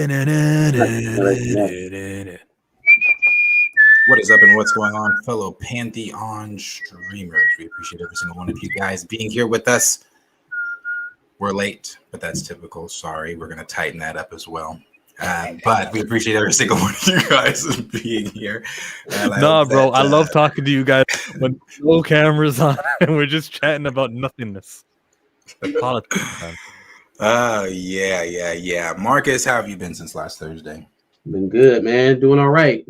What is up and what's going on, fellow Pantheon streamers? We appreciate every single one of you guys being here with us. We're late, but that's typical. Sorry, we're going to tighten that up as well. But we appreciate every single one of you guys being here. Nah, bro, I love talking to you guys when no cameras on and we're just chatting about nothingness. Politics, man. Yeah. Marcus, how have you been since last Thursday? Been good, man. Doing all right.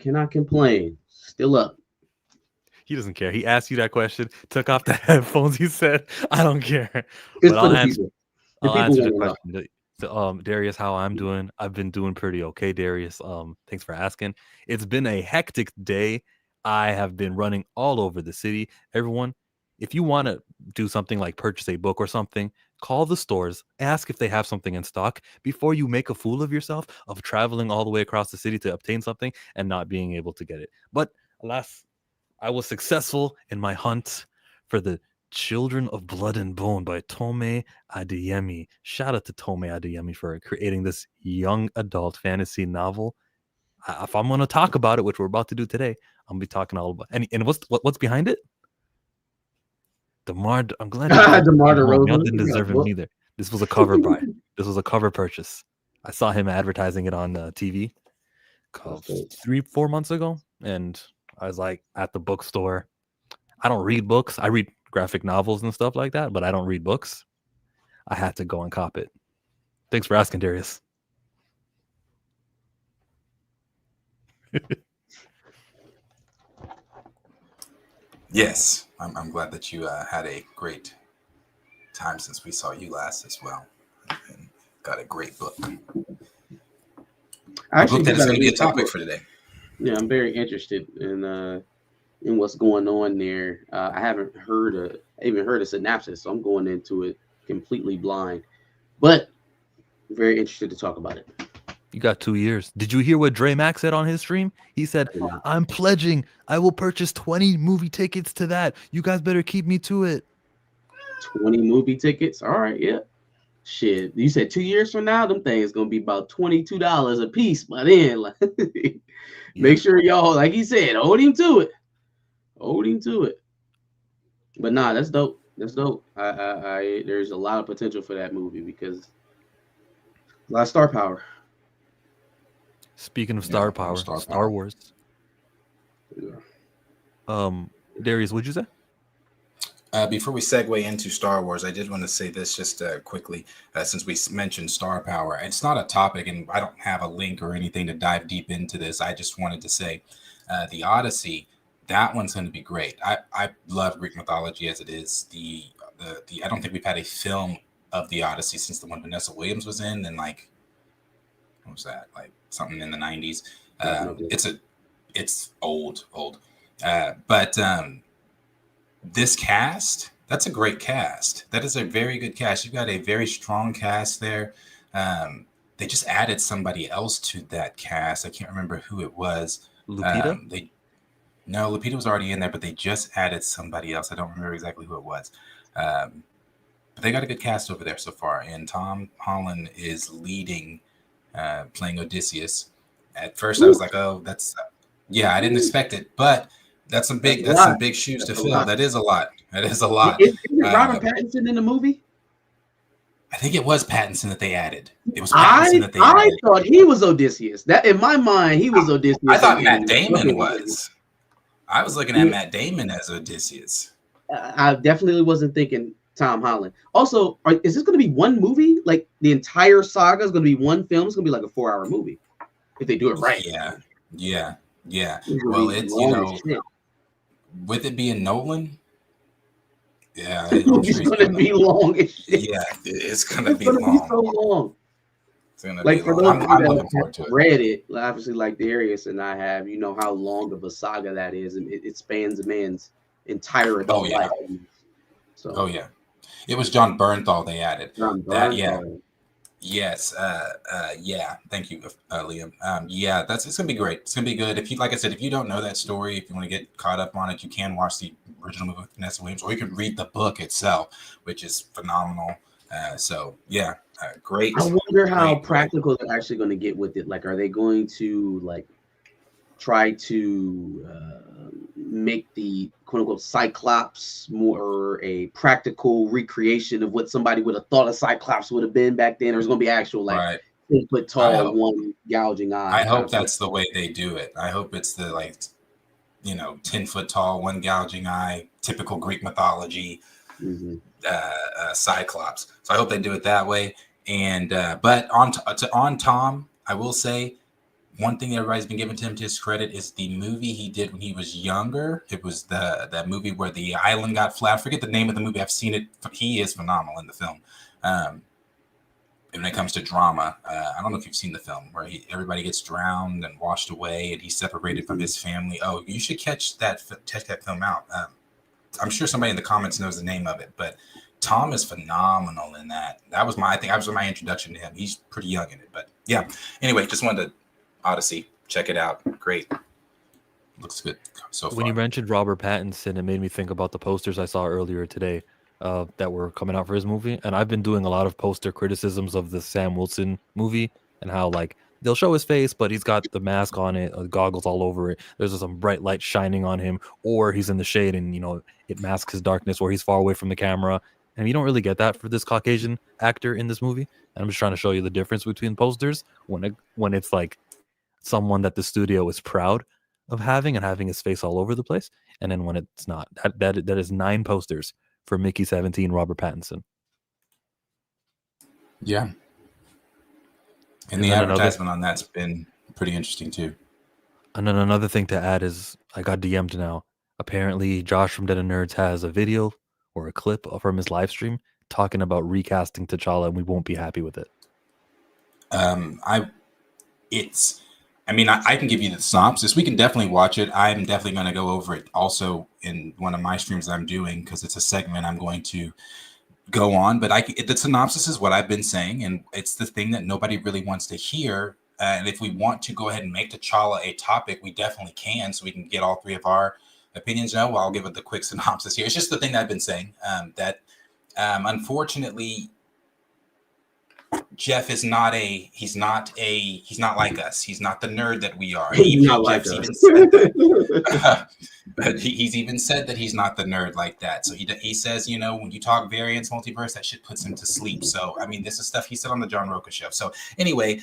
Cannot complain. Still up. He doesn't care. He asked you that question, took off the headphones. He said, I don't care. It's But for the people. I'll answer the question. So, Darius, how I'm doing? I've been doing pretty okay, Darius. Thanks for asking. It's been a hectic day. I have been running all over the city. Everyone, if you want to do something like purchase a book or something, call the stores, ask if they have something in stock before you make a fool of yourself of traveling all the way across the city to obtain something and not being able to get it. But alas, I was successful in my hunt for the Children of Blood and Bone by Tome Adeyemi. Shout out to Tome Adeyemi for creating this young adult fantasy novel. If I'm going to talk about it, which we're about to do today, I'm going to be talking all about it. And what's behind it? DeMar. I'm glad DeMar DeRozan. Y'all didn't deserve him either. This was a cover buy. This was a cover purchase. I saw him advertising it on TV 3-4 months ago, and I was like at the bookstore. I don't read books. I read graphic novels and stuff like that, but I don't read books. I had to go and cop it. Thanks for asking, Darius. Yes, I'm glad that you had a great time since we saw you last as well, and got a great book. I think that's going to be a topic for today. Yeah, I'm very interested in what's going on there. I haven't heard a synopsis, so I'm going into it completely blind, but very interested to talk about it. You got 2 years. Did you hear what Dre Mack said on his stream? He said, I'm pledging. I will purchase 20 movie tickets to that. You guys better keep me to it. 20 movie tickets? All right, yeah. Shit. You said 2 years from now, them things going to be about $22 a piece by then. Like, make sure y'all, like he said, hold him to it. But nah, that's dope. There's a lot of potential for that movie because a lot of star power. Speaking of star power, Star Wars. Yeah. Darius, what'd you say? Before we segue into Star Wars, I did want to say this just quickly, since we mentioned star power. It's not a topic, and I don't have a link or anything to dive deep into this. I just wanted to say the Odyssey, that one's going to be great. I love Greek mythology as it is. The I don't think we've had a film of the Odyssey since the one Vanessa Williams was in, and like, what was that? Like something in the 90s. It's old. But this cast, that's a great cast. That is a very good cast. You've got a very strong cast there. They just added somebody else to that cast. I can't remember who it was. Lupita? Lupita was already in there, but they just added somebody else. I don't remember exactly who it was. But they got a good cast over there so far. And Tom Holland is leading, playing Odysseus. At first, I was like, "Oh, that's I didn't expect it," but that's some big shoes to fill. That is a lot. Is it Robert Pattinson in the movie? I think it was Pattinson that they added. It was Pattinson that they added. I thought he was Odysseus. That in my mind, he was Odysseus. I thought Matt Damon was. I was looking at Matt Damon as Odysseus. I definitely wasn't thinking Tom Holland. Also, is this going to be one movie? Like the entire saga is going to be one film? It's going to be like a 4-hour movie if they do it right. Yeah. Well, it's with it being Nolan. Yeah, it's going to be long as shit. Yeah, it's going to be long. So long. It's going to be long. I'm looking forward to it. Read it, obviously, like Darius and I have. You know how long of a saga that is, and it spans a man's entire adult life. So, it was John Bernthal they added. Yes. Thank you, Liam. It's gonna be great. It's gonna be good. If you, like I said, if you don't know that story, if you want to get caught up on it, you can watch the original movie with Vanessa Williams, or you can read the book itself, which is phenomenal. Great. I wonder how great. practical they're actually going to get with it. Like, are they going to like try to make the quote unquote Cyclops more a practical recreation of what somebody would have thought a Cyclops would have been back then, or is going to be actual like Right. 10-foot tall, one gouging eye? I hope that's the way they do it. I hope it's the 10-foot tall, one gouging eye, typical Greek mythology, Cyclops. So I hope they do it that way. And but on Tom, I will say one thing everybody's been giving to him to his credit is the movie he did when he was younger. It was that movie where the island got flat. I forget the name of the movie. I've seen it. He is phenomenal in the film. When it comes to drama, I don't know if you've seen the film where everybody gets drowned and washed away, and he's separated from his family. Oh, you should check that film out. I'm sure somebody in the comments knows the name of it, but Tom is phenomenal in that. That was my introduction to him. He's pretty young in it, but yeah. Anyway, just wanted to Odyssey, check it out. Great, looks good so far. When you mentioned Robert Pattinson, it made me think about the posters I saw earlier today that were coming out for his movie. And I've been doing a lot of poster criticisms of the Sam Wilson movie and how like they'll show his face, but he's got the mask on it, goggles all over it. There's some bright light shining on him, or he's in the shade and it masks his darkness, or he's far away from the camera. And you don't really get that for this Caucasian actor in this movie. And I'm just trying to show you the difference between posters when it's like someone that the studio is proud of having and having his face all over the place, and then when it's not. That is 9 posters for Mickey 17 Robert Pattinson. Yeah. And the advertisement on that's been pretty interesting too. And then another thing to add is I got DM'd now. Apparently Josh from Dead and Nerds has a video or a clip from his live stream talking about recasting T'Challa, and we won't be happy with it. I can give you the synopsis. We can definitely watch it. I'm definitely going to go over it also in one of my streams I'm doing because it's a segment I'm going to go on. But the synopsis is what I've been saying, and it's the thing that nobody really wants to hear. And if we want to go ahead and make T'Challa a topic, we definitely can, so we can get all 3 of our opinions. Well, I'll give it the quick synopsis here. It's just the thing that I've been saying that unfortunately, Jeff is not he's not like us. He's not the nerd that we are. He's even said that he's not the nerd like that. So he says, when you talk variants, multiverse, that shit puts him to sleep. So, this is stuff he said on the John Rocha show. So anyway,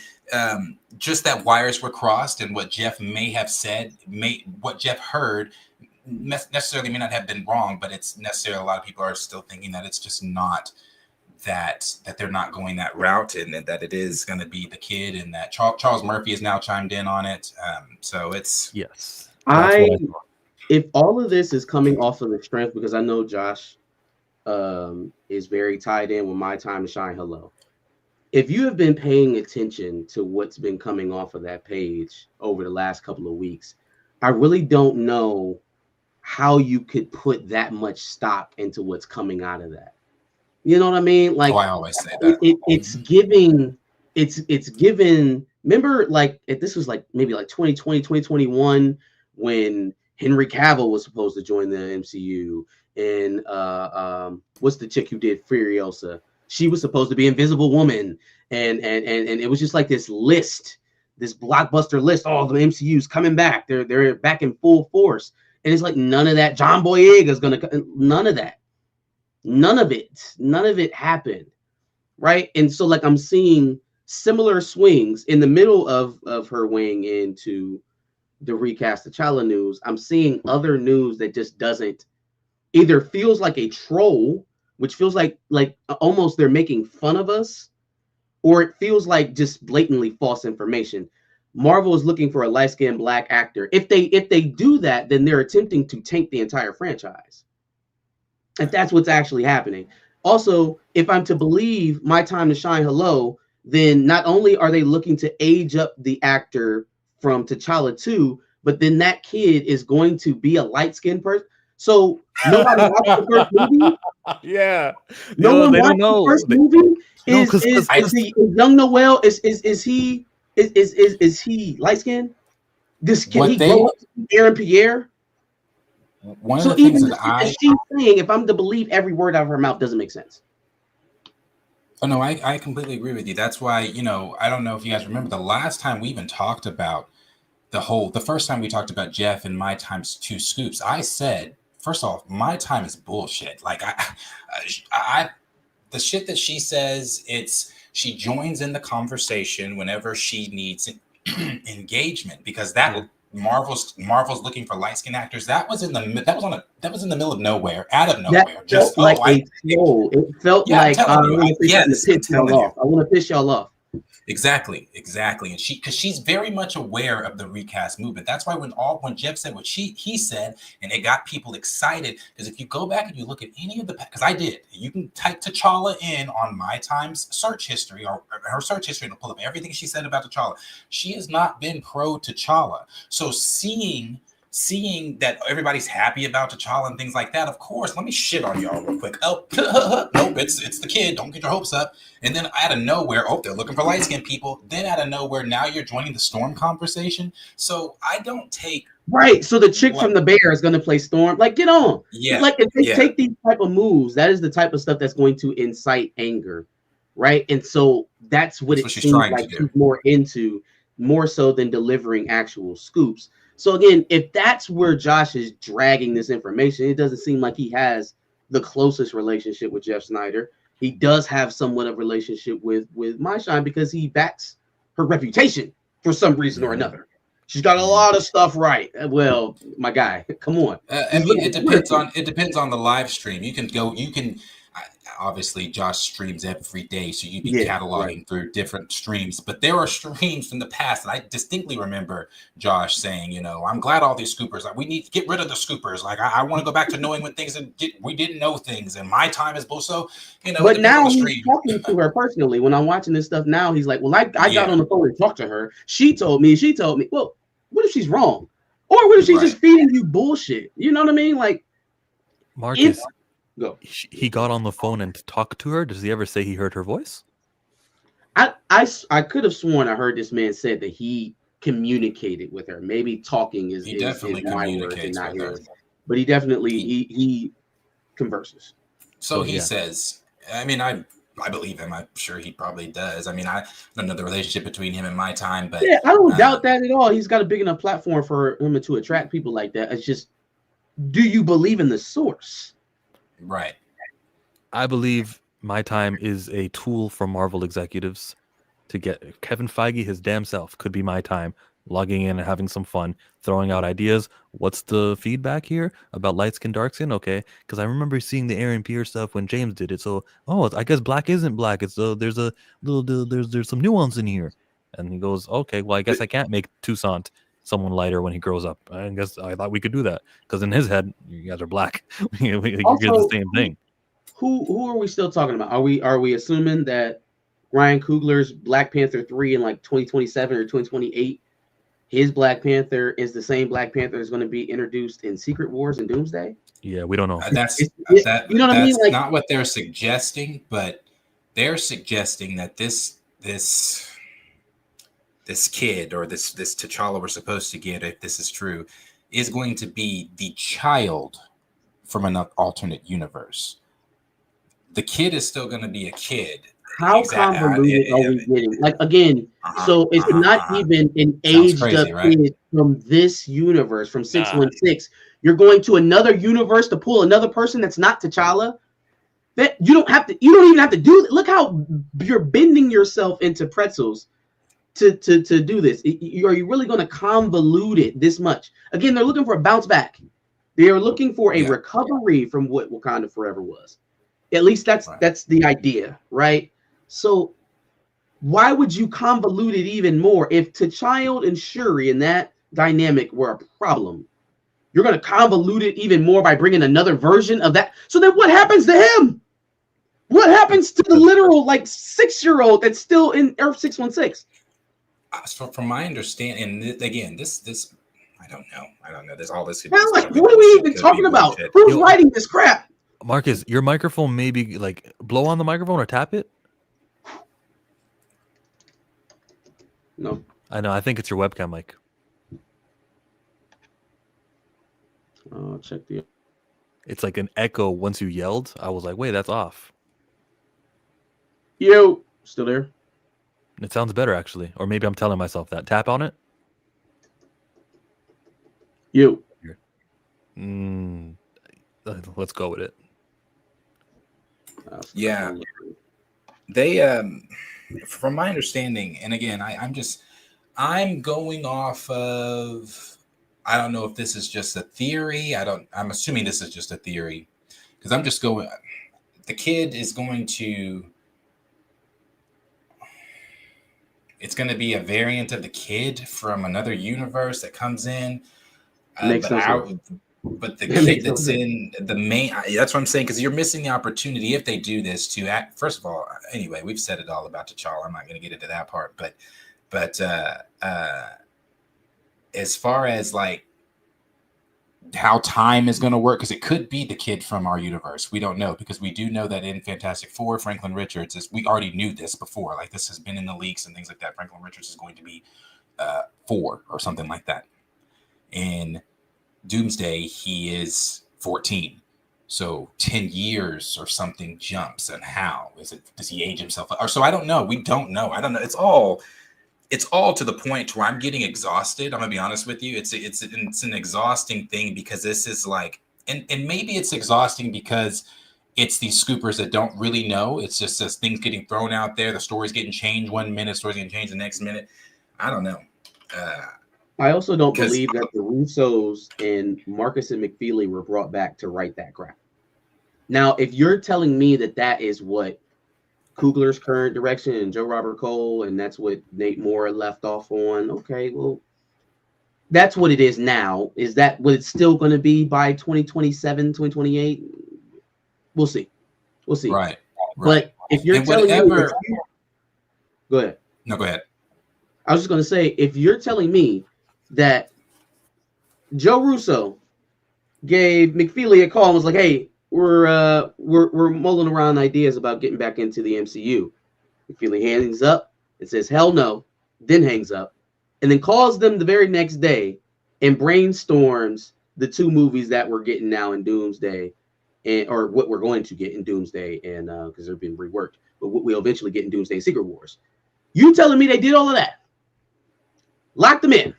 just that wires were crossed, and what Jeff may have said, what Jeff heard necessarily may not have been wrong, but it's necessarily a lot of people are still thinking that it's just not that they're not going that route, and that it is going to be the kid, and that Charles Murphy has now chimed in on it. So it's yes. If all of this is coming off of the strength, because I know Josh is very tied in with My Time to Shine Hello. If you have been paying attention to what's been coming off of that page over the last couple of weeks, I really don't know how you could put that much stock into what's coming out of that. You know what I mean? Like, I always say that. It's given. Remember, like, this was like maybe like 2020, 2021, when Henry Cavill was supposed to join the MCU, and what's the chick who did Furiosa? She was supposed to be Invisible Woman, and it was just like this list, this blockbuster list. Oh, the MCU's coming back. They're back in full force, and it's like none of that. John Boyega is gonna. None of that. None of it happened, right? And so like I'm seeing similar swings in the middle of her weighing into the recast T'Challa news. I'm seeing other news that just doesn't either feels like a troll, which feels like almost they're making fun of us, or it feels like just blatantly false information. Marvel is looking for a light-skinned Black actor. If they do that, then they're attempting to tank the entire franchise. If that's what's actually happening. Also, if I'm to believe My Time to Shine Hello, then not only are they looking to age up the actor from T'Challa 2, but then that kid is going to be a light-skinned person. So nobody watched the first movie? Yeah. No one watched the first movie? Is young Noel, is he light-skinned? Can he grow up to be Aaron Pierre? One of the things that she's saying, if I'm to believe every word out of her mouth, doesn't make sense. Oh no, I completely agree with you. That's why, I don't know if you guys remember the last time we even talked about the first time we talked about Jeff and my times two scoops. I said, first off, my time is bullshit. Like I the shit that she says, she joins in the conversation whenever she needs engagement, because that Marvel's looking for light skinned actors. That was in the middle of nowhere, out of That nowhere. felt Just like a troll. It felt yeah, I'm like I telling you, want to piss yes, I'm y'all telling you. off. I want to piss y'all off. Exactly. And because she's very much aware of the recast movement. That's why when Jeff said what he said, and it got people excited. Because if you go back and you look at any of because I did, you can type T'Challa in on my time's search history, or her search history, and pull up everything she said about T'Challa. She has not been pro T'Challa. So seeing that everybody's happy about T'Challa and things like that, of course, let me shit on y'all real quick. Oh, nope, it's the kid. Don't get your hopes up. And then out of nowhere, they're looking for light-skinned people. Then out of nowhere, now you're joining the Storm conversation. So I don't take right. So the chick from the Bear is going to play Storm. Like, get on. Yeah. Like, if they take these type of moves, that is the type of stuff that's going to incite anger, right? And so that's what she's seems trying like to do. she's more into, more so than delivering actual scoops. So again, if that's where Josh is dragging this information, it doesn't seem like he has the closest relationship with Jeff Snyder. He does have somewhat of a relationship with My Shine, because he backs her reputation for some reason or another. She's got a lot of stuff right. Well, my guy, come on. I mean, it depends on the live stream. Obviously Josh streams every day, so you'd be cataloging through different streams. But there are streams from the past that I distinctly remember Josh saying, I'm glad all these scoopers, like, we need to get rid of the scoopers. Like, I want to go back to knowing when things we didn't know things, and my time is bull. So, but now he's talking to her personally. When I'm watching this stuff now, he's like, well, I got on the phone and talked to her. She told me. Well, what if she's wrong? Or what if she's just feeding you bullshit? You know what I mean? Like, Marcus, he got on the phone and talked to her. Does he ever say he heard her voice? I could have sworn I heard this man said that he communicated with her. Maybe talking is my word and not his. But he definitely he converses. So he says, I mean, I believe him. I'm sure he probably does. I mean, I don't know the relationship between him and My Time, but yeah, I don't doubt that at all. He's got a big enough platform for him to attract people like that. It's just, do you believe in the source? Right. I believe My Time is a tool for Marvel executives to get Kevin Feige, his damn self, could be My Time, logging in and having some fun, throwing out ideas. What's the feedback here about light skin, dark skin? Okay, because I remember seeing the Aaron Pierce stuff when James did it. So, I guess black isn't black. It's there's a little there's some nuance in here. And he goes, okay, well, I guess I can't make Toussaint someone lighter when he grows up. I guess I thought we could do that, because in his head, you guys are black. You get the same thing. Who are we still talking about? Are we assuming that Ryan Coogler's Black Panther 3 in like 2027 or 2028, his Black Panther is the same Black Panther that's going to be introduced in Secret Wars and Doomsday? Yeah, we don't know. That's you know what I mean? Like, not what they're suggesting, but they're suggesting that this kid, or this T'Challa we're supposed to get, if this is true, is going to be the child from an alternate universe. The kid is still going to be a kid. How convoluted are we getting? Like, again, so it's not even an aged up kid from this universe, from 616. You're going to another universe to pull another person that's not T'Challa. That you don't even have to do. Look how you're bending yourself into pretzels to do this. Are you really going to convolute it this much? Again, they're looking for a bounce back. They are looking for a recovery from what Wakanda Forever was. At least that's the idea, right? So why would you convolute it even more? If T'Challa and Shuri and that dynamic were a problem, you're going to convolute it even more by bringing another version of that. So then what happens to him? What happens to the literal 6-year-old that's still in Earth 616? So from my understanding, and again, this I don't know. There's all this. What are we even talking about? Who's writing this crap? Marcus, your microphone maybe blow on the microphone or tap it. No, I know. I think it's your webcam mic. Check the. It's like an echo once you yelled. I was like, wait, that's off. Yo, still there? It sounds better actually, or maybe I'm telling myself that. Tap on it. Yo. Let's go with it. Yeah, they from my understanding, and again, I'm going off of, I don't know if this is just a theory. I'm assuming this is just a theory because I'm just going, the kid is going to, it's going to be a variant of the kid from another universe that comes in. Makes no sense. But the kid that's in the main, that's what I'm saying, because you're missing the opportunity if they do this to act. First of all, anyway, we've said it all about T'Challa. I'm not going to get into that part, but as far as like how time is going to work, because it could be the kid from our universe. We don't know, because we do know that in Fantastic Four, Franklin Richards we already knew this before. Like, this has been in the leaks and things like that. Franklin Richards is going to be 4 or something like that. In Doomsday, he is 14. So 10 years or something jumps. And how is it? Does he age himself? Or so I don't know. We don't know. I don't know. It's all to the point where I'm getting exhausted. I'm gonna be honest with you. It's an exhausting thing, because this is like, and maybe it's exhausting because it's these scoopers that don't really know. It's just this things getting thrown out there. The story's getting changed 1 minute, story's getting changed the next minute. I don't know. I also don't believe that the Russos and Marcus and McFeely were brought back to write that crap. Now, if you're telling me that that is what Coogler's current direction and Joe Robert Cole, and that's what Nate Moore left off on, okay, well, that's what it is now. Is that what it's still going to be by 2027, 2028? We'll see. We'll see. Right. But if you're telling me, go ahead. No, go ahead. I was just going to say, if you're telling me that Joe Russo gave McFeely a call and was like, "Hey, we're mulling around ideas about getting back into the MCU." McFeely hangs up and says, "Hell no," then hangs up, and then calls them the very next day and brainstorms the 2 movies that we're getting now in Doomsday, or what we're going to get in Doomsday, and because they've been reworked, but what we'll eventually get in Doomsday and Secret Wars. You telling me they did all of that? Lock them in.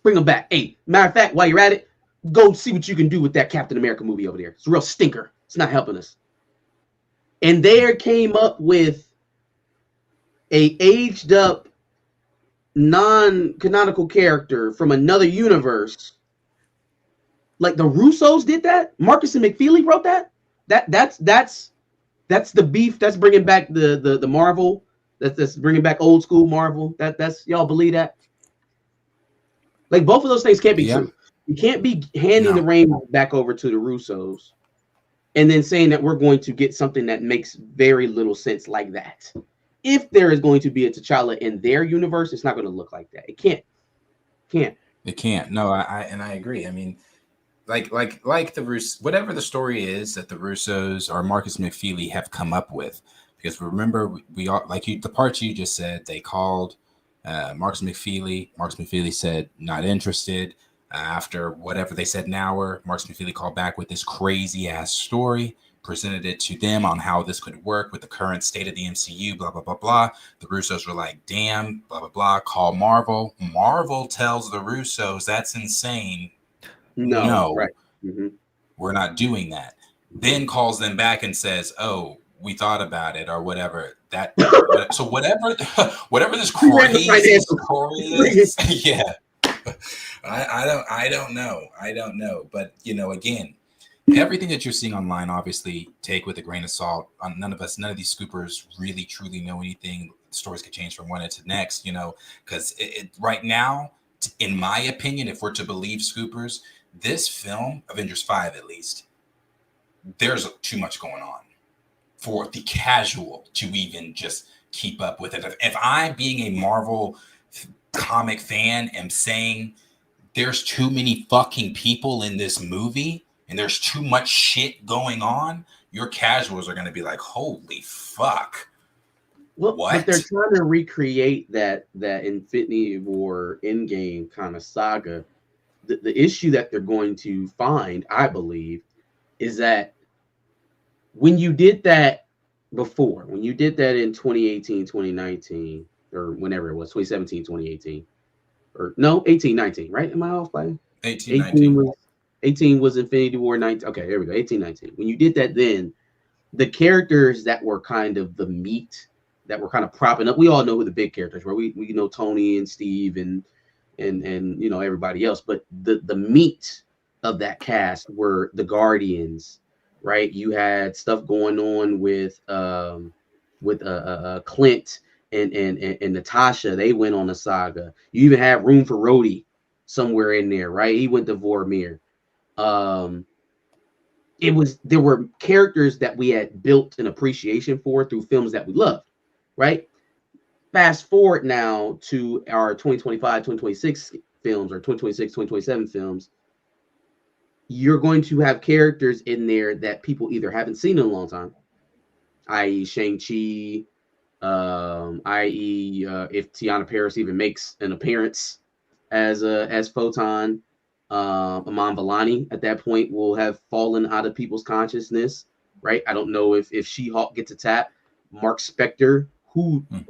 Bring them back. Hey, matter of fact, while you're at it, go see what you can do with that Captain America movie over there. It's a real stinker. It's not helping us. And there came up with a aged up, non-canonical character from another universe. Like the Russos did that. Marcus and McFeely wrote that. That's the beef. That's bringing back the Marvel. That's bringing back old school Marvel. That's y'all believe that? Like, both of those things can't be true. You can't be handing the reins back over to the Russos and then saying that we're going to get something that makes very little sense like that. If there is going to be a T'Challa in their universe, it's not going to look like that. It can't. It can't. No, I agree. I mean, like the Russos, whatever the story is that the Russos or Marcus McFeely have come up with, because remember, we all, like the parts you just said, they called Marcus McFeely. Marcus McFeely said not interested. After whatever they said an hour, Marcus McFeely called back with this crazy ass story, presented it to them on how this could work with the current state of the MCU, blah, blah, blah, blah. The Russos were like, damn, blah, blah, blah, call Marvel. Marvel tells the Russos, that's insane. No, right. We're not doing that. Then calls them back and says, oh, we thought about it, or whatever. So whatever this crazy story is, yeah. I don't know. But again, everything that you're seeing online, obviously take with a grain of salt. None of these scoopers really truly know anything. Stories could change from one to the next, because right now, in my opinion, if we're to believe scoopers, this film, Avengers 5 at least, there's too much going on for the casual to even just keep up with it. If I, being a Marvel comic fan, am saying there's too many fucking people in this movie and there's too much shit going on, your casuals are going to be like, holy fuck. Well, what? But they're trying to recreate that Infinity War Endgame kind of saga. The issue that they're going to find, I believe, is that when you did that before, when you did that in 2018, 2019, or whenever it was, 2017, 2018, or no, 18, 19, right? Am I off by 18, 18 19. was 18 was Infinity War 19. Okay, there we go. 18, 19. When you did that then, the characters that were kind of the meat that were kind of propping up, we all know who the big characters were. We know Tony and Steve and everybody else, but the meat of that cast were the Guardians, right? You had stuff going on with Clint and Natasha. They went on a saga. You even had room for Rhodey somewhere in there, right? He went to Vormir. Um, there were characters that we had built an appreciation for through films that we loved, right? Fast forward now to our 2025, 2026 films, or 2026, 2027 films. You're going to have characters in there that people either haven't seen in a long time, i.e. Shang-Chi, i.e. If Tiana Paris even makes an appearance as Photon, Iman Vellani at that point will have fallen out of people's consciousness, right? I don't know if She-Hulk gets a tap. Mark Spector,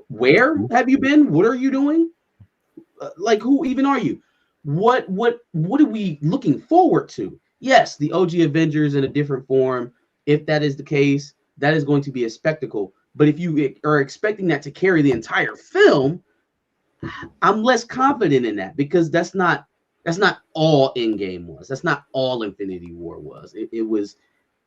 where have you been? What are you doing? Like, who even are you? What are we looking forward to? Yes, the OG Avengers in a different form. If that is the case, that is going to be a spectacle. But if you are expecting that to carry the entire film, I'm less confident in that, because that's not all Endgame was. That's not all Infinity War was. It was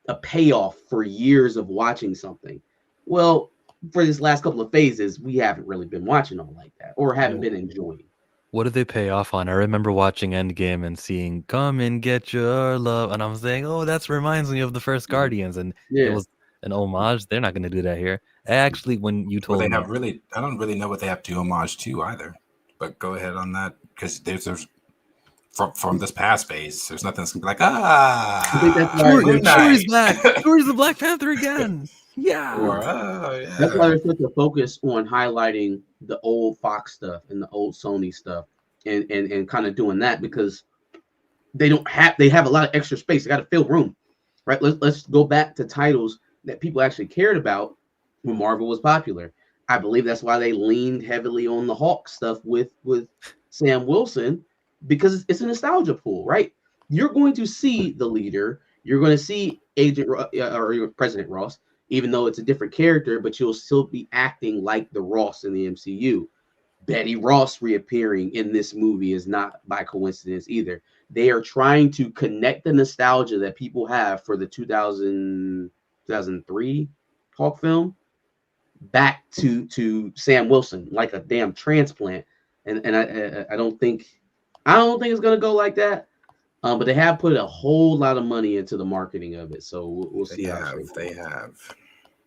a payoff for years of watching something. Well, for this last couple of phases, we haven't really been watching all like that, or haven't been enjoying. What did they pay off on? I remember watching Endgame and seeing "Come and Get Your Love," and I'm saying, "Oh, that reminds me of the first Guardians," and it was an homage. They're not going to do that here. Actually, when you told me, I don't really know what they have to homage to either. But go ahead on that, because there's from this past phase, there's nothing that's gonna be like, I think that's why Shuri's back. Shuri's the Black Panther again. Yeah. Yeah. That's why there's such a focus on highlighting the old Fox stuff and the old Sony stuff, and kind of doing that, because they have a lot of extra space. They got to fill room, right? Let's go back to titles that people actually cared about when Marvel was popular. I believe that's why they leaned heavily on the Hulk stuff with Sam Wilson, because it's a nostalgia pool, right? You're going to see the leader, you're going to see or President Ross, even though it's a different character, but you'll still be acting like the Ross in the MCU. Betty Ross reappearing in this movie is not by coincidence either. They are trying to connect the nostalgia that people have for the 2003 Hulk film back to Sam Wilson, like a damn transplant. And I don't think it's gonna go like that. But they have put a whole lot of money into the marketing of it, so we'll see how they have.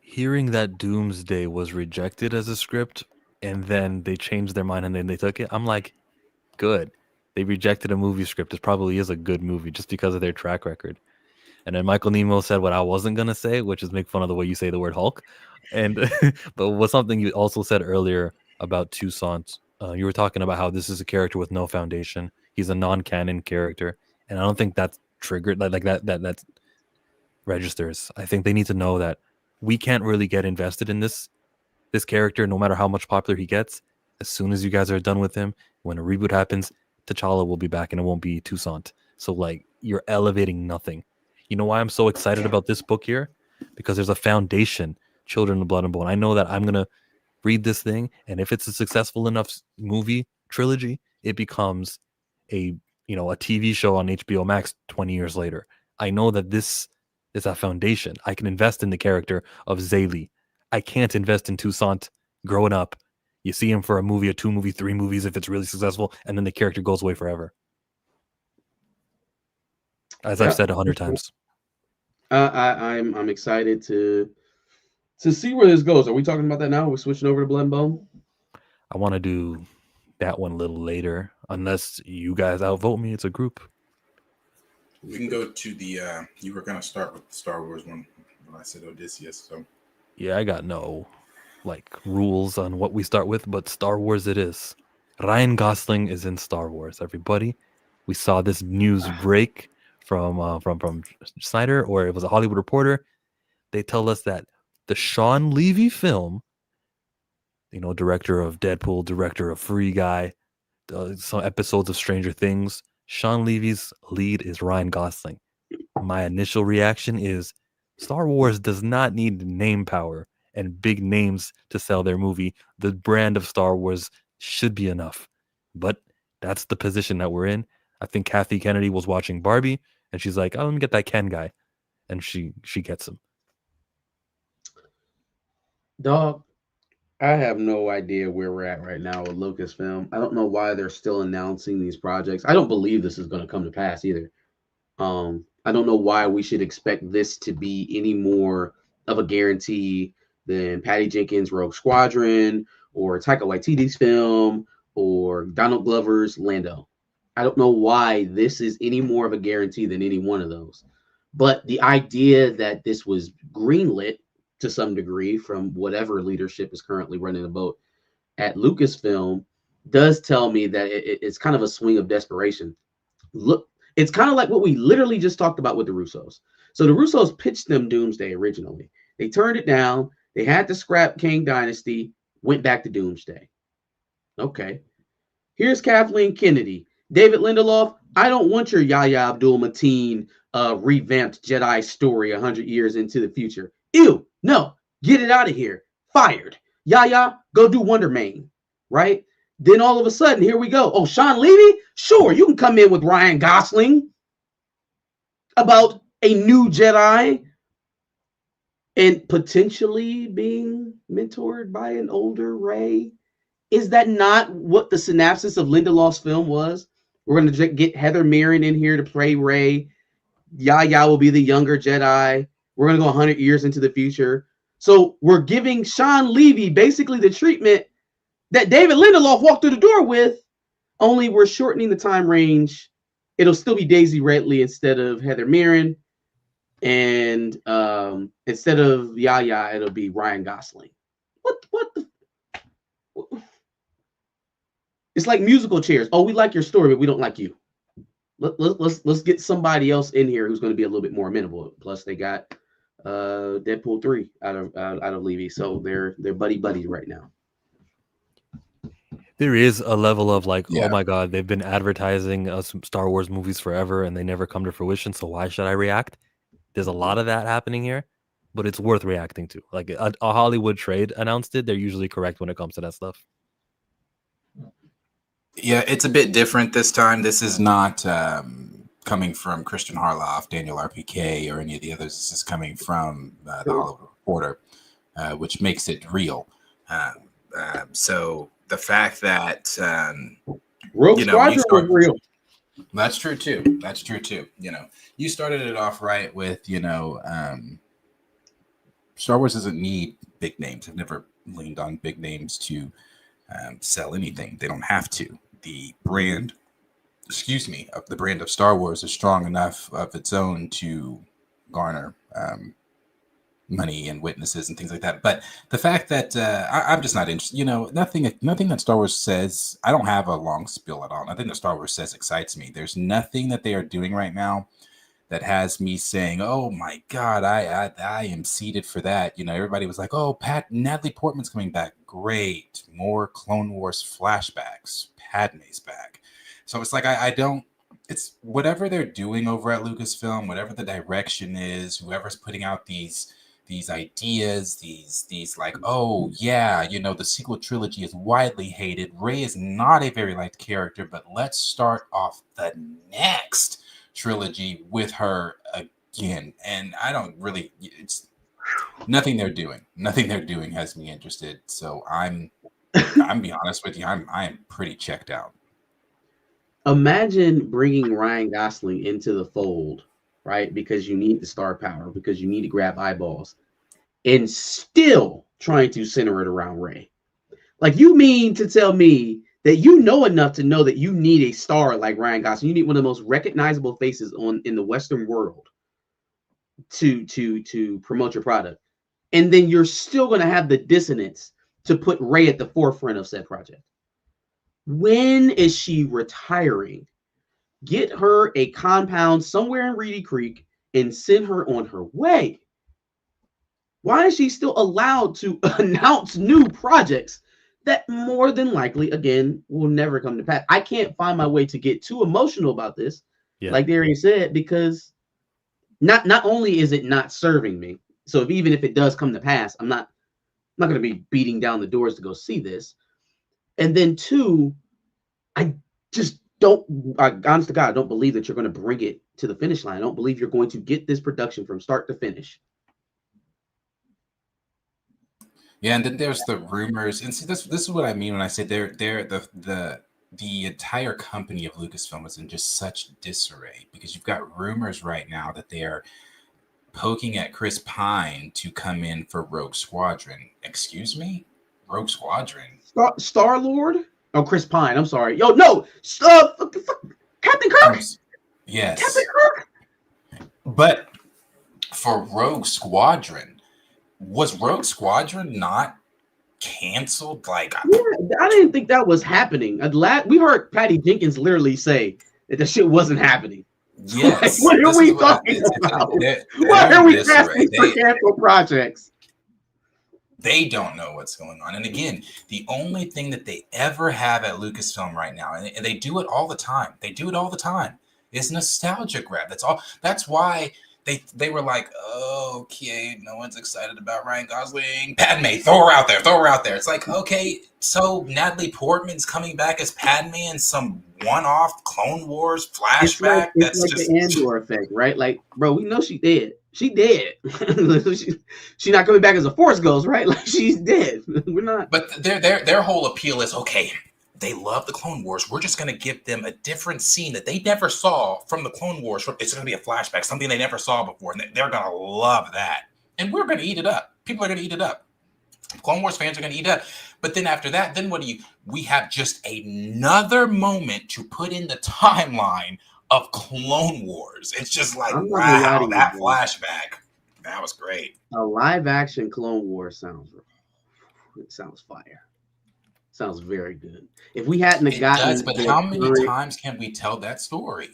Hearing that Doomsday was rejected as a script, and then they changed their mind and then they took it, I'm like, good. They rejected a movie script. It probably is a good movie just because of their track record. And then Michael Nemo said what I wasn't gonna say, which is make fun of the way you say the word Hulk. And but was something you also said earlier about Toussaint. You were talking about how this is a character with no foundation. He's a non-canon character, and I don't think that's triggered like that registers. I think they need to know that we can't really get invested in this character, no matter how much popular he gets. As soon as you guys are done with him, when a reboot happens, T'Challa will be back, and it won't be Toussaint. So like, you're elevating nothing. You know why I'm so excited about this book here? Because there's a foundation, Children of Blood and Bone. I know that I'm gonna read this thing, and if it's a successful enough movie trilogy, it becomes a TV show on HBO Max 20 years later. I know that this is a foundation. I can invest in the character of Zaylee. I can't invest in Toussaint growing up. You see him for a movie, a 2 movie, 3 movies if it's really successful, and then the character goes away forever. As I've said 100 times. I'm excited to see where this goes. Are we talking about that now? We're switching over to Blood and Bone. I want to do that one a little later, unless you guys outvote me. It's a group. We can go to the. You were gonna start with the Star Wars one when I said Odysseus. So yeah, I got no rules on what we start with, but Star Wars it is. Ryan Gosling is in Star Wars. Everybody, we saw this news break from Snyder, or it was a Hollywood Reporter. They tell us that the Sean Levy film, director of Deadpool, director of Free Guy, some episodes of Stranger Things. Sean Levy's lead is Ryan Gosling. My initial reaction is Star Wars does not need name power and big names to sell their movie. The brand of Star Wars should be enough. But that's the position that we're in. I think Kathy Kennedy was watching Barbie and she's like, oh, let me get that Ken guy. And she gets him. Dog, I have no idea where we're at right now with Lucasfilm. I don't know why they're still announcing these projects. I don't believe this is going to come to pass either. I don't know why we should expect this to be any more of a guarantee than Patty Jenkins' Rogue Squadron or Taika Waititi's film or Donald Glover's Lando. I don't know why this is any more of a guarantee than any one of those. But the idea that this was greenlit to some degree from whatever leadership is currently running the boat at Lucasfilm does tell me that it's kind of a swing of desperation. Look, it's kind of like what we literally just talked about with the Russos. So the Russos pitched them Doomsday originally. They turned it down. They had to scrap King Dynasty, went back to Doomsday. Okay. Here's Kathleen Kennedy. David Lindelof, I don't want your Yahya Abdul-Mateen revamped Jedi story 100 years into the future. Ew, no, get it out of here. Fired. Yahya, go do Wonder Man, right? Then all of a sudden, here we go. Oh, Sean Levy? Sure, you can come in with Ryan Gosling about a new Jedi and potentially being mentored by an older Rey. Is that not what the synopsis of Lindelof's film was? We're going to get Heather Mirren in here to play Rey. Yahya will be the younger Jedi. We're going to go 100 years into the future. So we're giving Sean Levy basically the treatment that David Lindelof walked through the door with, only we're shortening the time range. It'll still be Daisy Ridley instead of Heather Mirren. And instead of Yahya, it'll be Ryan Gosling. What the? It's like musical chairs. Oh, we like your story, but we don't like you. Let's get somebody else in here who's going to be a little bit more amenable. Plus, they got Deadpool 3 out of Levy, so they're buddies right now. There is a level of like, oh my God, they've been advertising some Star Wars movies forever and they never come to fruition. So why should I react? There's a lot of that happening here, but it's worth reacting to. Like a Hollywood trade announced it. They're usually correct when it comes to that stuff. Yeah, it's a bit different this time. This is not coming from Christian Harloff, Daniel RPK, or any of the others. This is coming from the Hollywood Reporter, which makes it real. So the fact that Rogue Squadron was real. That's true too. That's true too. You started it off right with Star Wars doesn't need big names. I've never leaned on big names to sell anything. They don't have to. The brand of Star Wars is strong enough of its own to garner money and witnesses and things like that. But the fact that I'm just not interested, nothing that Star Wars says, I don't have a long spiel at all. Nothing that Star Wars says excites me. There's nothing that they are doing right now that has me saying, oh my God, I am seated for that. Everybody was like, oh, Natalie Portman's coming back. Great. More Clone Wars flashbacks. Padme's back. So it's like, it's whatever they're doing over at Lucasfilm, whatever the direction is, whoever's putting out these ideas, these like, oh yeah, the sequel trilogy is widely hated. Rey is not a very liked character, but let's start off the next trilogy with her again. And I don't really, it's nothing they're doing has me interested. So I'm be honest with you, I am pretty checked out. Imagine bringing Ryan Gosling into the fold, right? Because you need the star power, because you need to grab eyeballs, and still trying to center it around Rey. Like, you mean to tell me that you know enough to know that you need a star like Ryan Gosling? You need one of the most recognizable faces in the Western world to promote your product, and then you're still going to have the dissonance to put Rey at the forefront of said project. When is she retiring? Get her a compound somewhere in Reedy Creek and send her on her way. Why is she still allowed to announce new projects that more than likely, again, will never come to pass? I can't find my way to get too emotional about this, like Darius said, because not only is it not serving me, so even if it does come to pass, I'm not going to be beating down the doors to go see this. And then two, I just don't, honest to God, I don't believe that you're going to bring it to the finish line. I don't believe you're going to get this production from start to finish. Yeah, and then there's the rumors, and see, this is what I mean when I say the entire company of Lucasfilm is in just such disarray, because you've got rumors right now that they are poking at Chris Pine to come in for Rogue Squadron. Excuse me? Rogue Squadron? Star-Lord? Oh, Chris Pine. I'm sorry. Yo, no! Captain Kirk! Yes. Captain Kirk! But for Rogue Squadron, was Rogue Squadron not canceled? Like, yeah, I didn't think that was happening. We heard Patty Jenkins literally say that the shit wasn't happening. Yes. What are we talking about? Why are we asking for canceled projects? They don't know what's going on. And again, the only thing that they ever have at Lucasfilm right now, and they do it all the time. They do it all the time. Is nostalgia grab. That's all. That's why they were like, oh, okay, no one's excited about Ryan Gosling. Padme, throw her out there. Throw her out there. It's like, okay, so Natalie Portman's coming back as Padme in some one-off Clone Wars flashback. It's like the Andor effect, right? Like, bro, we know she dead. She dead. She's not coming back as a Force Ghost, right? Like, she's dead. We're not. But their whole appeal is, okay, they love the Clone Wars. We're just going to give them a different scene that they never saw from the Clone Wars. It's going to be a flashback, something they never saw before, and they're going to love that. And we're going to eat it up. People are going to eat it up. Clone Wars fans are going to eat it up. But then after that, then we have just another moment to put in the timeline of Clone Wars. It's just like, wow, that flashback. That was great. A live action Clone Wars sounds fire. Sounds very good. If we hadn't gotten, but how many times can we tell that story?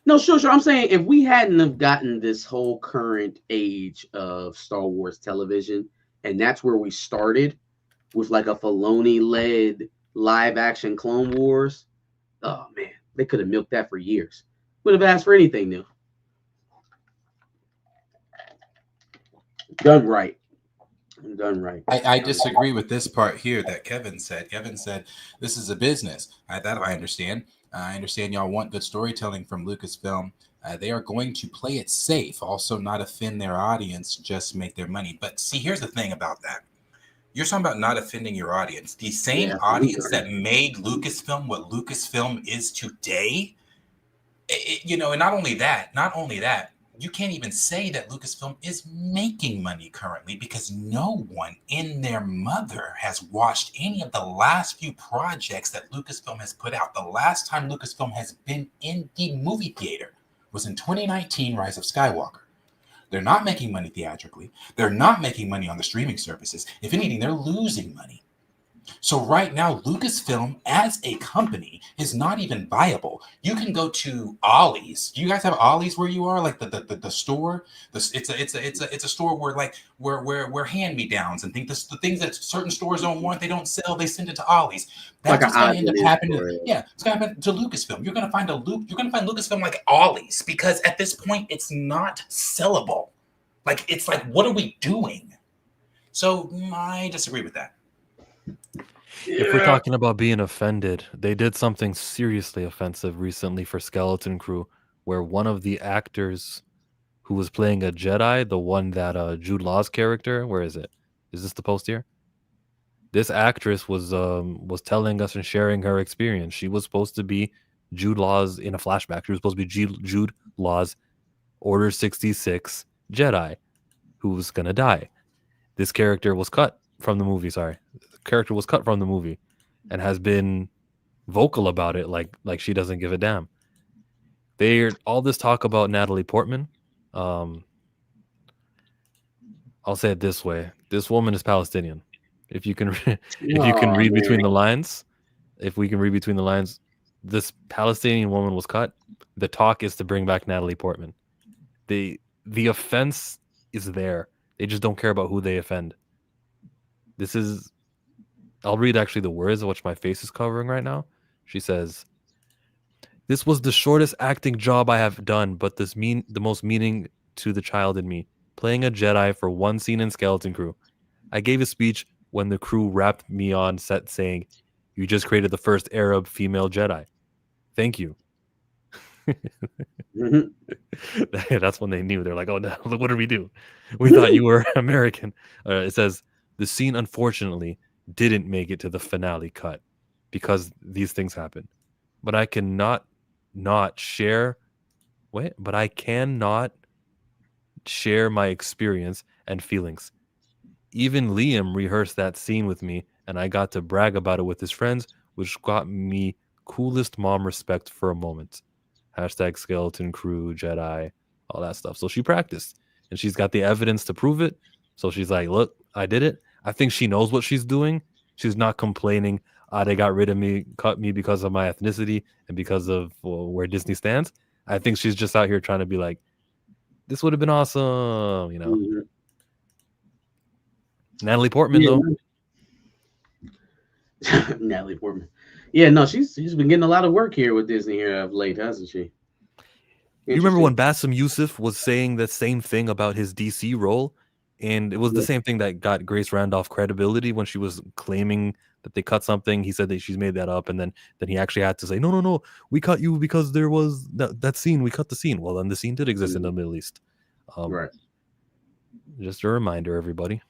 No, sure. I'm saying if we hadn't have gotten this whole current age of Star Wars television, and that's where we started with like a Filoni-led live action Clone Wars, oh man, they could have milked that for years. Wouldn't have asked for anything new. Done right. I disagree with this part here that Kevin said. Kevin said, this is a business. That I understand. I understand y'all want good storytelling from Lucasfilm. They are going to play it safe, also not offend their audience, just make their money. But see, here's the thing about that. You're talking about not offending your audience. The same audience that made Lucasfilm what Lucasfilm is today, and not only that, you can't even say that Lucasfilm is making money currently, because no one in their mother has watched any of the last few projects that Lucasfilm has put out. The last time Lucasfilm has been in the movie theater was in 2019, Rise of Skywalker. They're not making money theatrically. They're not making money on the streaming services. If anything, they're losing money. So right now, Lucasfilm as a company is not even viable. You can go to Ollie's. Do you guys have Ollie's where you are? Like the store? It's a store where hand-me-downs and things, the things that certain stores don't want, they don't sell, they send it to Ollie's. That's what's going to end up happening. Yeah, it's going to happen to Lucasfilm. You're going to find Lucasfilm like Ollie's, because at this point it's not sellable. Like, it's like, what are we doing? So I disagree with that. If we're talking about being offended, they did something seriously offensive recently for Skeleton Crew, where one of the actors who was playing a Jedi, the one that Jude Law's character, where is it? Is this the post here? This actress was telling us and sharing her experience. She was supposed to be Jude Law's in a flashback. She was supposed to be Jude Law's Order 66 Jedi who was gonna die. This character was cut from the movie. The character was cut from the movie and has been vocal about it, like she doesn't give a damn. All this talk about Natalie Portman. I'll say it this way: this woman is Palestinian. If you can read between the lines, this Palestinian woman was cut. The talk is to bring back Natalie Portman. The offense is there. They just don't care about who they offend. This is, I'll read actually the words, which my face is covering right now. She says, "This was the shortest acting job I have done, but the most meaning to the child in me. Playing a Jedi for one scene in Skeleton Crew. I gave a speech when the crew wrapped me on set saying, 'You just created the first Arab female Jedi. Thank you.'" That's when they knew. They're like, "Oh no, what did we do? We thought you were American." It says, "The scene unfortunately didn't make it to the finale cut because these things happen. But I cannot not share. Wait, but I cannot share my experience and feelings. Even Liam rehearsed that scene with me, and I got to brag about it with his friends, which got me coolest mom respect for a moment. Hashtag skeleton crew, Jedi, all that stuff." So she practiced, and she's got the evidence to prove it. So she's like, "Look, I did it." I think she knows what she's doing. She's not complaining. They got rid of me, cut me because of my ethnicity and because of where Disney stands. I think she's just out here trying to be like, this would have been awesome, you know. Mhm. Natalie Portman, though. Natalie Portman. Yeah, no, she's been getting a lot of work here with Disney here of late, hasn't she? You remember when Bassem Youssef was saying the same thing about his DC role? And it was the same thing that got Grace Randolph credibility when she was claiming that they cut something. He said that she's made that up, and then he actually had to say, no, we cut you because there was that scene. We cut the scene. Well, then the scene did exist in the Middle East. Right. Just a reminder, everybody.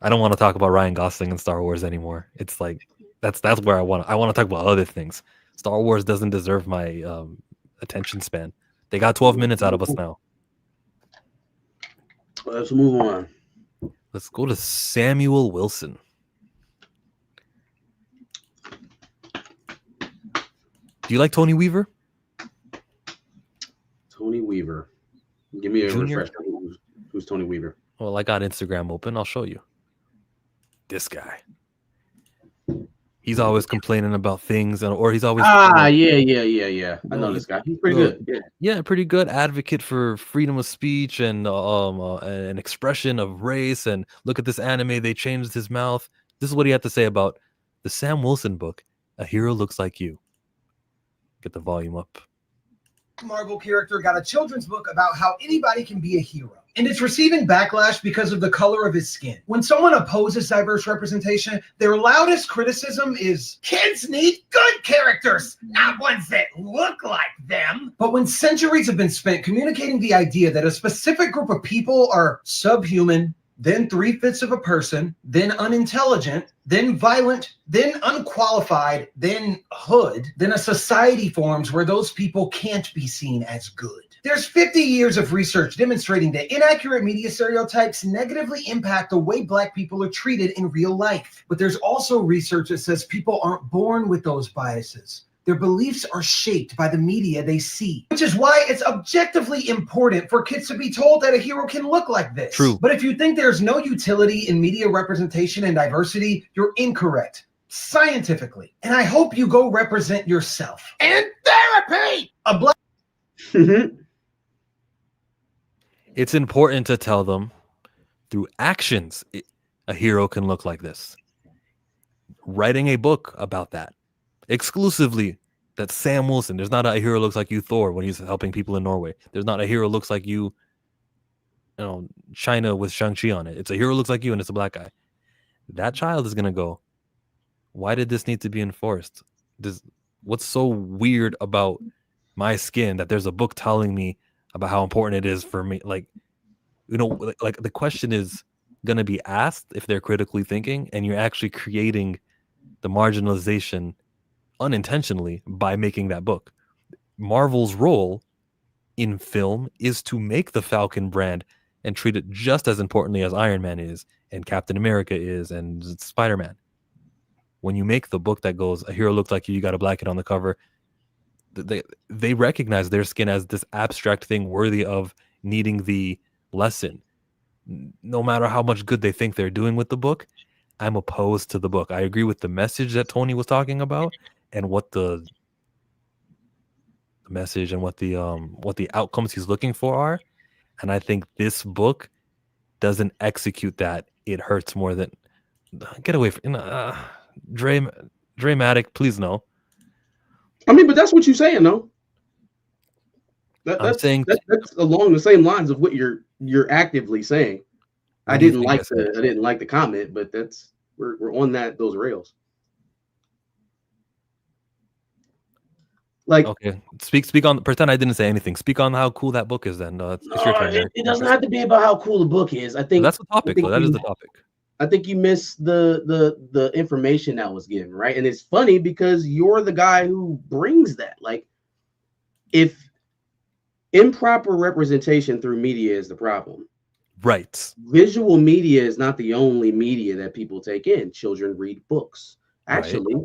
I don't want to talk about Ryan Gosling in Star Wars anymore. It's like that's where I want to talk about other things. Star Wars doesn't deserve my attention span. They got 12 minutes out of us now. Let's move on. Let's go to Samuel Wilson. Do you like Tony Weaver? Tony Weaver. Give me a Junior? refresher. Who's Tony Weaver? Well, I got Instagram open. I'll show you. This guy. He's always complaining about things, or he's always yeah. I know this guy. He's pretty good. Yeah, pretty good advocate for freedom of speech and an expression of race. And look at this anime; they changed his mouth. This is what he had to say about the Sam Wilson book, "A Hero Looks Like You." Get the volume up. Marvel character got a children's book about how anybody can be a hero. And it's receiving backlash because of the color of his skin. When someone opposes diverse representation, their loudest criticism is, kids need good characters, not ones that look like them. But when centuries have been spent communicating the idea that a specific group of people are subhuman, then 3/5 of a person, then unintelligent, then violent, then unqualified, then hood, then a society forms where those people can't be seen as good. There's 50 years of research demonstrating that inaccurate media stereotypes negatively impact the way Black people are treated in real life. But there's also research that says people aren't born with those biases. Their beliefs are shaped by the media they see, which is why it's objectively important for kids to be told that a hero can look like this. True. But if you think there's no utility in media representation and diversity, you're incorrect. Scientifically. And I hope you go represent yourself. And therapy! A Black... It's important to tell them through actions a hero can look like this. Writing a book about that. Exclusively that Sam Wilson, there's not a hero looks like you Thor when he's helping people in Norway. There's not a hero looks like you China with Shang-Chi on it. It's a hero looks like you and it's a black guy. That child is going to go, why did this need to be enforced? What's so weird about my skin that there's a book telling me about how important it is for me? Like the question is going to be asked if they're critically thinking, and you're actually creating the marginalization unintentionally by making that book. Marvel's role in film is to make the Falcon brand and treat it just as importantly as Iron Man is and Captain America is and Spider-Man. When you make the book that goes, a hero looks like you got a black kid on the cover, they recognize their skin as this abstract thing worthy of needing the lesson. No matter how much good they think they're doing with the book, I'm opposed to the book. I agree with the message that Tony was talking about and what the message and what the outcomes he's looking for are. And I think this book doesn't execute that. It hurts more than get away from Dramatic, please no. I mean, but that's what you're saying, though. I'm saying that's along the same lines of what you're actively saying. I didn't like the comment, but that's we're on those rails. Like, okay, speak on. Pretend I didn't say anything. Speak on how cool that book is. Then it's your turn. It doesn't have to be about how cool the book is. I think that's the topic. That is the topic. I think you missed the information that was given, right? And it's funny because you're the guy who brings that. Like, if improper representation through media is the problem, right? Visual media is not the only media that people take in. Children read books. Actually,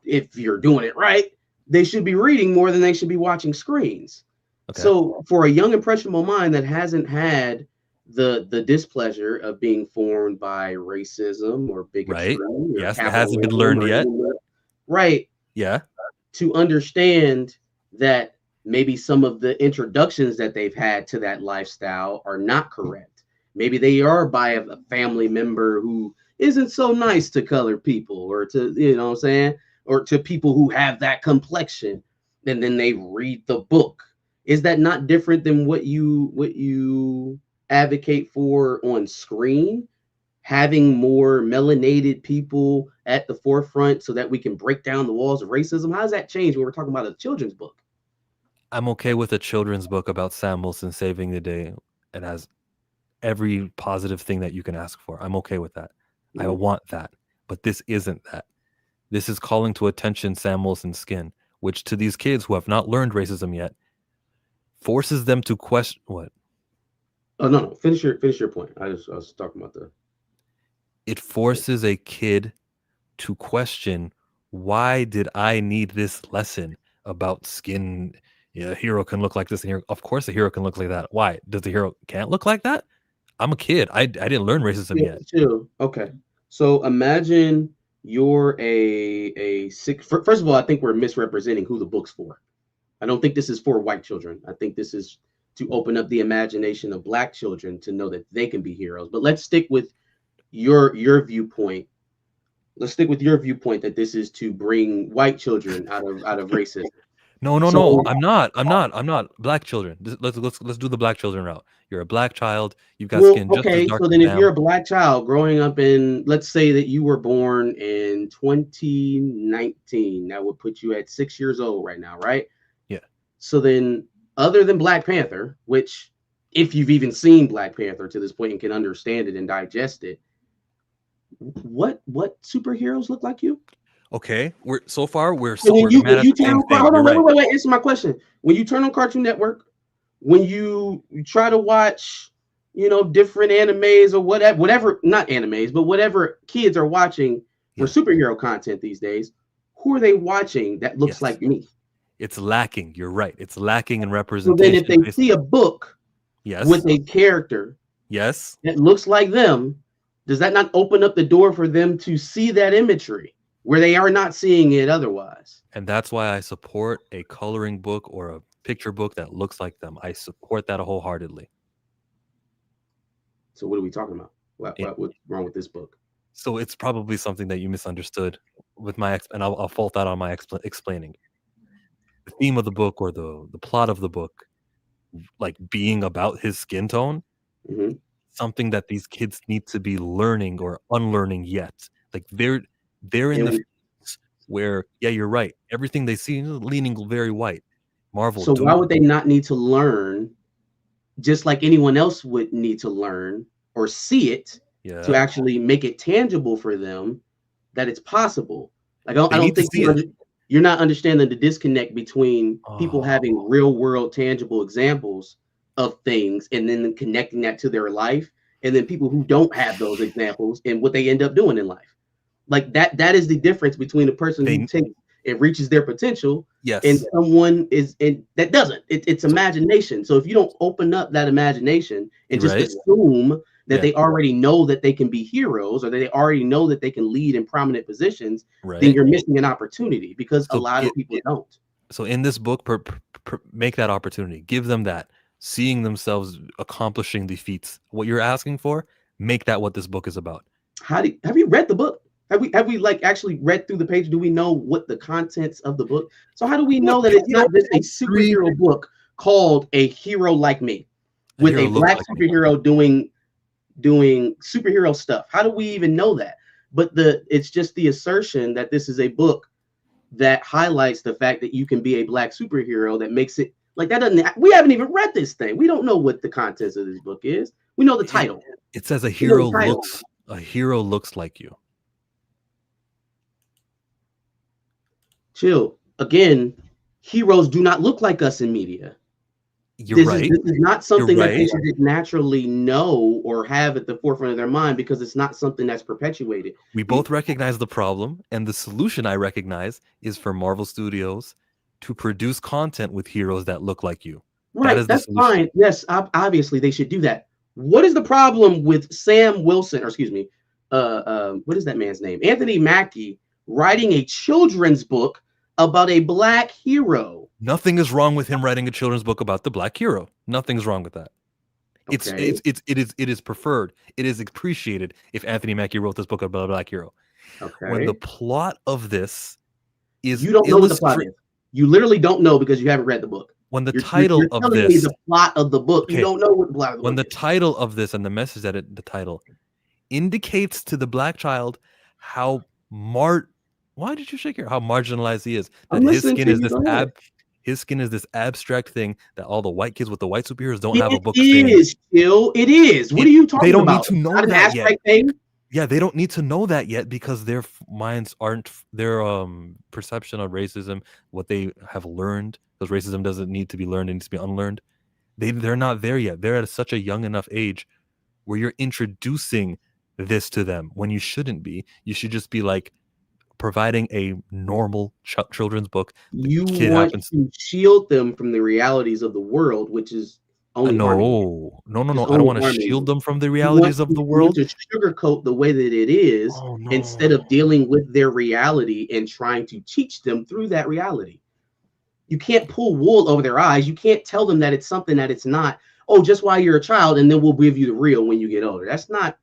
if you're doing it right, they should be reading more than they should be watching screens. Okay. So for a young impressionable mind that hasn't had the displeasure of being formed by racism or bigotry, yes, it hasn't been learned yet, right? Yeah, to understand that maybe some of the introductions that they've had to that lifestyle are not correct. Maybe they are by a family member who isn't so nice to colored people, or to, you know what I'm saying, or to people who have that complexion, and then they read the book. Is that not different than what you advocate for on screen? Having more melanated people at the forefront so that we can break down the walls of racism? How does that change when we're talking about a children's book? I'm okay with a children's book about Sam Wilson saving the day. It has every positive thing that you can ask for. I'm okay with that. I want that. But this isn't that. This is calling to attention Sam Wilson's skin, which to these kids who have not learned racism yet, forces them to question what? Oh, no. Finish your point. I was talking about it forces a kid to question, why did I need this lesson about skin? Yeah, a hero can look like this, and here, of course, a hero can look like that. Why does the hero can't look like that? I'm a kid. I didn't learn racism yet. Too. Okay, so imagine you're a sick. First of all, I think we're misrepresenting who the book's for. I don't think this is for white children. I think this is to open up the imagination of Black children to know that they can be heroes. But let's stick with your viewpoint. Let's stick with your viewpoint that this is to bring white children out of racism. No. I'm not. Black children. Let's do the Black children route. You're a Black child. You've got skin just as dark. So then, if you're a Black child growing up in, let's say that you were born in 2019, that would put you at 6 years old right now, right? Yeah. So then, other than Black Panther, which, if you've even seen Black Panther to this point and can understand it and digest it, what superheroes look like you? Okay, we're so wait, answer my question. When you turn on Cartoon Network, when you try to watch, different animes or whatever, not animes, but whatever kids are watching for superhero content these days, who are they watching that looks like me? It's lacking. You're right. It's lacking in representation. So then if they see a book with a character that looks like them, does that not open up the door for them to see that imagery where they are not seeing it otherwise? And that's why I support a coloring book or a picture book that looks like them. I support that wholeheartedly. So what are we talking about? What's wrong with this book? So it's probably something that you misunderstood with my and I'll fault that on my explaining. The theme of the book or the plot of the book, like being about his skin tone, something that these kids need to be learning or unlearning yet. Like they're in the phase where, you're right. Everything they see is leaning very white. Marvel. So why would they not need to learn, just like anyone else would need to learn or see it to actually make it tangible for them that it's possible? Like I don't think you're not understanding the disconnect between people having real world tangible examples of things and then connecting that to their life, and then people who don't have those examples and what they end up doing in life. Like that is the difference between a person who takes and reaches their potential and someone that doesn't. It's imagination. So if you don't open up that imagination and just assume that they already know that they can be heroes or that they already know that they can lead in prominent positions, then you're missing an opportunity, because a lot of people don't. So in this book, make that opportunity. Give them that. seeing themselves accomplishing the feats. What you're asking for, make that what this book is about. Have you read the book? Have we like actually read through the page? Do we know what the contents of the book? So how do we know that it's not just a superhero book called A Hero Like Me with a black superhero doing superhero stuff? How do we even know that? But it's just the assertion that this is a book that highlights the fact that you can be a black superhero, that makes it like that. We haven't even read this thing. We don't know what the contents of this book is. We know the title. It says a hero looks like you. Chill. Again, heroes do not look like us in media. You're right. This is not something that they should naturally know or have at the forefront of their mind, because it's not something that's perpetuated. We both recognize the problem, and the solution I recognize is for Marvel Studios to produce content with heroes that look like you. Right, that's fine. Yes, obviously they should do that. What is the problem with Sam Wilson, or excuse me, what is that man's name? Anthony Mackie writing a children's book about a black hero? Nothing is wrong with him writing a children's book about the black hero. Nothing's wrong with that. Okay. It is preferred. It is appreciated if Anthony Mackie wrote this book about a black hero. Okay. When the plot of this is, you don't know what the plot is. You literally don't know because you haven't read the book. When the title of this, the plot of the book, you don't know what the plot of the book. When the title of this and the message that the title indicates to the black child how why did you shake your? How marginalized he is. That his skin is this abstract thing that all the white kids with the white superheroes don't have a book. It is. What are you talking about? They don't need to know that yet. Thing? Yeah, they don't need to know that yet because their minds aren't, their perception of racism, what they have learned, because racism doesn't need to be learned, it needs to be unlearned. They're not there yet. They're at such a young enough age where you're introducing this to them when you shouldn't be. You should just be like providing a normal children's book. You want to shield them from the realities of the world, which is only no. I don't want to shield them from the realities of the world. To sugarcoat the way that it is, instead of dealing with their reality and trying to teach them through that reality. You can't pull wool over their eyes. You can't tell them that it's something that it's not. Oh, just while you're a child, and then we'll give you the real when you get older. That's not.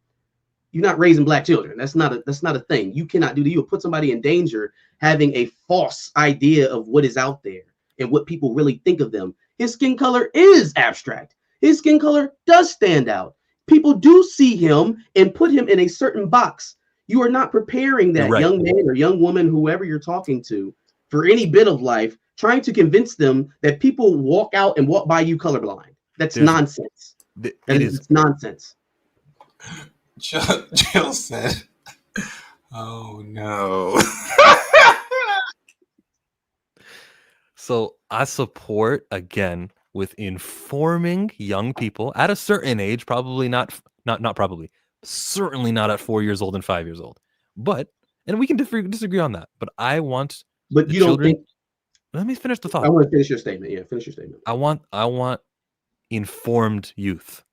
You're not raising black children. That's not a thing. You cannot do that. You'll put somebody in danger having a false idea of what is out there and what people really think of them. His skin color is abstract. His skin color does stand out. People do see him and put him in a certain box. You are not preparing that young man or young woman, whoever you're talking to, for any bit of life, trying to convince them that people walk out and walk by you colorblind. That's nonsense. It's nonsense. Jill said, "Oh no." So I support, again, with informing young people at a certain age, probably not probably, certainly not at 4 years old and 5 years old. And we can disagree on that. But I want. But you don't think. Let me finish the thought. I want to finish your statement. Yeah, finish your statement. I want informed youth.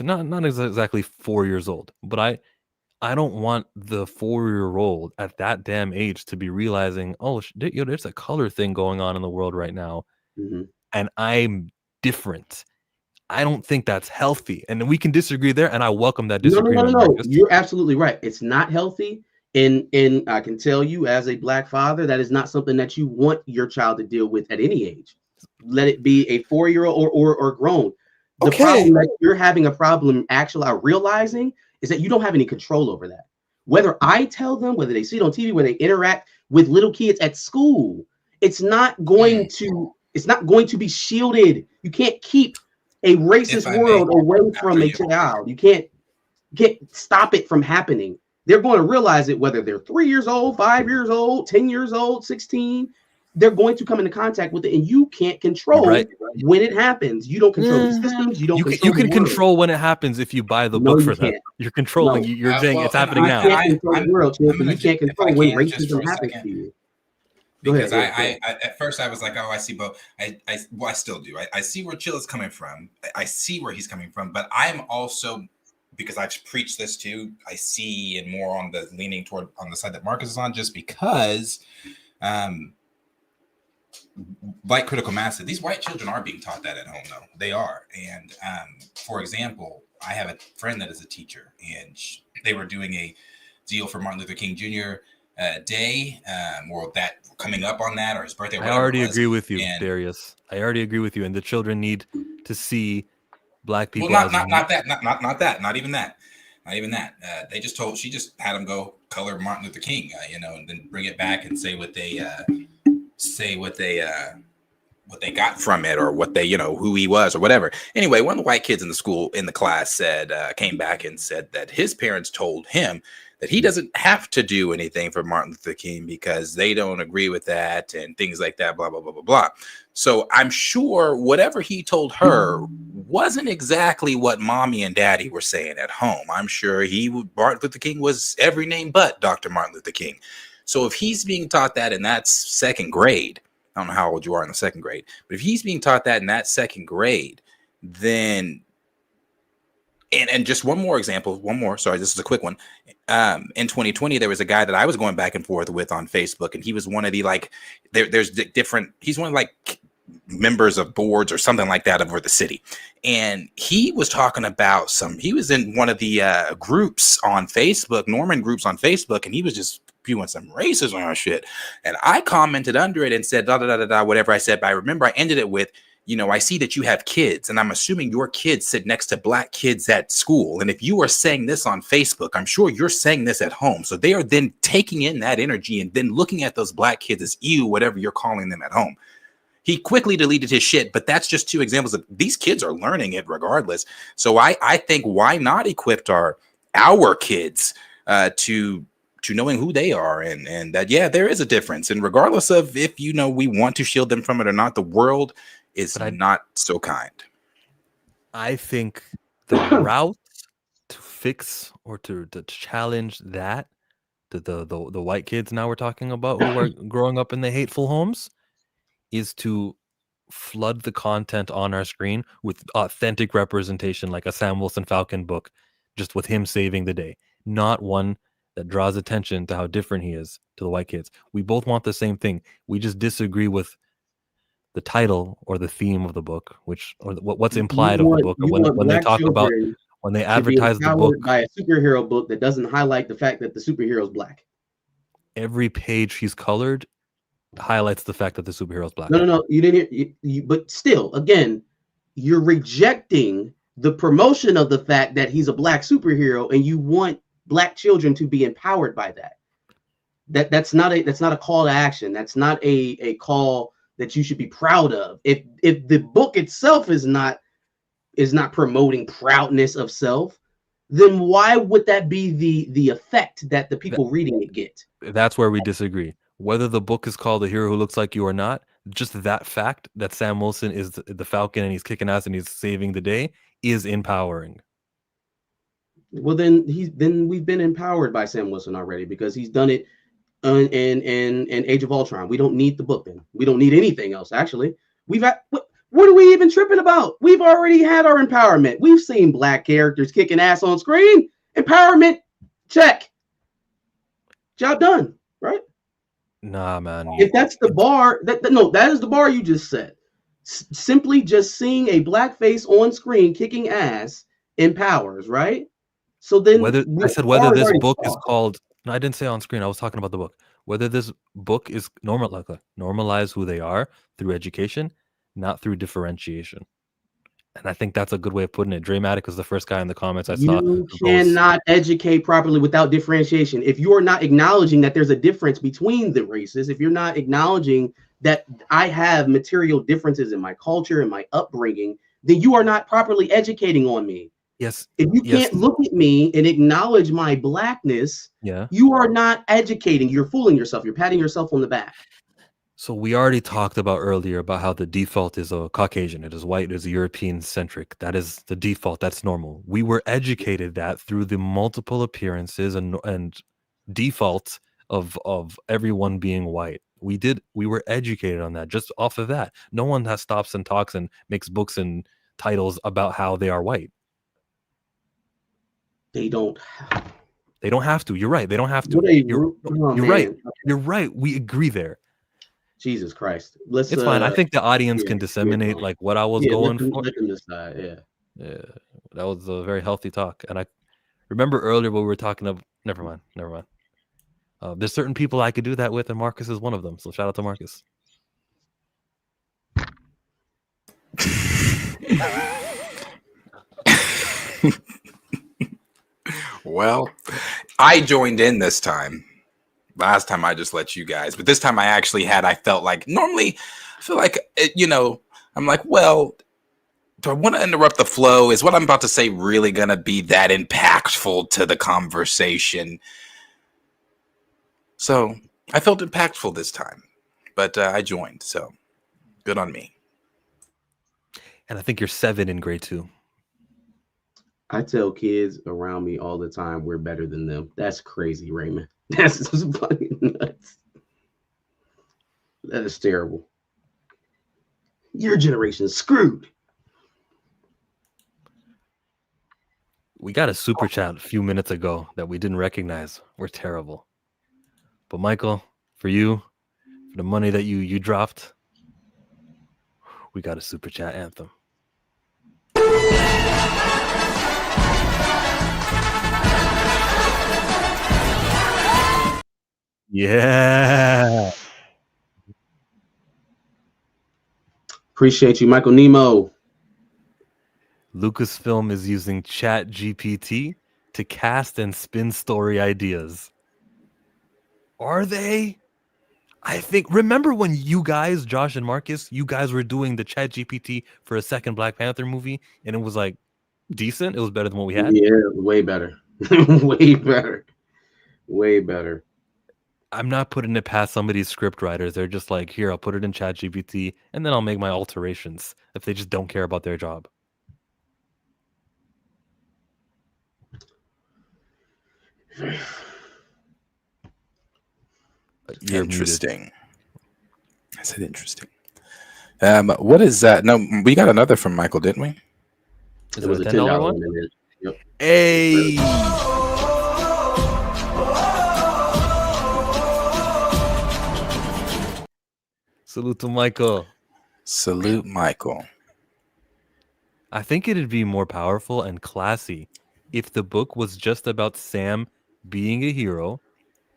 Not exactly 4 years old, but I don't want the 4-year-old at that damn age to be realizing, oh, there's a color thing going on in the world right now, and I'm different. I don't think that's healthy, and we can disagree there, and I welcome that disagreement. No. You're absolutely right. It's not healthy, and I can tell you as a black father, that is not something that you want your child to deal with at any age. Let it be a 4-year-old or grown. The problem that you're having a problem actually realizing is that you don't have any control over that. Whether I tell them, whether they see it on TV, whether they interact with little kids at school, it's not going to be shielded. You can't keep a racist world away from a child. You can't stop it from happening. They're going to realize it whether they're 3 years old, 5 years old, 10 years old, 16. They're going to come into contact with it, and you can't control when it happens. You don't control the systems. You can control when it happens if you buy the book for that. You're controlling. You're saying it's happening now. You can't control when racism happens to you. Because I at first I was like, oh, I see, but I still do. I see where Chill is coming from. I see where he's coming from, but I'm also, because I've preached this too, I see and more on the leaning toward on the side that Marcus is on, just because like critical mass, these white children are being taught that at home, though. They are. And for example, I have a friend that is a teacher, and they were doing a deal for Martin Luther King Jr. Day, or that coming up on that, or his birthday. I already agree with you, Darius. I already agree with you. And the children need to see Black people. Well, not even that. They just she just had them go color Martin Luther King, and then bring it back and say what they got from it, or what they, who he was or whatever. Anyway, one of the white kids in the class came back and said that his parents told him that he doesn't have to do anything for Martin Luther King because they don't agree with that and things like that, blah, blah, blah, blah, blah. So I'm sure whatever he told her wasn't exactly what mommy and daddy were saying at home. I'm sure Martin Luther King was every name but Dr. Martin Luther King. So if he's being taught that in that second grade, I don't know how old you are in the second grade, but if he's being taught that in that second grade, then, and just one more, sorry, this is a quick one. In 2020, there was a guy that I was going back and forth with on Facebook, and he was one of the, he's one of members of boards or something like that over the city. And he was talking about he was in one of the groups on Facebook, Norman groups on Facebook, and he was just spewing some racism on shit. And I commented under it and said, da, da, da, da, da, whatever I said. But I remember I ended it with, I see that you have kids, and I'm assuming your kids sit next to Black kids at school. And if you are saying this on Facebook, I'm sure you're saying this at home. So they are then taking in that energy and then looking at those Black kids as you, whatever you're calling them at home. He quickly deleted his shit, but that's just two examples of these kids are learning it regardless. So I think, why not equip our kids to knowing who they are, and that, yeah, there is a difference. And regardless of if, we want to shield them from it or not, the world is not so kind. I think the route to fix or to challenge that, the white kids now we're talking about who are growing up in the hateful homes, is to flood the content on our screen with authentic representation, like a Sam Wilson Falcon book, just with him saving the day, not one that draws attention to how different he is to the white kids. We both want the same thing. We just disagree with the title or the theme of the book, what's implied of the book. When they talk about, when they advertise the book by a superhero book that doesn't highlight the fact that the superhero is Black. Every page he's colored highlights the fact that the superhero is Black. No, you didn't hear. But still, again, you're rejecting the promotion of the fact that he's a Black superhero, and you want Black children to be empowered by that. That's not a call to action. That's not a call that you should be proud of. If the book itself is not promoting proudness of self, then why would that be the effect that the people reading it get? That's where we disagree. Whether the book is called A Hero Who Looks Like You or not, just that fact that Sam Wilson is the Falcon and he's kicking ass and he's saving the day is empowering. Well, then we've been empowered by Sam Wilson already, because he's done it in Age of Ultron. We don't need the book then. We don't need anything else, actually. What are we even tripping about? We've already had our empowerment. We've seen Black characters kicking ass on screen. Empowerment, check. Job done, right? Nah, man. If that's the bar, that is the bar you just set. Simply just seeing a Black face on screen kicking ass empowers, right? So then, whether this book is called, no, I didn't say on screen. I was talking about the book. Whether this book is normalize who they are through education, not through differentiation. And I think that's a good way of putting it. Dramatic was the first guy in the comments I saw. You cannot educate properly without differentiation. If you are not acknowledging that there's a difference between the races, if you're not acknowledging that I have material differences in my culture and my upbringing, then you are not properly educating on me. Yes. If you can't look at me and acknowledge my Blackness, you are not educating. You're fooling yourself. You're patting yourself on the back. So we already talked about earlier about how the default is a Caucasian. It is white. It is European centric. That is the default. That's normal. We were educated that through the multiple appearances and default of everyone being white. We were educated on that just off of that. No one that stops and talks and makes books and titles about how they are white. They don't have to. You're right. They don't have to. You're right. You're right. We agree there. Jesus Christ. Let's It's fine. I think the audience can disseminate yeah. like what I was Yeah, going let for. them decide. Yeah. Yeah, that was a very healthy talk. And I remember earlier when we were talking of. Never mind. There's certain people I could do that with, and Marcus is one of them. So shout out to Marcus. Well, I joined in this time. Last time I just let you guys, but this time I felt like normally I feel like, I'm like, well, do I want to interrupt the flow? Is what I'm about to say really going to be that impactful to the conversation? So I felt impactful this time, but I joined. So good on me. And I think you're 7 in grade 2. I tell kids around me all the time we're better than them. That's crazy, Raymond. That's just fucking nuts. That is terrible. Your generation is screwed. We got a super chat a few minutes ago that we didn't recognize. We're terrible. But Michael, for you, for the money that you dropped, we got a super chat anthem. Yeah. Appreciate you, Michael Nemo. Lucasfilm is using Chat GPT to cast and spin story ideas. Are they? I think, remember when you guys, Josh and Marcus, you guys were doing the Chat GPT for a second Black Panther movie, and it was like decent. It was better than what we had. Yeah, way better. Way better. Way better. I'm not putting it past some of these script writers. They're just like, here, I'll put it in Chat GPT, and then I'll make my alterations if they just don't care about their job. You're Interesting. muted. I said interesting. What is that? No, we got another from Michael, didn't we? Is it a $10 one? Yep. Hey! Salute to Michael. Salute, Michael. I think it'd be more powerful and classy if the book was just about Sam being a hero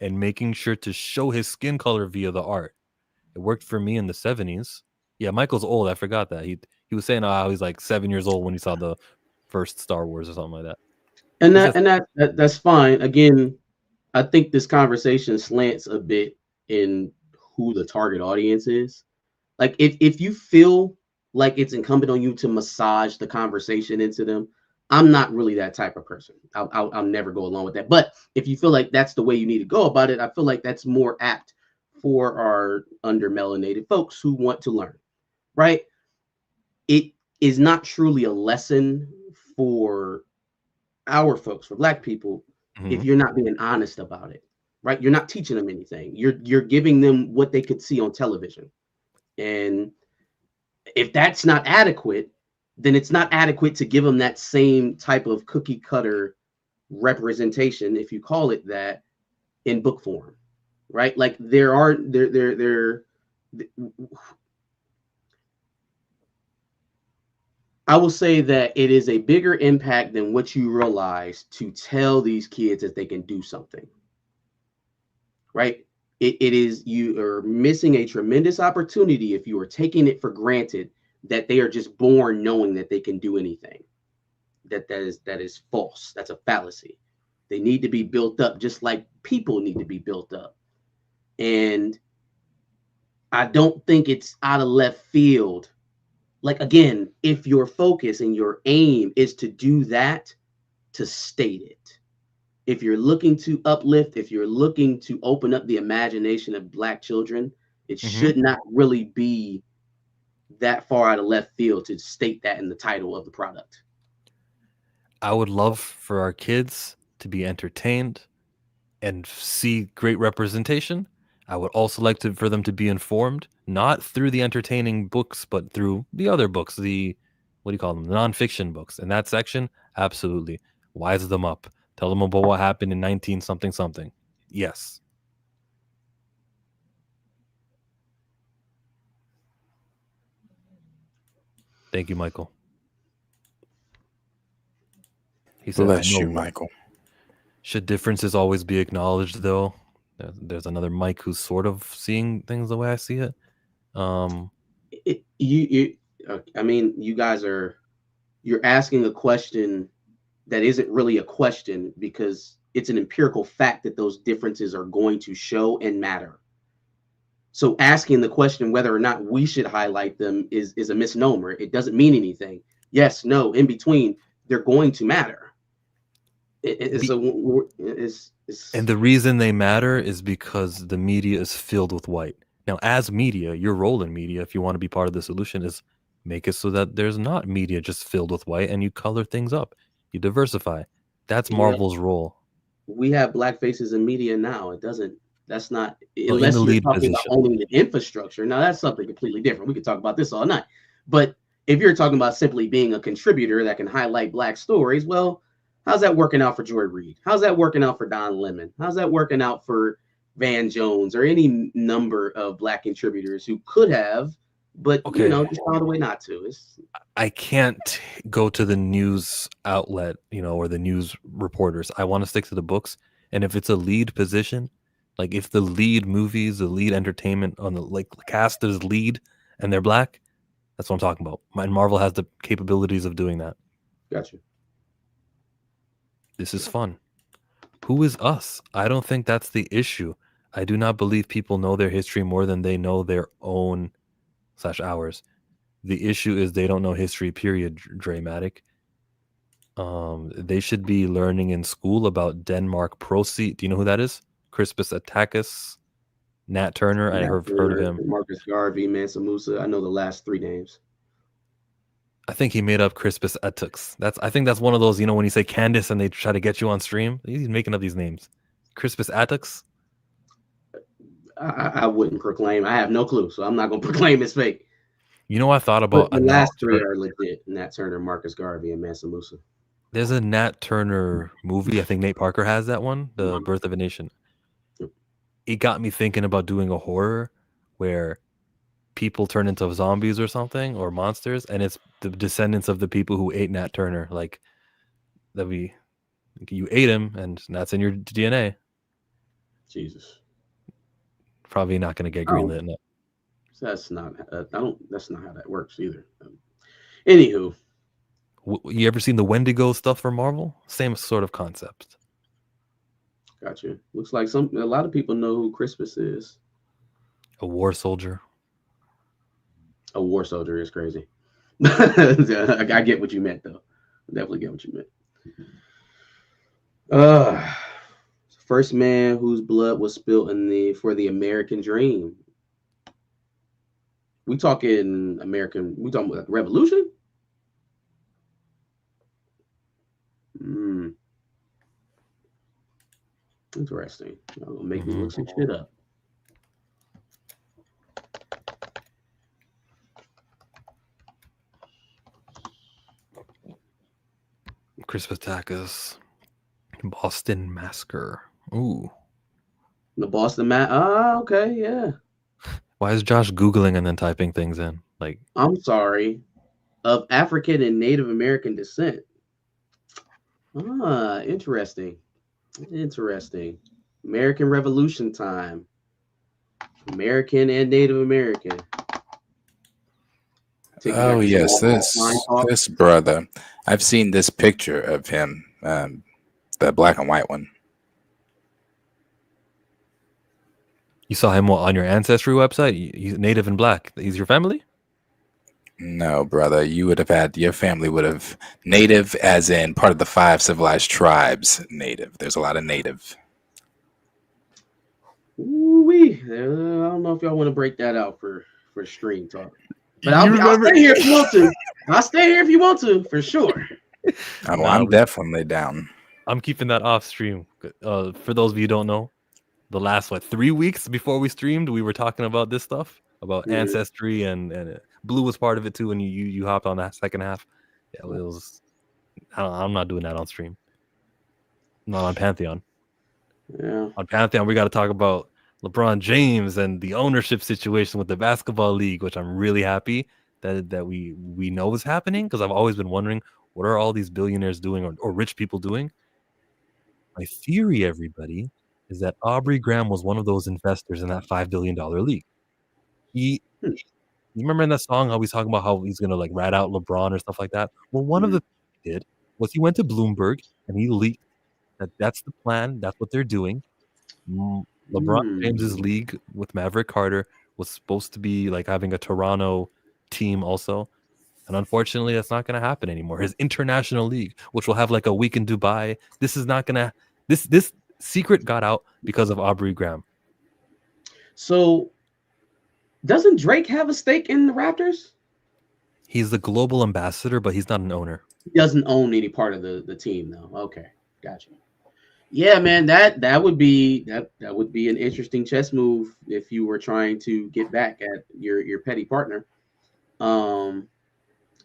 and making sure to show his skin color via the art. It worked for me in the 70s. Yeah, Michael's old. I forgot that. He was saying how he's like 7 years old when he saw the first Star Wars or something like that. And that's fine. Again, I think this conversation slants a bit in who the target audience is. Like if you feel like it's incumbent on you to massage the conversation into them, I'm not really that type of person. I'll never go along with that. But if you feel like that's the way you need to go about it, I feel like that's more apt for our under-melanated folks who want to learn, right? It is not truly a lesson for our folks, for Black people, if you're not being honest about it, right? You're not teaching them anything. You're giving them what they could see on television. And if that's not adequate, then it's not adequate to give them that same type of cookie cutter representation, if you call it that, in book form, right? Like I will say that it is a bigger impact than what you realize to tell these kids that they can do something, right? It is, you are missing a tremendous opportunity if you are taking it for granted that they are just born knowing that they can do anything. That is false. That's a fallacy. They need to be built up just like people need to be built up. And I don't think it's out of left field. Like, again, if your focus and your aim is to do that, to state it. If you're looking to uplift, if you're looking to open up the imagination of Black children, it should not really be that far out of left field to state that in the title of the product. I would love for our kids to be entertained and see great representation. I would also like for them to be informed, not through the entertaining books, but through the other books, the nonfiction books. In that section, absolutely. Wise them up. Tell them about what happened in 19 something something. Yes. Thank you, Michael. He said, Bless "I you, know." Michael. Should differences always be acknowledged, though? There's another Mike who's sort of seeing things the way I see it. I mean, you guys you're asking a question that isn't really a question because it's an empirical fact that those differences are going to show and matter. So asking the question whether or not we should highlight them is a misnomer. It doesn't mean anything. Yes, no, in between, they're going to matter. And the reason they matter is because the media is filled with white. Now, as media, your role in media, if you want to be part of the solution, is make it so that there's not media just filled with white, and you color things up. You diversify. That's Marvel's role. We have black faces in media now. That's not, well, unless you're lead talking position. about owning the infrastructure. Now, that's something completely different. We could talk about this all night. But if you're talking about simply being a contributor that can highlight black stories, well, how's that working out for Joy Reid? How's that working out for Don Lemon? How's that working out for Van Jones or any number of black contributors who could have, but just found a way not to? I can't go to the news outlet, or the news reporters. I want to stick to the books. And if it's a lead position, like if the lead movies, the lead entertainment on the cast is lead and they're black, that's what I'm talking about. And Marvel has the capabilities of doing that. Gotcha. This is fun. Who is us? I don't think that's the issue. I do not believe people know their history more than they know their own /ours. The issue is they don't know history, period, Dramatic. They should be learning in school about Denmark Proceed. Do you know who that is? Crispus Attucks, Nat Turner. I heard of him. Marcus Garvey, Mansa Musa. I know the last three names. I think he made up Crispus Attucks. I think that's one of those, when you say Candace and they try to get you on stream, he's making up these names. Crispus Attucks? I wouldn't proclaim. I have no clue, so I'm not going to proclaim it's fake. I thought about the last three are legit: Nat Turner, Marcus Garvey, and Mansa Musa. There's a Nat Turner movie. I think Nate Parker has that one, The Birth of a Nation. It got me thinking about doing a horror where people turn into zombies or something, or monsters, and it's the descendants of the people who ate Nat Turner. You ate him, and that's in your DNA. Jesus. Probably not going to get greenlit. No. That's not. That's not how that works either. Anywho, you ever seen the Wendigo stuff for Marvel? Same sort of concept. Gotcha. Looks like a lot of people know who Crispus is. A war soldier. A war soldier is crazy. I get what you meant, though. I definitely get what you meant. First man whose blood was spilled for the American dream. We talking about revolution? Interesting. I'm gonna make me look some shit up. Crispus Attucks, Boston Massacre. Ooh. The Boston okay, yeah. Why is Josh Googling and then typing things in? I'm sorry. Of African and Native American descent. Interesting. American Revolution time. American and Native American. Oh, yes, this brother. I've seen this picture of him, the black and white one. You saw him on your Ancestry website? He's Native and black. He's your family? No, brother. Your family would have Native as in part of the 5 civilized tribes. Native. There's a lot of Native. Ooh-wee. I don't know if y'all want to break that out for stream talk. But I'll stay here if you want to. I'll stay here if you want to, for sure. Oh, I'm definitely down. I'm keeping that off stream. For those of you who don't know, the last 3 weeks before we streamed, we were talking about this stuff, about Ancestry, and Blue was part of it too. And you hopped on that second half. Yeah, it was. I'm not doing that on stream. Not on Pantheon. Yeah. On Pantheon, we got to talk about LeBron James and the ownership situation with the basketball league, which I'm really happy that we know is happening? Because I've always been wondering, what are all these billionaires doing or rich people doing? My theory, everybody, is that Aubrey Graham was one of those investors in that $5 billion league. He, Hmm. you remember in that song how he's talking about how he's gonna like rat out LeBron or stuff like that? Well, one of the things he did was he went to Bloomberg and he leaked that that's the plan, that's what they're doing. LeBron James's league with Maverick Carter was supposed to be like having a Toronto team also. And unfortunately, that's not going to happen anymore. His international league, which will have like a week in Dubai, this is not going to. This secret got out because of Aubrey Graham. So, doesn't Drake have a stake in the Raptors? He's the global ambassador, but he's not an owner. He doesn't own any part of the team, though. Okay, gotcha. Yeah, man, that would be an interesting chess move if you were trying to get back at your petty partner.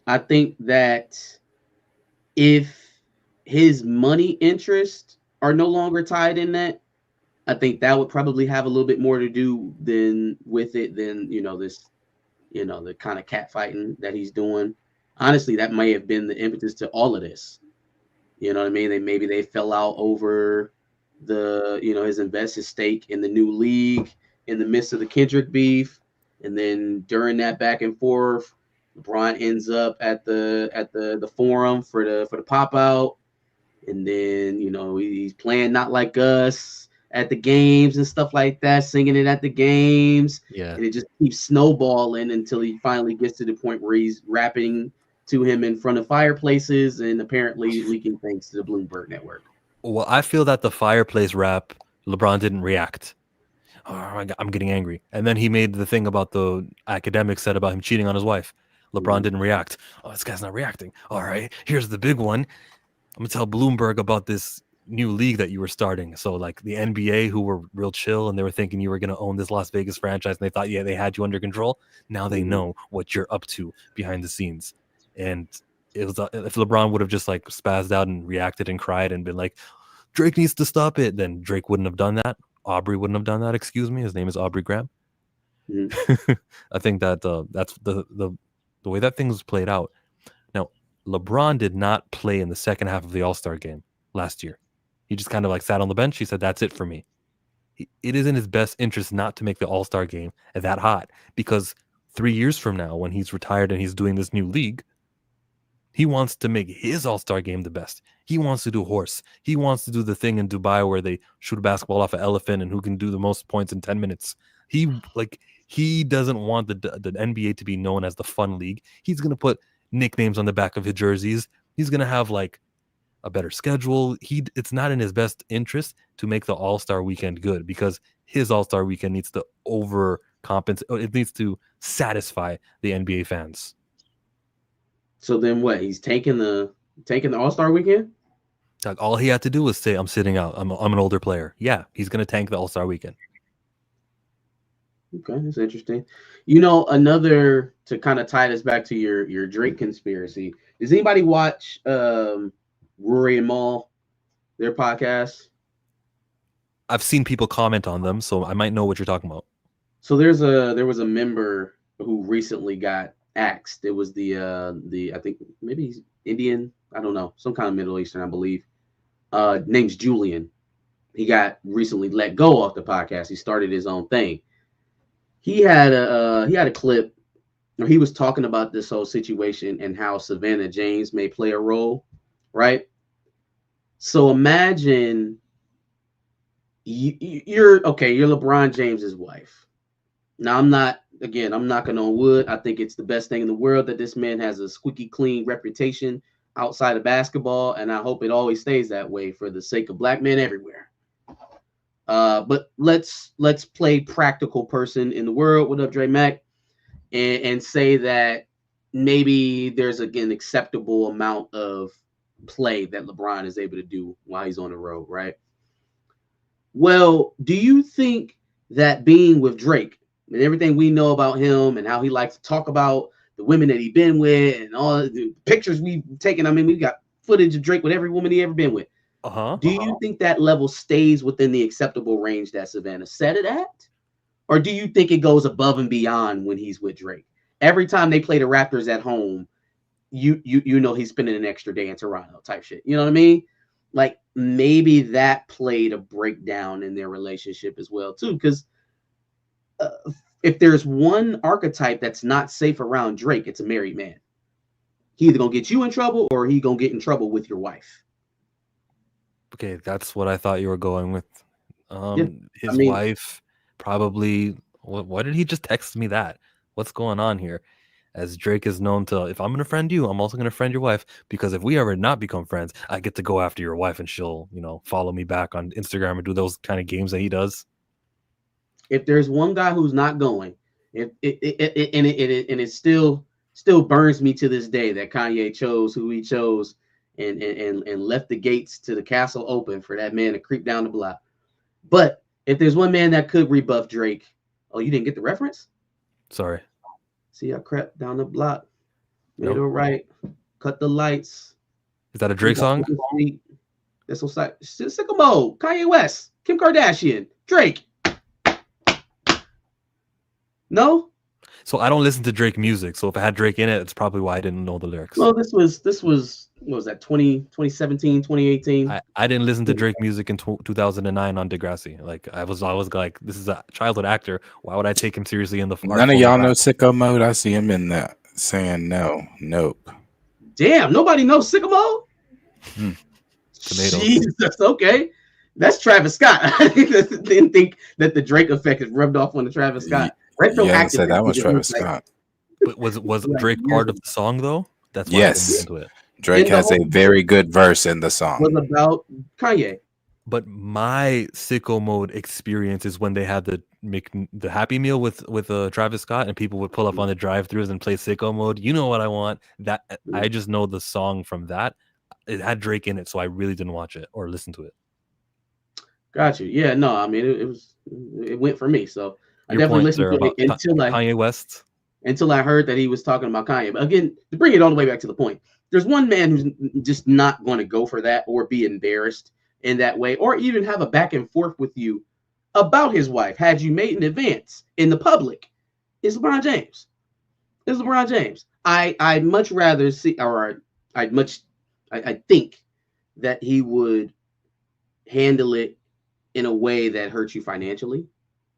I think that if his money interests are no longer tied in that, I think that would probably have a little bit more to do than the kind of cat fighting that he's doing. Honestly, that may have been the impetus to all of this. You know what I mean? Maybe they fell out over his stake in the new league in the midst of the Kendrick beef, and then during that back and forth, LeBron ends up at the forum for the pop out, and then he's playing Not Like Us at the games and stuff like that, singing it at the games. Yeah, and it just keeps snowballing until he finally gets to the point where he's rapping to him in front of fireplaces and apparently leaking things to the Bloomberg network. Well, I feel that the fireplace rap, LeBron didn't react. Oh, I'm getting angry. And then he made the thing about the academics said about him cheating on his wife. LeBron didn't react. Oh, this guy's not reacting. All right, here's the big one. I'm going to tell Bloomberg about this new league that you were starting. So like the NBA, who were real chill and they were thinking you were going to own this Las Vegas franchise and they thought, yeah, they had you under control. Now they know what you're up to behind the scenes. And it was if LeBron would have just like spazzed out and reacted and cried and been like, Drake needs to stop it, then Drake wouldn't have done that. Aubrey wouldn't have done that. Excuse me. His name is Aubrey Graham. I think that that's the way that things played out. Now, LeBron did not play in the second half of the All-Star game last year. He just kind of like sat on the bench. He said, that's it for me. It is in his best interest not to make the All-Star game that hot, because 3 years from now, when he's retired and he's doing this new league, he wants to make his All-Star game the best. He wants to do horse. He wants to do the thing in Dubai where they shoot a basketball off an elephant and who can do the most points in 10 minutes. He doesn't want the NBA to be known as the fun league. He's going to put nicknames on the back of his jerseys. He's going to have like a better schedule. It's not in his best interest to make the All-Star weekend good, because his All-Star weekend needs to overcompensate. It needs to satisfy the NBA fans. So then what? He's taking the All-Star weekend? Like all he had to do was say, I'm sitting out. I'm an older player. Yeah, he's going to tank the All-Star weekend. Okay, that's interesting. Another, to kind of tie this back to your Drake conspiracy. Does anybody watch Rory and Mal, their podcast? I've seen people comment on them, so I might know what you're talking about. So there was a member who recently got axed. It was the I think maybe he's Indian, I don't know, some kind of Middle Eastern, I believe. Name's Julian. He got recently let go off the podcast. He started his own thing. He had a clip where he was talking about this whole situation and how Savannah James may play a role, right? So imagine you're LeBron James's wife. Now I'm not knocking on wood. I think it's the best thing in the world that this man has a squeaky clean reputation outside of basketball, and I hope it always stays that way for the sake of black men everywhere. But let's play practical person in the world. What up, Dre Mac? And say that maybe there's an acceptable amount of play that LeBron is able to do while he's on the road, right? Well, do you think that being with Drake and everything we know about him and how he likes to talk about the women that he's been with and all the pictures we've taken, I mean, we've got footage of Drake with every woman he ever been with. Do you think that level stays within the acceptable range that Savannah set it at? Or do you think it goes above and beyond when he's with Drake? every time they play the Raptors at home, you know he's spending an extra day in Toronto type shit. You know what I mean? Like maybe that played a breakdown in their relationship as well too. Because if there's one archetype that's not safe around Drake, it's a married man. He either gonna get you in trouble or he gonna get in trouble with your wife. Okay, that's what I thought you were going with. His I mean, wife probably. Why did he just text me that? What's going on here? As Drake is known to, if I'm going to friend you, I'm also going to friend your wife, because if we ever not become friends, I get to go after your wife and she'll, follow me back on Instagram and do those kind of games that he does. If there's one guy who's not going, it still burns me to this day that Kanye chose who he chose and left the gates to the castle open for that man to creep down the block. But if there's one man that could rebuff Drake, oh, you didn't get the reference? Sorry. See, I crept down the block, made a right, cut the lights. Is that a Drake song? That's what's like Sicko Mode, Kanye West, Kim Kardashian, Drake. No? So I don't listen to Drake music. So if it had Drake in it, it's probably why I didn't know the lyrics. Well, this was what was that, 2017, 2018? I didn't listen to Drake music in 2009 on Degrassi. Like I was like, this is a childhood actor. Why would I take him seriously in the None of y'all know Sicko Mode? I see him in that saying nope. Damn, nobody knows Sicko Mode? Jesus, okay. That's Travis Scott. I didn't think that the Drake effect is rubbed off on the Travis Scott. Yeah, said that was Travis Scott. But was Drake part of the song though? That's why yes. I didn't listen to it. Drake has a very good verse in the song. Was about Kanye. But my Sicko Mode experience is when they had the Happy Meal with Travis Scott, and people would pull up on the drive-thrus and play Sicko Mode. You know what I want? That I just know the song from that. It had Drake in it, so I really didn't watch it or listen to it. Got you. Yeah, no, I mean it went for me. So I definitely listened to it until Kanye West. Until I heard that he was talking about Kanye. But again, to bring it all the way back to the point, there's one man who's just not going to go for that or be embarrassed in that way or even have a back and forth with you about his wife had you made an advance in the public. It's LeBron James. It's LeBron James. I'd much rather see, or I think that he would handle it in a way that hurts you financially,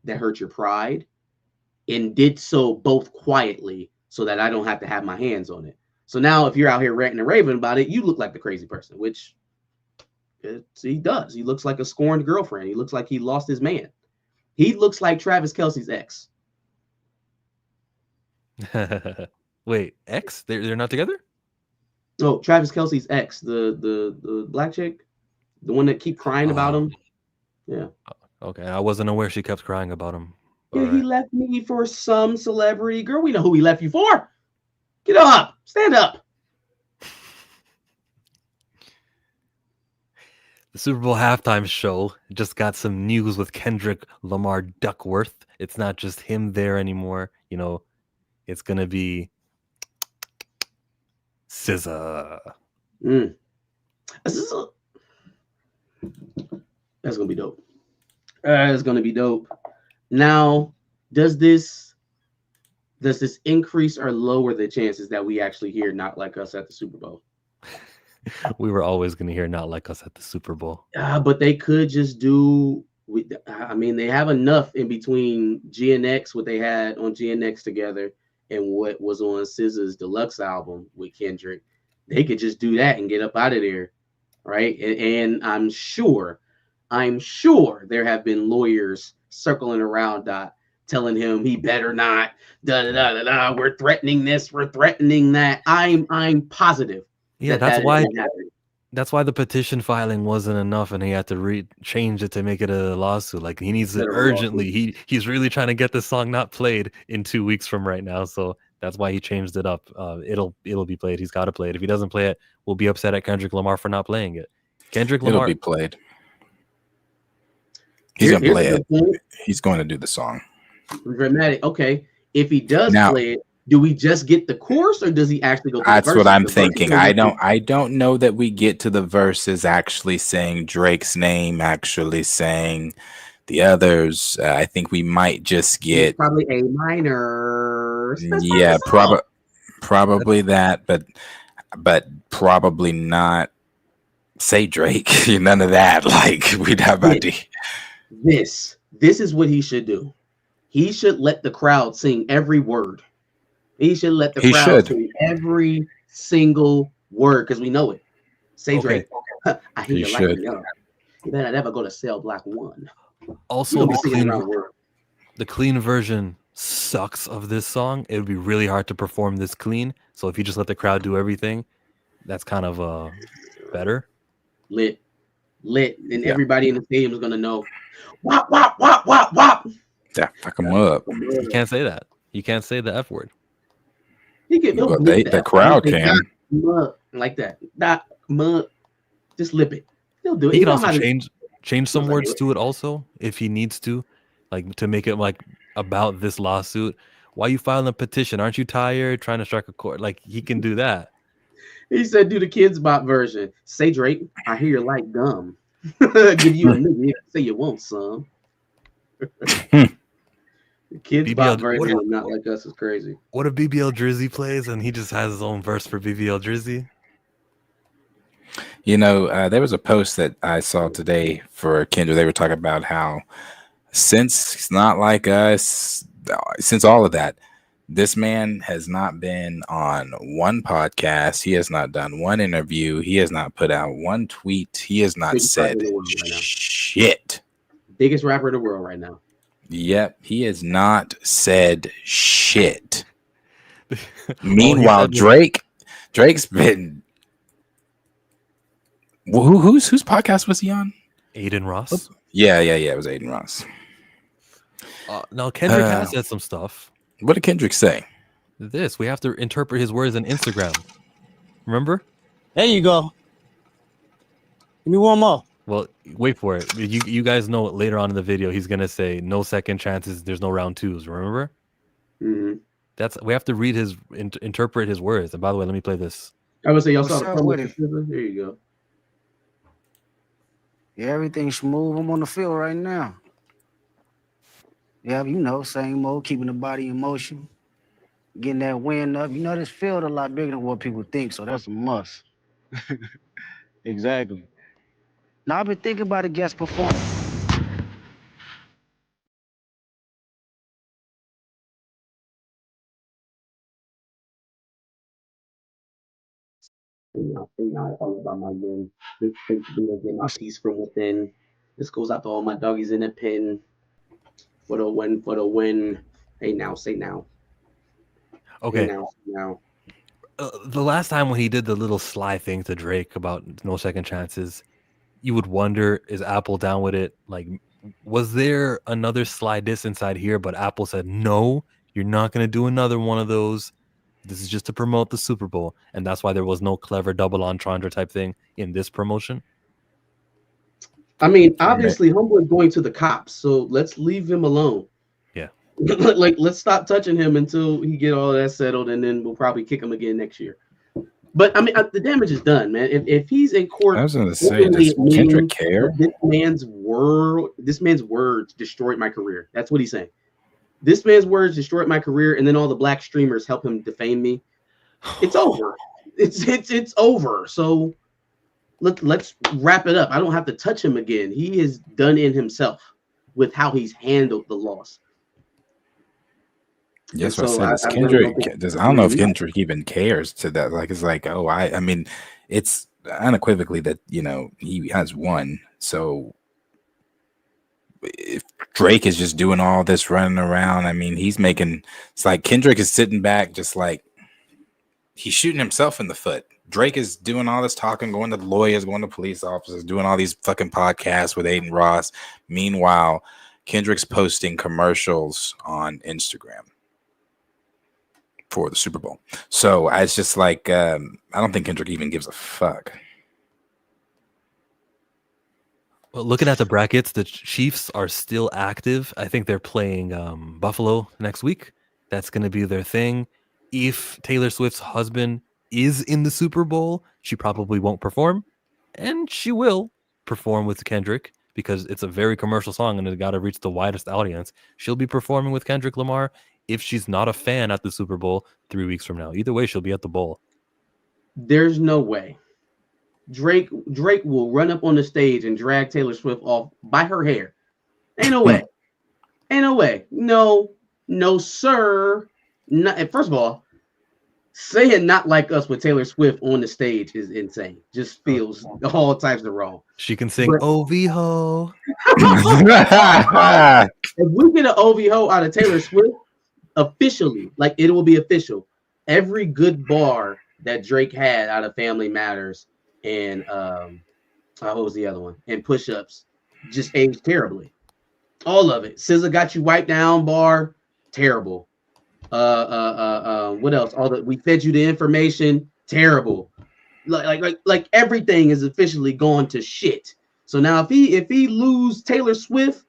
that hurts your pride, and did so both quietly so that I don't have to have my hands on it. So now if you're out here ranting and raving about it, you look like the crazy person, which he does. He looks like a scorned girlfriend. He looks like he lost his man. He looks like Travis Kelce's ex. Wait, ex? They're not together? No, Travis Kelce's ex, the black chick, the one that keep crying about him. Yeah. Okay, I wasn't aware she kept crying about him. Yeah, right. He left me for some celebrity. Girl, we know who he left you for. Get up. Stand up. The Super Bowl halftime show just got some news with Kendrick Lamar Duckworth. It's not just him there anymore. It's going to be SZA. That's going to be dope. It's going to be dope. Now, does this increase or lower the chances that we actually hear Not Like Us at the Super Bowl? We were always going to hear Not Like Us at the Super Bowl. But they could just do, they have enough in between GNX, what they had on GNX together, and what was on SZA's deluxe album with Kendrick. They could just do that and get up out of there, right? And I'm sure there have been lawyers circling around Dot, telling him he better not, we're threatening this, we're threatening that. I'm positive. Yeah, that's why the petition filing wasn't enough, and he had to change it to make it a lawsuit. Like he needs it urgently. He's really trying to get this song not played in 2 weeks from right now. So that's why he changed it up. It'll be played. He's got to play it. If he doesn't play it, we'll be upset at Kendrick Lamar for not playing it. Kendrick Lamar. It'll be played. He's gonna play it. He's going to do the song. Dramatic. Okay. If he does play it, do we just get the chorus, or does he actually go? That's what I'm thinking. I don't know that we get to the verses actually saying Drake's name, actually saying the others. I think we might just get probably A minor. verse. Best part Yeah, of the song. probably that, but probably not. Say Drake, none of that. Like we'd have about This is what he should do. He should let the crowd sing every word. He should let the He crowd should. sing every single word because we know it. Say Okay. Drake. I hear He you like should. me up. You better never go to Cell Block 1. Also, You'll be singing around the world. the clean version sucks of this song. It would be really hard to perform this clean. So if you just let the crowd do everything, that's kind of better. Lit. And Yeah. everybody in the stadium is gonna know. Wop, wop, wop, wop, wop. Yeah, fuck him up. You can't say that. You can't say the F word. He'll But bleep the crowd They can. got like that. That just lip it. He'll do it. He You can know how also to- change some like words it. to it also if he needs to, like to make it like about this lawsuit. Why you filing a petition? Aren't you tired trying to strike a chord? Like he can do that. He said, "Do the Kids Bop version." Say Drake. I hear you like gum. Give you a nigga. Say you want some. The Kids BBL Bop version of Not Like Us is crazy. What if BBL Drizzy plays and he just has his own verse for BBL Drizzy? You know, there was a post that I saw today for Kendrick. They were talking about how since it's Not Like Us, since all of that, this man has not been on one podcast. He has not done one interview. He has not put out one tweet. He has not Biggest rapper said in the world right now. shit. Biggest rapper in the world right now. Yep, he has not said shit. Meanwhile, Drake's been. Whose podcast was he on? Aiden Ross. Yeah. It was Aiden Ross. No, Kendrick has said some stuff. What did Kendrick say? We have to interpret his words on Instagram. Remember? There you go. Give me one more. Well, wait for it. You guys know later on in the video he's gonna say no second chances. There's no round twos. Remember? Mm-hmm. We have to read interpret his words. And by the way, let me play this. I would say y'all What's saw the up with promo. There you go. Yeah, everything's smooth. I'm on the field right now. Yeah, you know, same old, keeping the body in motion, getting that wind up. You know, this field a lot bigger than what people think, so that's a must. Exactly. Now, I've been thinking about a guest performance. All about my game. This get my peace from within. This goes out to all my doggies in the pen. For the win. Hey now, say now. Okay. Hey now. The last time when he did the little sly thing to Drake about no second chances, you would wonder, is Apple down with it? Like, was there another sly diss inside here? But Apple said, no, you're not going to do another one of those. This is just to promote the Super Bowl. And that's why there was no clever double entendre type thing in this promotion. I mean, obviously, Humble is going to the cops, so let's leave him alone. Yeah. Like, let's stop touching him until he get all that settled, and then we'll probably kick him again next year. But I mean, the damage is done, man. If he's in court, I was going to say, does Kendrick care? This man's words destroyed my career. That's what he's saying. This man's words destroyed my career, and then all the black streamers help him defame me. It's over. It's over. So let's wrap it up. I don't have to touch him again. He is done in himself with how he's handled the loss. Yes, So I said, I don't know if Kendrick even cares to that. Like, it's like, oh, I mean, it's unequivocally that, you know, he has won. So if Drake is just doing all this running around, I mean, it's like Kendrick is sitting back, just like he's shooting himself in the foot. Drake is doing all this talking, going to lawyers, going to police officers, doing all these fucking podcasts with Aiden Ross. Meanwhile, Kendrick's posting commercials on Instagram for the Super Bowl. So it's just like, I don't think Kendrick even gives a fuck. Well, looking at the brackets, the Chiefs are still active. I think they're playing Buffalo next week. That's going to be their thing. If Taylor Swift's husband is in the Super Bowl, she probably won't perform. And she will perform with Kendrick because it's a very commercial song and it got to reach the widest audience. She'll be performing with Kendrick Lamar if she's not a fan at the Super Bowl 3 weeks from now. Either way, she'll be at the bowl. There's no way. Drake will run up on the stage and drag Taylor Swift off by her hair. Ain't no way. Ain't no way. No, sir. Not, first of all, saying not like us with Taylor Swift on the stage is insane. Just feels all types of wrong. She can sing OVO. If we get an OVO out of Taylor Swift, officially, like it will be official. Every good bar that Drake had out of Family Matters and what was the other one? And Push-Ups just aged terribly. All of it. SZA got you wiped down bar, terrible. What else? We fed you the information, terrible. Like everything is officially gone to shit. So now if he lose Taylor Swift,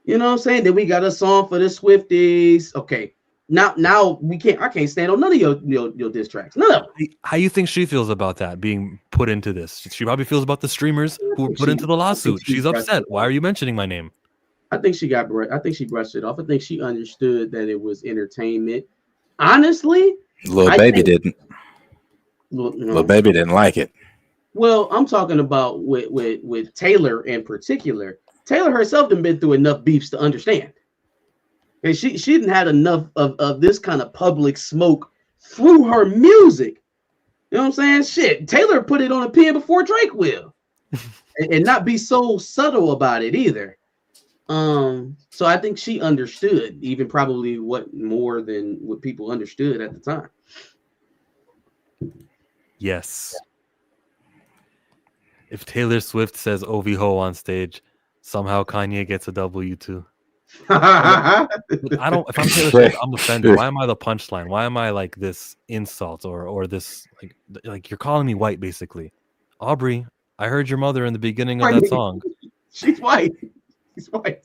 you know what I'm saying? Then we got a song for the Swifties. Okay. Now I can't stand on none of your diss tracks. None of them. How you think she feels about that being put into this? She probably feels about the streamers who were put into the lawsuit. She's upset. Why are you mentioning my name? I think she brushed it off. I think she understood that it was entertainment. Honestly, Lil Baby didn't like it. Well, I'm talking about with Taylor in particular. Taylor herself done been through enough beefs to understand. And she didn't had enough of this kind of public smoke through her music. You know what I'm saying? Shit, Taylor put it on a pen before Drake will. and not be so subtle about it either. So I think she understood even probably more than what people understood at the time. Yes. If Taylor Swift says OVO on stage, somehow Kanye gets a W too. If I'm Taylor Swift, I'm offended. Why am I the punchline? Why am I like this insult or this like you're calling me white basically? Aubrey, I heard your mother in the beginning of that song. She's white. She's white.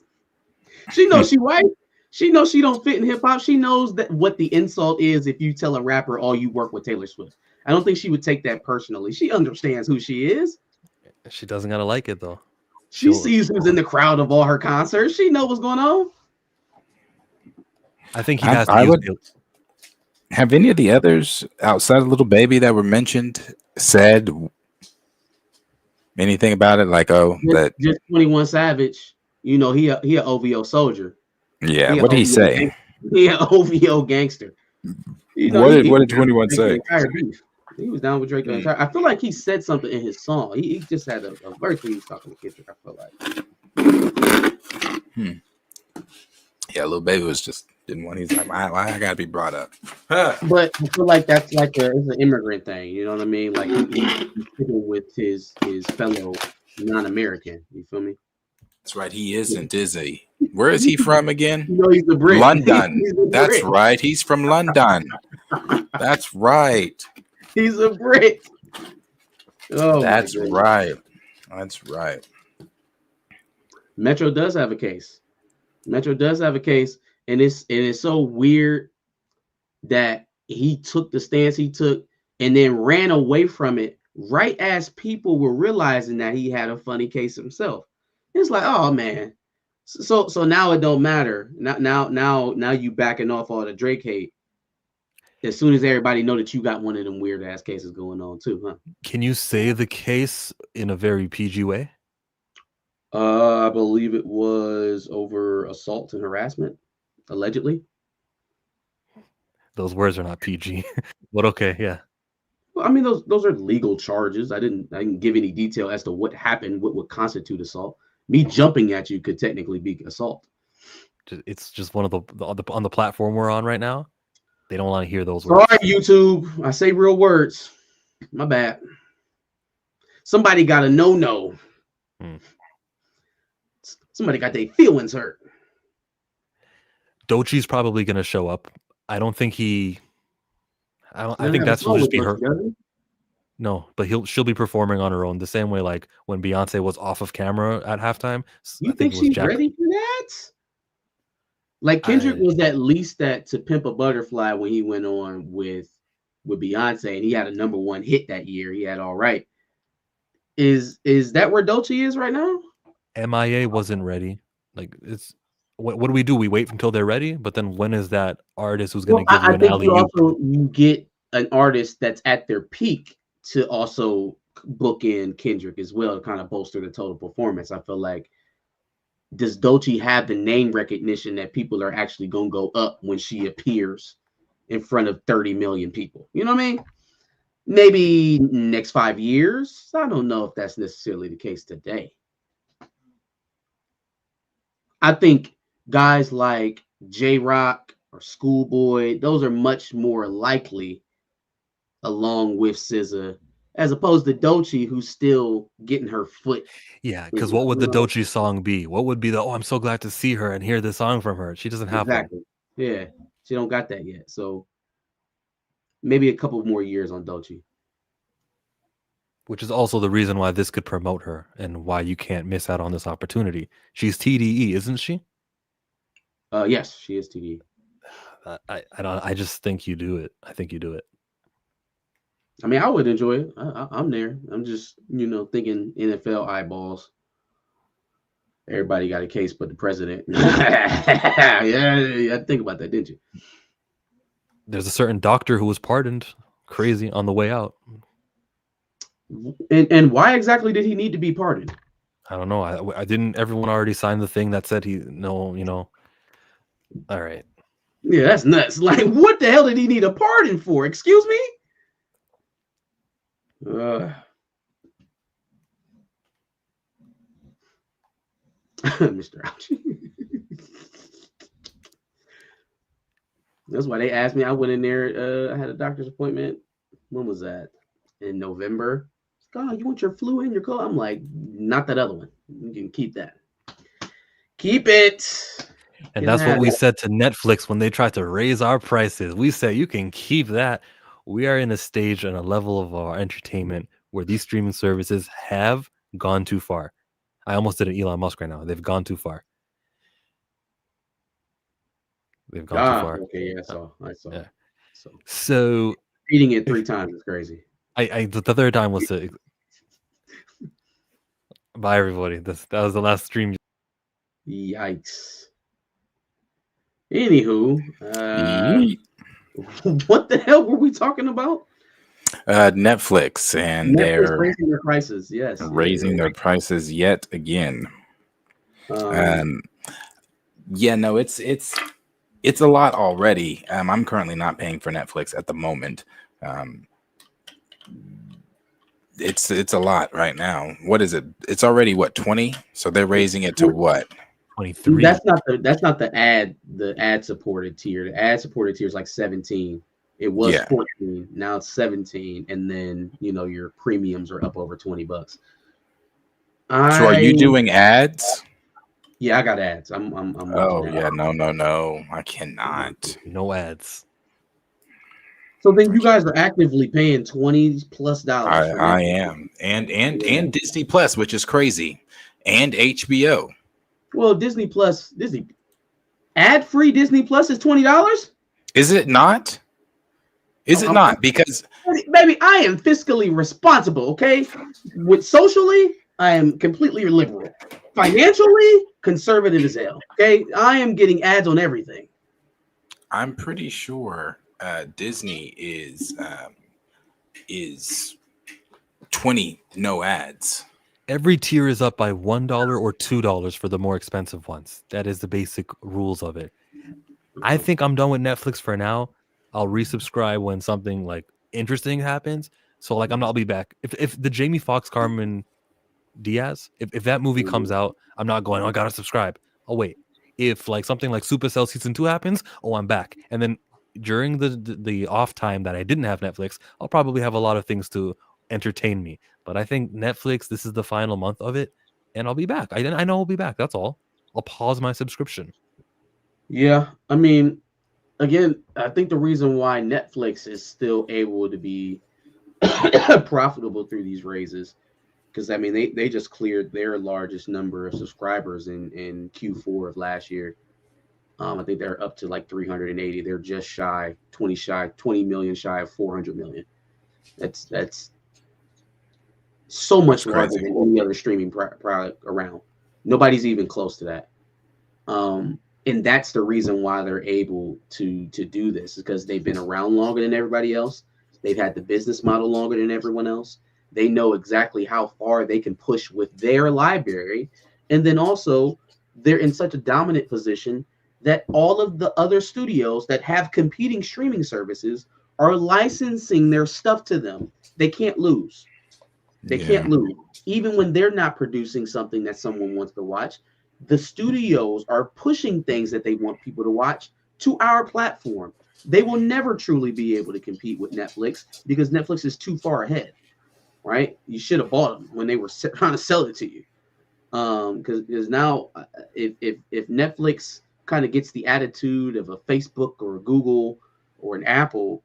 She knows she's white. She knows she don't fit in hip hop. She knows that what the insult is if you tell a rapper, "Oh, you work with Taylor Swift." I don't think she would take that personally. She understands who she is. She doesn't gotta like it though. She sees who's in the crowd of all her concerts. She knows what's going on. I think he has to use it. Have any of the others outside of Little Baby that were mentioned said anything about it? Like, just 21 Savage. You know, he a OVO soldier. Yeah, what did he say? He an OVO gangster. You know, what did 21 say? He was down with Drake the entire. I feel like he said something in his song. He just had a verse where he was talking to Kendrick. I feel like. Yeah, Lil Baby was just didn't want. He's like, why I gotta be brought up? But I feel like that's like it's an immigrant thing. You know what I mean? Like he's sticking with his fellow non-American. You feel me? That's right. He isn't, is he? Where is he from again? You know, he's a Brit. London. That's right. He's from London. That's right. He's a Brit. Oh, that's right. That's right. Metro does have a case. Metro does have a case, and it's so weird that he took the stance he took and then ran away from it right as people were realizing that he had a funny case himself. It's like, oh man. So now it don't matter. Now you backing off all the Drake hate. As soon as everybody know that you got one of them weird ass cases going on too, huh? Can you say the case in a very PG way? I believe it was over assault and harassment, allegedly. Those words are not PG, but okay, yeah. Well, I mean, those are legal charges. I didn't give any detail as to what happened, what would constitute assault. Me jumping at you could technically be assault. It's just one of the on the platform we're on right now. They don't want to hear those words. Sorry, YouTube. I say real words. My bad. Somebody got a no. Somebody got their feelings hurt. Dochi's probably going to show up. I don't think he. I think that's will just be her. No, but she'll be performing on her own the same way like when Beyonce was off of camera at halftime. You think she's ready for that? Like Kendrick was at least that To Pimp a Butterfly when he went on with Beyonce and he had a #1 hit that year. He had All Right. Is that where Doechii is right now? MIA wasn't ready. Like it's what do we do? We wait until they're ready, but then when is that artist who's going to give you I an think alley you oop? also you get an artist that's at their peak to also book in Kendrick as well to kind of bolster the total performance. I feel like, does Doechii have the name recognition that people are actually going to go up when she appears in front of 30 million people? You know what I mean? Maybe next 5 years. I don't know if that's necessarily the case today. I think guys like J-Rock or Schoolboy, those are much more likely along with SZA, as opposed to Doechii, who's still getting her foot. Yeah, because what would the Doechii song be? What would be the, oh, I'm so glad to see her and hear this song from her? She doesn't have Exactly. Yeah, she don't got that yet. So maybe a couple more years on Doechii. Which is also the reason why this could promote her and why you can't miss out on this opportunity. She's TDE, isn't she? Yes, she is TDE. I just think you do it. I think you do it. I mean, I would enjoy it. I'm there. I'm just, thinking NFL eyeballs. Everybody got a case but the president. Yeah, think about that, didn't you? There's a certain doctor who was pardoned, crazy, on the way out. And why exactly did he need to be pardoned? I don't know. I didn't. Everyone already signed the thing that said All right. Yeah, that's nuts. Like, what the hell did he need a pardon for? Excuse me? Mr. Ouchie. That's why they asked me. I went in there. I had a doctor's appointment. When was that? In November. God, you want your flu and your cold? I'm like, not that other one. You can keep that. Keep it. And that's what we said to Netflix when they tried to raise our prices. We said, you can keep that. We are in a stage and a level of our entertainment where these streaming services have gone too far. I almost did an Elon Musk right now. They've gone too far. They've gone too far. Okay, yeah, I saw. Yeah. So reading it 3 times is crazy. The third time was to bye everybody. That was the last stream. Yikes. Anywho, what the hell were we talking about? Netflix, and they're raising their prices. Yes, raising their prices yet again. Yeah, no, it's a lot already. I'm currently not paying for Netflix at the moment. It's a lot right now. What is it? It's already what, 20? So they're raising it to what? 23. That's not the ad supported tier. The ad supported tier is like 17. It was 14. Now it's 17, and then your premiums are up over $20. So are you doing ads? Yeah, I got ads. I'm oh yeah, no, I cannot. No ads. So then you guys are actively paying $20+ I am, and Disney Plus, which is crazy, and HBO. Well, Disney ad-free Disney Plus is $20. Is it not? Is it not? Because baby, I am fiscally responsible. Okay, with socially, I am completely liberal. Financially, conservative as hell. Okay, I am getting ads on everything. I'm pretty sure Disney is 20 no ads. Every tier is up by $1 or $2 for the more expensive ones. That is the basic rules of it. I think I'm done with Netflix for now. I'll resubscribe when something like interesting happens. So like I'll be back. If the Jamie Foxx Carmen Diaz, if that movie comes out, I'm not going, oh, I gotta subscribe. I'll wait. If like something like Supercell season 2 happens, oh, I'm back. And then during the off time that I didn't have Netflix, I'll probably have a lot of things to entertain me. But I think Netflix, this is the final month of it, and I'll be back. I know I'll be back. That's all. I'll pause my subscription. Yeah, I mean, again, I think the reason why Netflix is still able to be profitable through these raises, because I mean they just cleared their largest number of subscribers in Q4 of last year. I think they're up to like 380. They're just 20 million shy of 400 million. That's so much larger than any other streaming product around. Nobody's even close to that. And that's the reason why they're able to do this, is because they've been around longer than everybody else. They've had the business model longer than everyone else. They know exactly how far they can push with their library. And then also, they're in such a dominant position that all of the other studios that have competing streaming services are licensing their stuff to them. They can't lose. They can't lose. Even when they're not producing something that someone wants to watch, the studios are pushing things that they want people to watch to our platform. They will never truly be able to compete with Netflix because Netflix is too far ahead, right? You should have bought them when they were trying to sell it to you. Because now, if Netflix kind of gets the attitude of a Facebook or a Google or an Apple,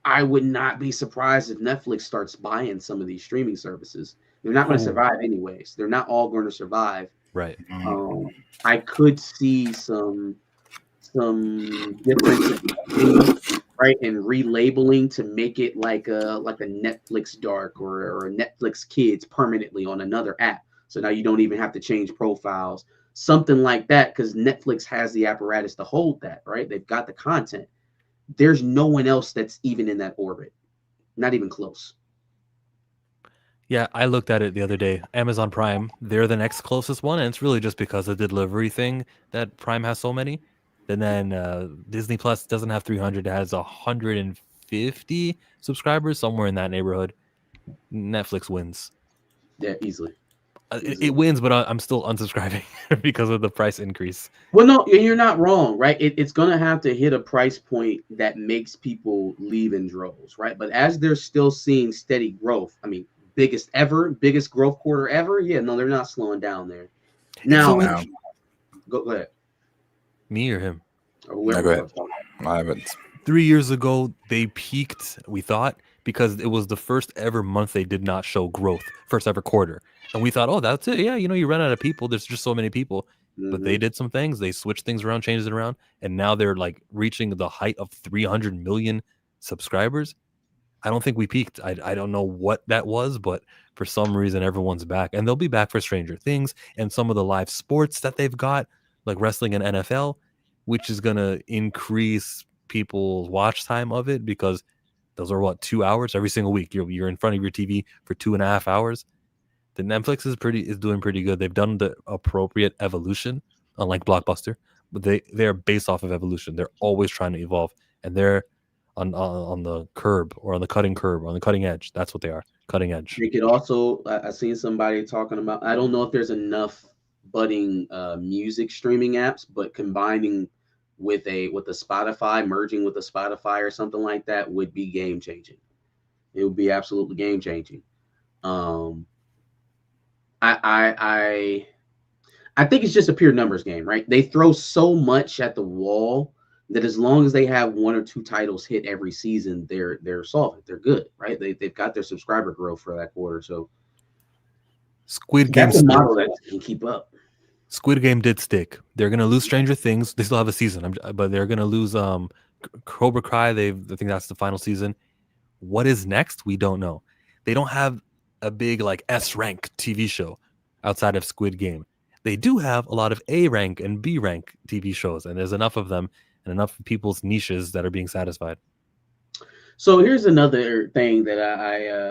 I would not be surprised if Netflix starts buying some of these streaming services. They're not going to survive anyways. They're not all going to survive. Right. I could see some difference, right, and relabeling to make it like a Netflix Dark or a Netflix Kids permanently on another app. So now you don't even have to change profiles, something like that, because Netflix has the apparatus to hold that, right? They've got the content. There's no one else that's even in that orbit, not even close. Yeah, I looked at it the other day. Amazon Prime, they're the next closest one, and it's really just because of the delivery thing that Prime has so many. And then Disney Plus doesn't have 300; it has 150 subscribers, somewhere in that neighborhood. Netflix wins. Yeah, easily. It wins, but I'm still unsubscribing because of the price increase. Well, no, you're not wrong, right? It's going to have to hit a price point that makes people leave in droves, right? But as they're still seeing steady growth, I mean, biggest growth quarter ever. Yeah, no, they're not slowing down there. Now, go ahead. Me or him? Or no, go ahead. I haven't. 3 years ago, they peaked, we thought, because it was the first ever month they did not show growth, first ever quarter. And we thought, oh, that's it. Yeah, you run out of people. There's just so many people. Mm-hmm. But they did some things. They switched things around, changed it around. And now they're like reaching the height of 300 million subscribers. I don't think we peaked. I don't know what that was, but for some reason, everyone's back. And they'll be back for Stranger Things and some of the live sports that they've got, like wrestling and NFL, which is going to increase people's watch time of it, because those are 2 hours every single week. You're in front of your TV for 2.5 hours. The Netflix is doing pretty good. They've done the appropriate evolution, unlike Blockbuster, but they're based off of evolution. They're always trying to evolve, and they're on the curb, or on the cutting edge. That's what they are, cutting edge. They could also, I seen somebody talking about, I don't know if there's enough budding music streaming apps, but combining with a Spotify, merging with a Spotify or something like that would be game changing. It would be absolutely game changing. I think it's just a pure numbers game, right? They throw so much at the wall that as long as they have 1 or 2 titles hit every season, they're solvent. They're good, right? They've got their subscriber growth for that quarter. So Squid Game, that's a model that can keep up. Squid Game did stick. They're gonna lose Stranger Things. They still have a season, but they're gonna lose Cobra Kai. I think that's the final season. What is next? We don't know. They don't have a big like S rank TV show outside of Squid Game. They do have a lot of A rank and B rank TV shows, and there's enough of them and enough people's niches that are being satisfied. So here's another thing that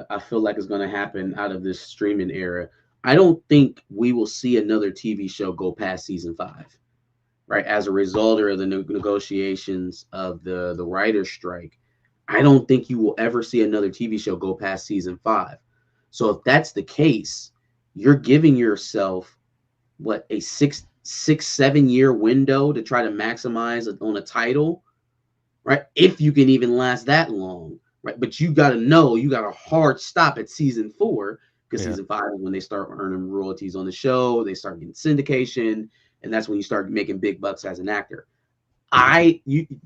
I feel like is going to happen out of this streaming era. I don't think we will see another TV show go past season 5, right? As a result of the negotiations of the writer's strike, I don't think you will ever see another TV show go past season 5. So if that's the case, you're giving yourself a 6-7 year window to try to maximize on a title, right? If you can even last that long, right? But you got to know you got a hard stop at season 4, because season 5 is when they start earning royalties on the show. They start getting syndication, and that's when you start making big bucks as an actor. Have you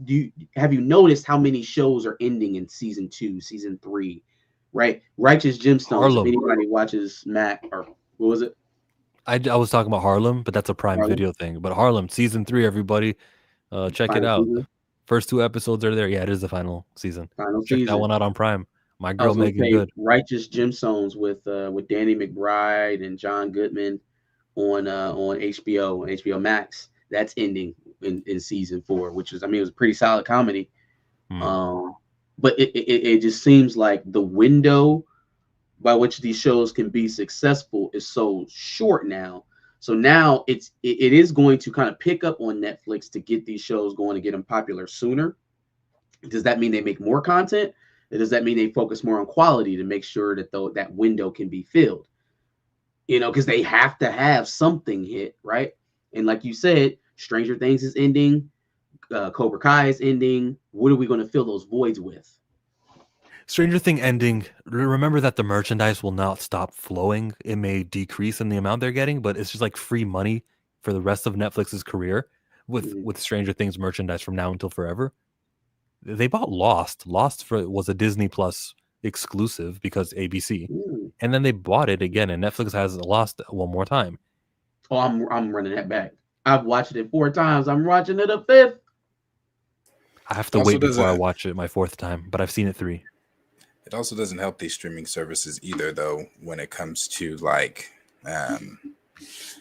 noticed how many shows are ending in season 2, season 3, right? Righteous Gemstones. Harlem. If anybody watches Mac, or what was it? I was talking about Harlem, but that's a Prime Video thing. But Harlem season 3, everybody, check it out. Season. First 2 episodes are there. Yeah, it is the final season. Check that one out on Prime. My girl Megan Good. Righteous Gemstones with Danny McBride and John Goodman on HBO Max. That's ending in season 4, which was, I mean, it was a pretty solid comedy. Mm. But it just seems like the window by which these shows can be successful is so short now. So now it is going to kind of pick up on Netflix to get these shows going, to get them popular sooner. Does that mean they make more content? Or does that mean they focus more on quality to make sure that that window can be filled? You know, because they have to have something hit, right? And like you said, Stranger Things is ending, Cobra Kai is ending. What are we going to fill those voids with? Stranger Thing ending. Remember that the merchandise will not stop flowing. It may decrease in the amount they're getting, but it's just like free money for the rest of Netflix's career with Stranger Things merchandise from now until forever. They bought Lost. Lost was a Disney Plus exclusive because ABC, and then they bought it again, and Netflix has Lost one more time. Oh, I'm running that back. I've watched it 4 times. I'm watching it a 5th. I have to wait before I watch it my 4th time, but I've seen it 3. It also doesn't help these streaming services either, though, when it comes to like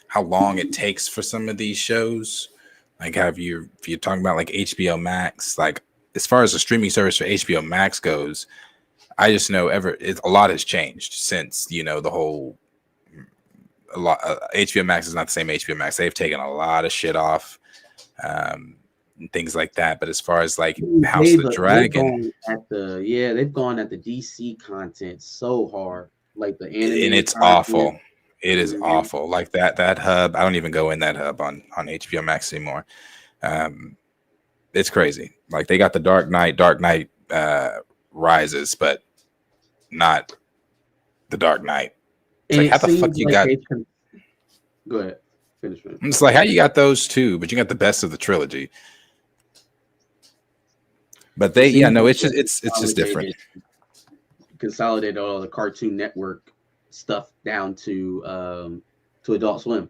how long it takes for some of these shows. Like, if you're talking about like HBO Max, like as far as the streaming service for HBO Max goes, I just know a lot has changed since, you know, the whole HBO Max is not the same HBO Max. They've taken a lot of shit off. And things like that. But as far as like House of the Dragon, they've gone at the DC content so hard, like the anime, and it's awful. It is awful. Like that hub, I don't even go in that hub on HBO Max anymore. It's crazy. Like they got the Dark Knight Rises, but not the Dark Knight. It's like, how the fuck you got? Go ahead, finish. It's like, how you got those two, but you got the best of the trilogy. But it's just different. Consolidated all the Cartoon Network stuff down to Adult Swim.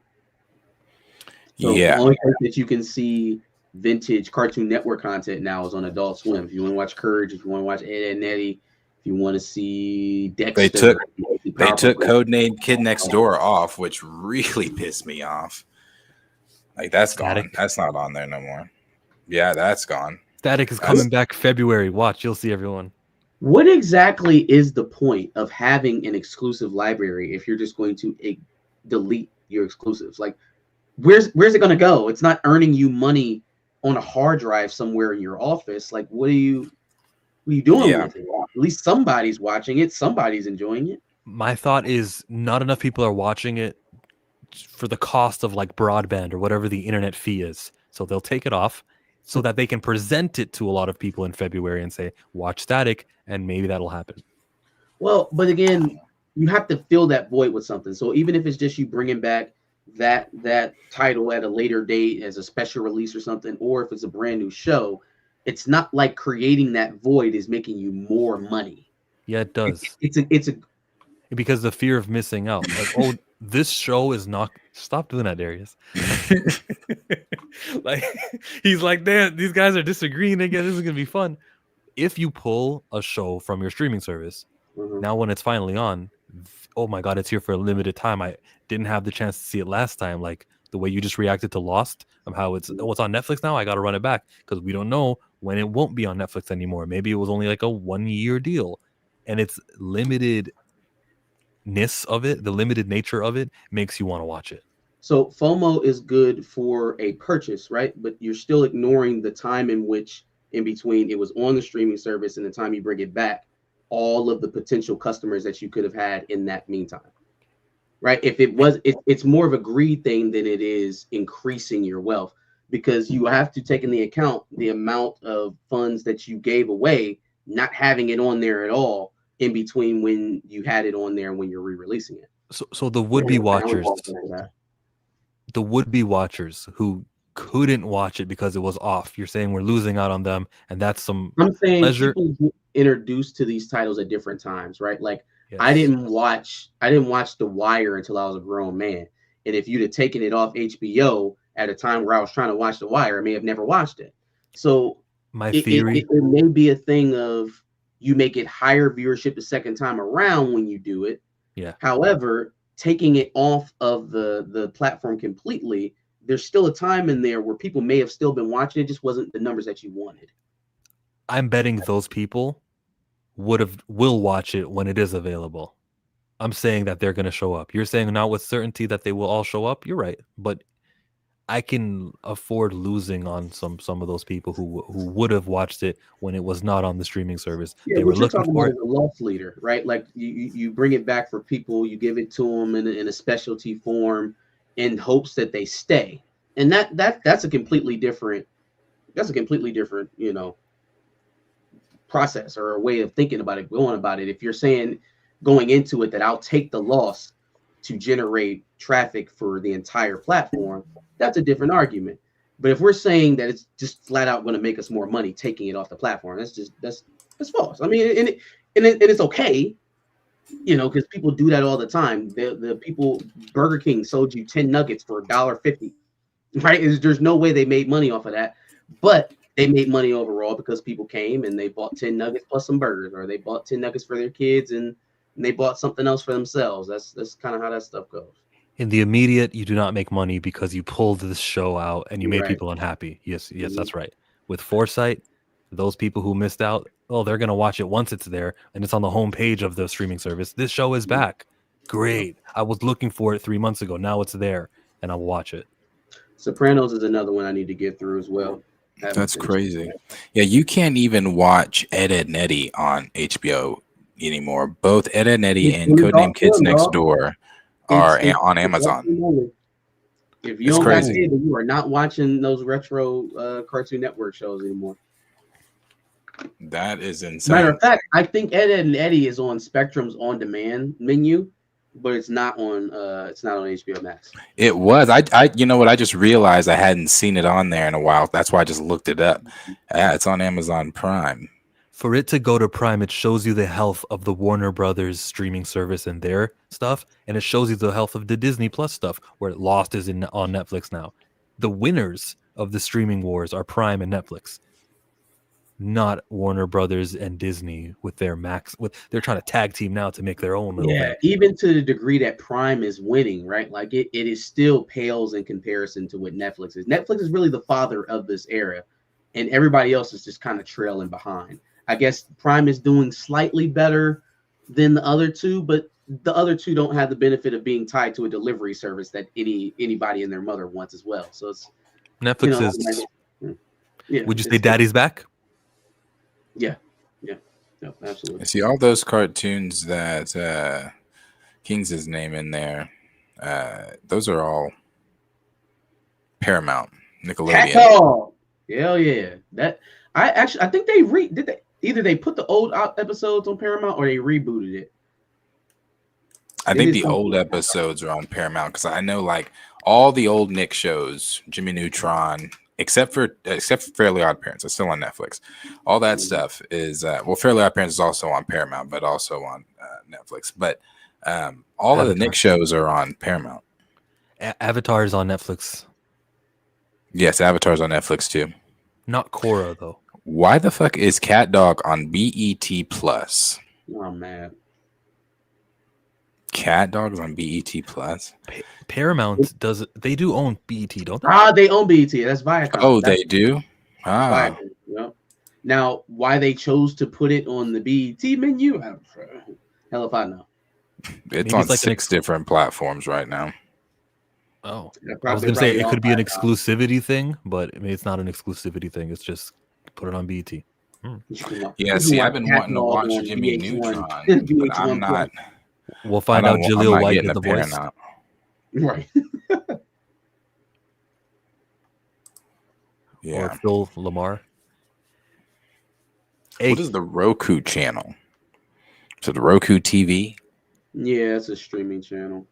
So the only place that you can see vintage Cartoon Network content now is on Adult Swim. If you want to watch Courage, if you want to watch Ed, Edd n Eddy, if you want to see Dexter, they took Codename Kid Next Door off, which really pissed me off. Like that's gone. That's not on there no more. Yeah, that's gone. Static is coming back February. Watch, you'll see everyone. What exactly is the point of having an exclusive library if you're just going to delete your exclusives? Like, where's it going to go? It's not earning you money on a hard drive somewhere in your office. Like, what are you doing with it? At least somebody's watching it. Somebody's enjoying it. My thought is not enough people are watching it for the cost of like broadband or whatever the internet fee is. So they'll take it off so that they can present it to a lot of people in February and say, watch Static, and maybe that'll happen. Well, but again, you have to fill that void with something. So even if it's just you bringing back that title at a later date as a special release or something, or if it's a brand new show, it's not like creating that void is making you more money. Yeah, it does. It's a because the fear of missing out. Like, oh, this show is not. Stop doing that, Darius. Like he's like, damn, these guys are disagreeing again. This is gonna be fun. If you pull a show from your streaming service, now when it's finally on, oh my god, it's here for a limited time. I didn't have the chance to see it last time. Like the way you just reacted to Lost, of how it's on Netflix now. I got to run it back because we don't know when it won't be on Netflix anymore. Maybe it was only like a 1-year deal, and it's limitedness of it. The limited nature of it makes you want to watch it. So FOMO is good for a purchase, right? But you're still ignoring the time in which, in between it was on the streaming service and the time you bring it back, all of the potential customers that you could have had in that meantime, right? If it was, it's more of a greed thing than it is increasing your wealth, because you have to take into account the amount of funds that you gave away, not having it on there at all in between when you had it on there and when you're re-releasing it. So the would-be watchers who couldn't watch it because it was off, you're saying we're losing out on them, and that's some I'm saying pleasure. People get introduced to these titles at different times, right? Like I didn't watch The Wire until I was a grown man, and if you'd have taken it off HBO at a time where I was trying to watch The Wire, I may have never watched it. So my theory, it may be a thing of you make it higher viewership the second time around when you do it. Yeah. However, taking it off of the platform completely there's still a time in there where people may have still been watching. It just wasn't the numbers that you wanted. I'm betting those people will watch it when it is available. I'm saying that they're going to show up. You're saying now with certainty that they will all show up. You're right, but I can afford losing on some of those people who would have watched it when it was not on the streaming service. Yeah, they were looking for it. A loss leader, right? Like you bring it back for people, you give it to them in a specialty form in hopes that they stay, and that's a completely different process or a way of thinking about it, going about it. If you're saying going into it that I'll take the loss to generate traffic for the entire platform, that's a different argument. But if we're saying that it's just flat out going to make us more money taking it off the platform, that's false. I mean, and it's okay, because people do that all the time. The people, Burger King sold you 10 nuggets for $1.50, right? There's no way they made money off of that, but they made money overall because people came and they bought 10 nuggets plus some burgers, or they bought 10 nuggets for their kids and they bought something else for themselves. That's kind of how that stuff goes. In the immediate, you do not make money because you pulled this show out and you made Right. people unhappy. Yes, that's right. With foresight, those people who missed out, they're going to watch it once it's there and it's on the homepage of the streaming service. This show is back. Great. I was looking for it 3 months ago. Now it's there and I'll watch it. Sopranos is another one I need to get through as well. That's crazy. Yeah, you can't even watch Ed, Ed and Eddie on HBO anymore. Both Ed, Ed and Eddie and Codename Kids Next Door are on Amazon. If you don't got cable, you are not watching those retro Cartoon Network shows anymore. That is insane. Matter of fact, I think Ed, Ed and Eddie is on Spectrum's on-demand menu, but it's not on HBO Max. It was. I you know what? I just realized I hadn't seen it on there in a while. That's why I just looked it up. Yeah, it's on Amazon Prime. For it to go to Prime, it shows you the health of the Warner Brothers streaming service and their stuff, and it shows you the health of the Disney Plus stuff, where Lost is on Netflix now. The winners of the streaming wars are Prime and Netflix, not Warner Brothers and Disney with their Max. They're trying to tag team now to make their own little thing. Even to the degree that Prime is winning, right? Like it is still pales in comparison to what Netflix is. Netflix is really the father of this era, and everybody else is just kind of trailing behind. I guess Prime is doing slightly better than the other two, but the other two don't have the benefit of being tied to a delivery service that anybody and their mother wants as well. So it's Netflix is. Would you say Daddy's back? Yeah, no, absolutely. I see all those cartoons that King's name in there. Those are all Paramount, Nickelodeon. Oh, hell yeah! I think they put the old episodes on Paramount or they rebooted it. I think the old episodes are on Paramount because I know like all the old Nick shows, Jimmy Neutron, except for Fairly Odd Parents, it's still on Netflix. All that stuff is Fairly Odd Parents is also on Paramount, but also on Netflix. But all of the Nick shows are on Paramount. Avatar is on Netflix. Yes, Avatar's on Netflix too. Not Korra though. Why the fuck is Cat Dog on BET Plus? Oh man. Cat Dog is on BET Plus. Paramount they do own BET, don't they? They own BET. That's Viacom. Oh, they do? Ah. Yep. Now, why they chose to put it on the BET menu? Hell if I know. It's on like 6 different platforms right now. Oh, I was going to say it could be an exclusivity thing, but I mean, it's not an exclusivity thing. It's just put it on BET. Yeah, see, I've been wanting to watch Jimmy Neutron, but I'm not. We'll find out Jaleel White did the voice. Right. Yeah. Or Phil Lamar. What is the Roku channel? So the Roku TV? Yeah, it's a streaming channel.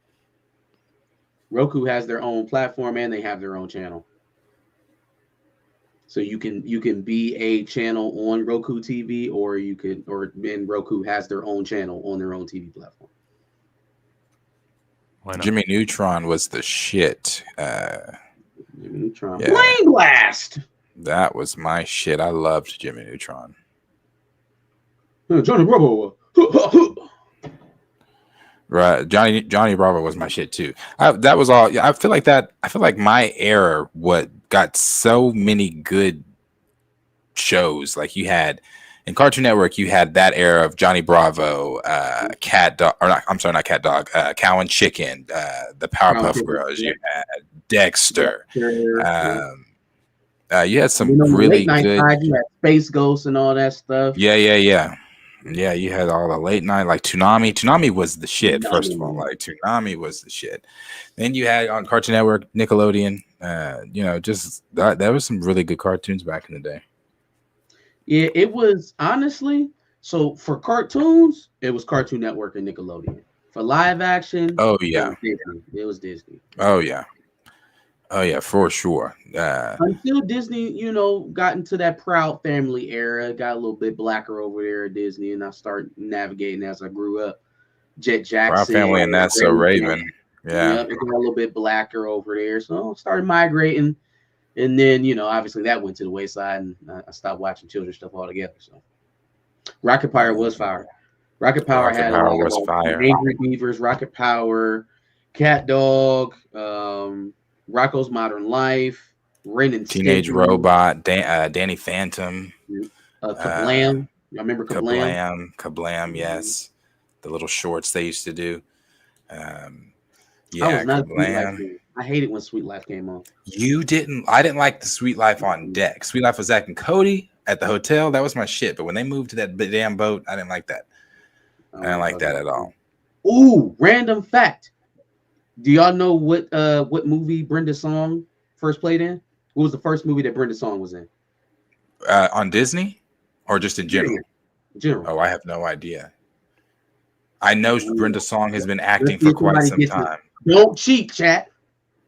Roku has their own platform and they have their own channel. So you can be a channel on Roku TV, and Roku has their own channel on their own TV platform. Why not? Jimmy Neutron was the shit. Jimmy Neutron. Yeah. Flame Blast! That was my shit. I loved Jimmy Neutron. Johnny Bravo. Right, Johnny Bravo was my shit too. That was all. I feel like my era what got so many good shows. Like you had in Cartoon Network, you had that era of Johnny Bravo, Cat Dog, or not, I'm sorry, not Cat Dog, Cow and Chicken, the Powerpuff Girls. You had Dexter. You had some really good. You had Space Ghost and all that stuff. Yeah. Yeah, you had all the late night, like Toonami. Toonami was the shit, first of all. Like, Toonami was the shit. Then you had on Cartoon Network, Nickelodeon. Just there was some really good cartoons back in the day. Yeah, it was honestly. So for cartoons, it was Cartoon Network and Nickelodeon. For live action, oh yeah, it was Disney. Oh yeah, for sure. Until Disney, got into that Proud Family era, got a little bit blacker over there at Disney, and I started navigating as I grew up. Jet Jackson, Proud Family, and That's So Raven. Yeah, it got a little bit blacker over there, so I started migrating, and then obviously that went to the wayside, and I stopped watching children's stuff altogether. So, Rocket Power was fire. Rocket Power was fire. Angry Beavers, Rocket Power, Cat Dog, Rocko's Modern Life, Ren and Teenage Stimpy, Robot, Danny Phantom, Kablam. I remember Kablam. Kablam, yes. The little shorts they used to do. I was not Kablam. I hated when Sweet Life came on. I didn't like the Sweet Life on deck. Sweet Life was Zach and Cody at the hotel. That was my shit. But when they moved to that damn boat, I didn't like that. I didn't like that at all. Ooh, random fact. Do y'all know what movie Brenda Song first played in? What was the first movie that Brenda Song was in? On Disney or just in general? General. Oh, I have no idea. I know Brenda Song has been acting for quite some time. Don't cheat, chat.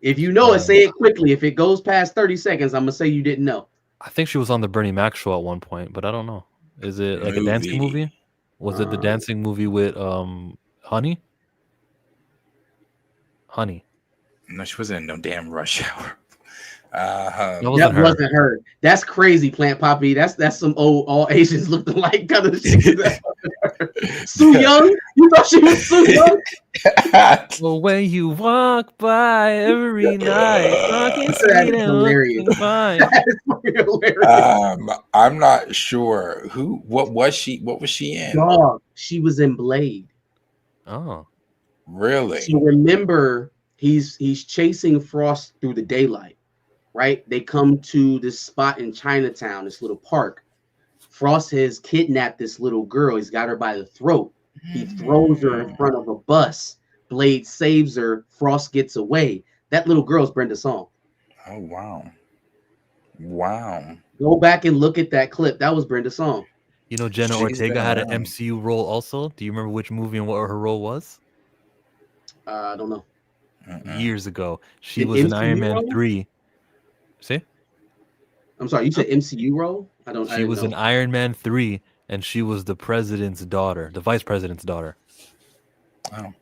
If you know it, say it quickly. If it goes past 30 seconds, I'm going to say you didn't know. I think she was on the Bernie Mac show at one point, but I don't know. Is it like a dancing movie? Was it the dancing movie with Honey? Honey. No, she wasn't in no damn Rush Hour. That wasn't her. That's crazy, Plant Poppy. That's some old all Asians look alike kind of shit. Soo Young? You thought she was Soo Young? Well, when you walk by every night, talking sweet and looking fine. I'm not sure what was she in? Dog, she was in Blade. Oh. Really? So remember, he's chasing Frost through the daylight, right? They come to this spot in Chinatown, this little park. Frost has kidnapped this little girl. He's got her by the throat. He throws her in front of a bus. Blade saves her. Frost gets away. That little girl's Brenda Song. Oh, wow. Wow. Go back and look at that clip. That was Brenda Song. You know, Jenna Ortega had an MCU role also. Do you remember which movie and what her role was? I don't know. Years ago. She was in Iron Man 3. See? I'm sorry, you said MCU role? She was in Iron Man 3, and she was the president's daughter, the vice president's daughter. Wow.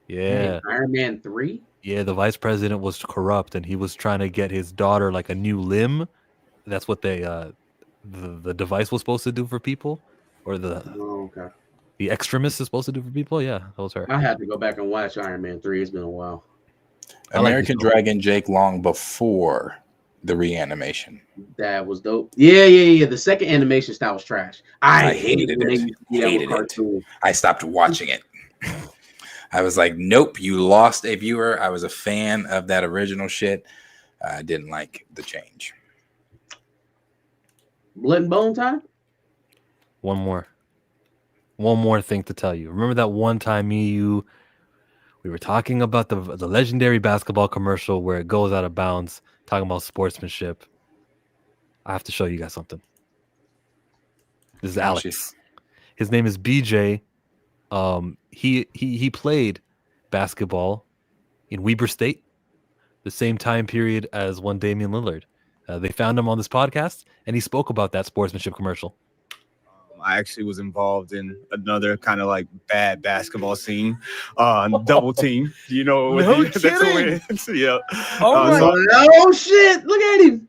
Yeah. Iron Man 3? Yeah, the vice president was corrupt, and he was trying to get his daughter like a new limb. That's what the device was supposed to do for people, or the extremist is supposed to do for people. Yeah, that was her. I had to go back and watch Iron Man 3. It's been a while. American Dragon Jake Long before the reanimation. That was dope. Yeah. The second animation style was trash. I hated it. I stopped watching it. I was like, nope, you lost a viewer. I was a fan of that original shit. I didn't like the change. Blood and Bone time? One more thing to tell you. Remember that one time we were talking about the legendary basketball commercial where it goes out of bounds, talking about sportsmanship. I have to show you guys something. This is Alex. His name is BJ. He played basketball in Weber State, the same time period as one Damian Lillard. They found him on this podcast, and he spoke about that sportsmanship commercial. I actually was involved in another kind of like bad basketball scene on Double Team. You know, no kidding. Yeah. Oh shit! Look at him.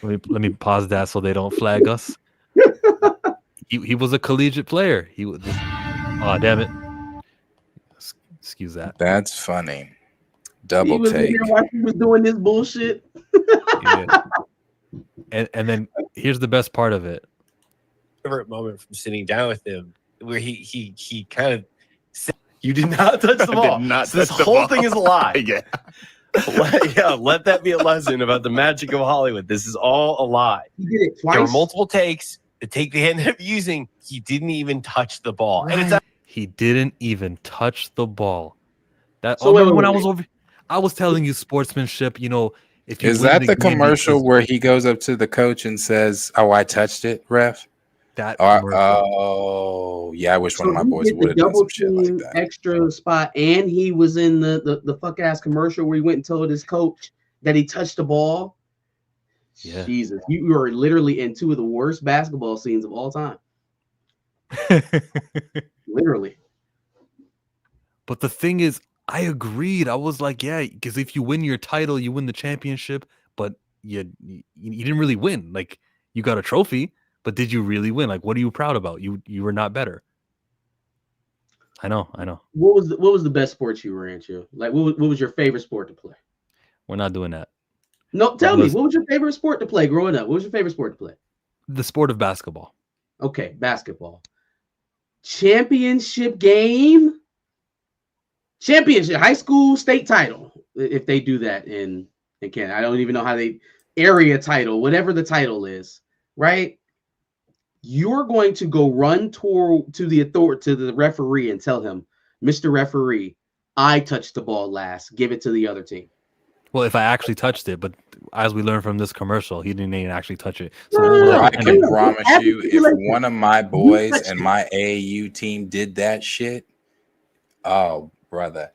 Let me pause that so they don't flag us. He was a collegiate player. He was. Oh, damn it! Excuse that. That's funny. He Double was in take. there while he was doing this bullshit. Yeah. And then here's the best part of it. Favorite moment from sitting down with him, where he kind of said, "You did not touch the ball." So this whole thing is a lie. Yeah. Let that be a lesson about the magic of Hollywood. This is all a lie. He did it twice. There were multiple takes. The take they ended up using, he didn't even touch the ball, and it's He didn't even touch the ball. That So wait, when I wait. was over, I was telling you sportsmanship. You know, if you Is win that the game commercial because where he goes up to the coach and says, "Oh, I touched it, ref"? that Or, commercial, oh, yeah. I wish So one of my he boys did the would have done double some shit like team that. extra spot, and he was in the fuck ass commercial where he went and told his coach that he touched the ball. Yeah. Jesus, you are literally in two of the worst basketball scenes of all time. Literally. But the thing is, I agreed. I was like, yeah, because if you win your title, you win the championship, but you didn't really win. Like, you got a trophy, but did you really win? Like, what are you proud about? You were not better. I know. What was the best sport you were into? Like, what was your favorite sport to play? We're not doing that. No, tell me, what was your favorite sport to play growing up? What was your favorite sport to play? The sport of basketball. Okay, basketball. Championship game? Championship, high school state title, if they do that in Canada. I don't even know how they area title, whatever the title is, right? You're going to go run to the referee and tell him, Mr. Referee, I touched the ball last. Give it to the other team. Well, if I actually touched it, but as we learned from this commercial, he didn't even actually touch it. So No, what was no, I that? can no. promise you, if one of my You boys touched and it. my AAU team did that shit, oh, brother.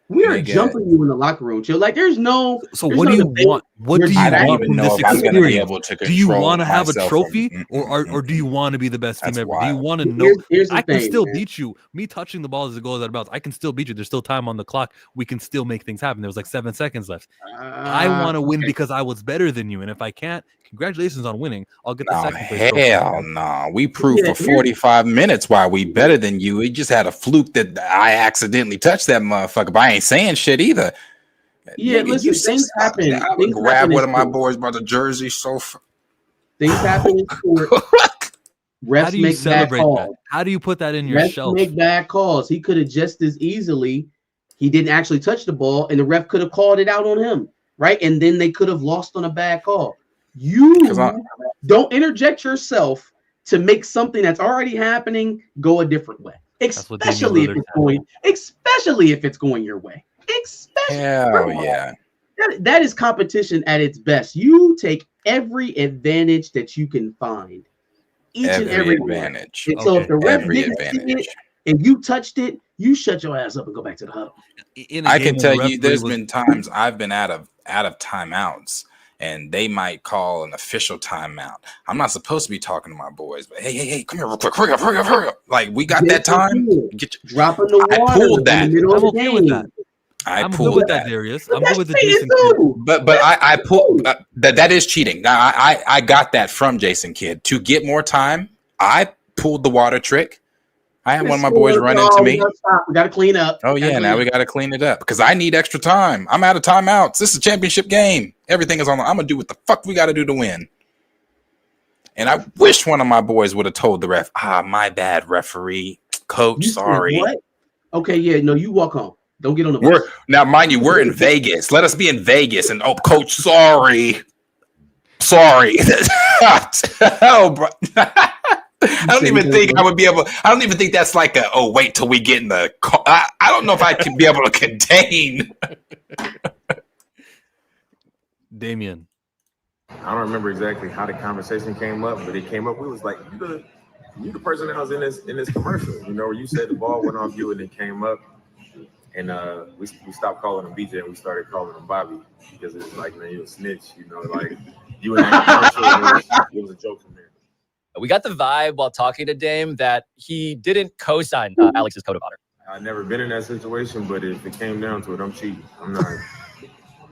We are Nigga. jumping you in the locker room, chill. Like, there's no. So there's what no do you debate. want? What You're do you I don't want even from know this if I'm going to be experience? able to control Do you want to have a myself trophy, from, or do you want to be the best team That's ever? Do you wild. want to know? Here's the I can thing, still man. beat you. Me touching the ball as it goes out of bounds, I can still beat you. There's still time on the clock. We can still make things happen. There was like 7 seconds left. I want to win Okay. because I was better than you, and if I can't, congratulations on winning. I'll get the No, second place trophy. hell no. We proved Yeah, for 45 minutes why we better than you. We just had a fluke that I accidentally touched that motherfucker, but I ain't saying shit either. Yeah, Nigga, listen, you things happen. I would Things grab happen in one of my sport. boys by the jersey so Things happen in sport. How Refs do you make bad celebrate that? calls. How do you put that in your Refs shelf? make bad calls. He could have just as easily. He didn't actually touch the ball, and the ref could have called it out on him, right? And then they could have lost on a bad call. You don't interject yourself to make something that's already happening go a different way, especially if it's going your way. hell yeah. That is competition at its best. You take every advantage that you can find. Each and every advantage. And so if the ref Every didn't see advantage. it and you touched it, you shut your ass up and go back to the huddle. I can tell you there's been times I've been out of timeouts and they might call an official timeout. I'm not supposed to be talking to my boys, but hey, come here real quick. Hurry up. Like, we got that time. Dropping the water. I pulled that. In the middle I'm of the okay game. with that. I'm good with that, Darius. I'm good with the Jason Kidd. But I pulled that is cheating. I got that from Jason Kidd. To get more time, I pulled the water trick. I had one of my boys run into me. We got to clean up. Oh, yeah, now we got to clean it up because I need extra time. I'm out of timeouts. This is a championship game. Everything is on. I'm going to do what the fuck we got to do to win. And I wish one of my boys would have told the ref, my bad, referee, coach, sorry. What? Okay, yeah, no, you walk home. Don't get on the bus. Now, mind you, we're in Vegas. Let us be in Vegas. And, coach, sorry. Oh, bro. I don't even think I would be able. I don't even think that's like wait till we get in the car. I don't know if I can be able to contain. Damien. I don't remember exactly how the conversation came up, but it came up. We was like, you the person that was in this commercial, where you said the ball went off you and it came up. And we stopped calling him BJ and we started calling him Bobby because it was like, man, you a snitch, like you in that commercial. It was a joke from there. We got the vibe while talking to Dame that he didn't co-sign Alex's code of honor. I've never been in that situation, but if it came down to it, I'm cheating. I'm not.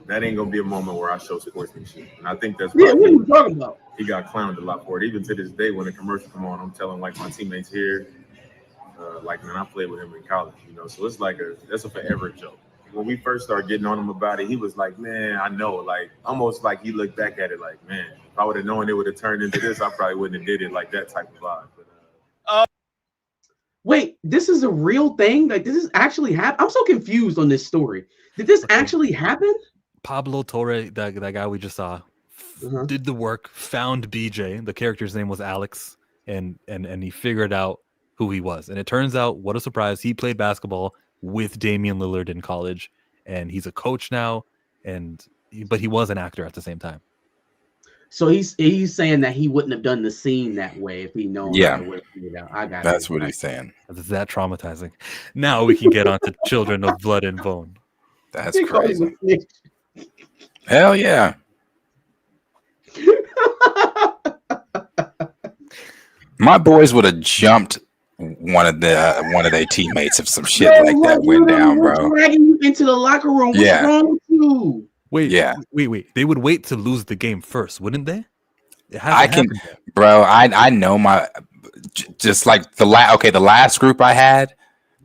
That ain't gonna be a moment where I show sportsmanship, and I think that's. Yeah, what are you talking about? he got clowned a lot for it. Even to this day, when the commercial come on, I'm telling like my teammates here, like man, I played with him in college, you know. So it's like that's a forever joke. When we first started getting on him about it, he was like, man, I know, like almost like he looked back at it like, man, if I would have known it would have turned into this, I probably wouldn't have did it like that type of vibe. But, Wait, this is a real thing? Like this is actually happen? I'm so confused on this story. Did this actually happen? Pablo Torre, that guy we just saw, did the work, found BJ. The character's name was Alex, and he figured out who he was. And it turns out, what a surprise, he played basketball with Damian Lillard in college, and he's a coach now, but he was an actor at the same time. So he's saying that he wouldn't have done the scene that way if he known how to work it out. I got That's what he's saying. It's that traumatizing. Now we can get on to Children of Blood and Bone. That's crazy. Hell yeah. My boys would have jumped one of their teammates if some shit like that went down, bro. Dragging you into the locker room. What's wrong with you? Wait. They would wait to lose the game first, wouldn't they? I know my, just like the last group I had,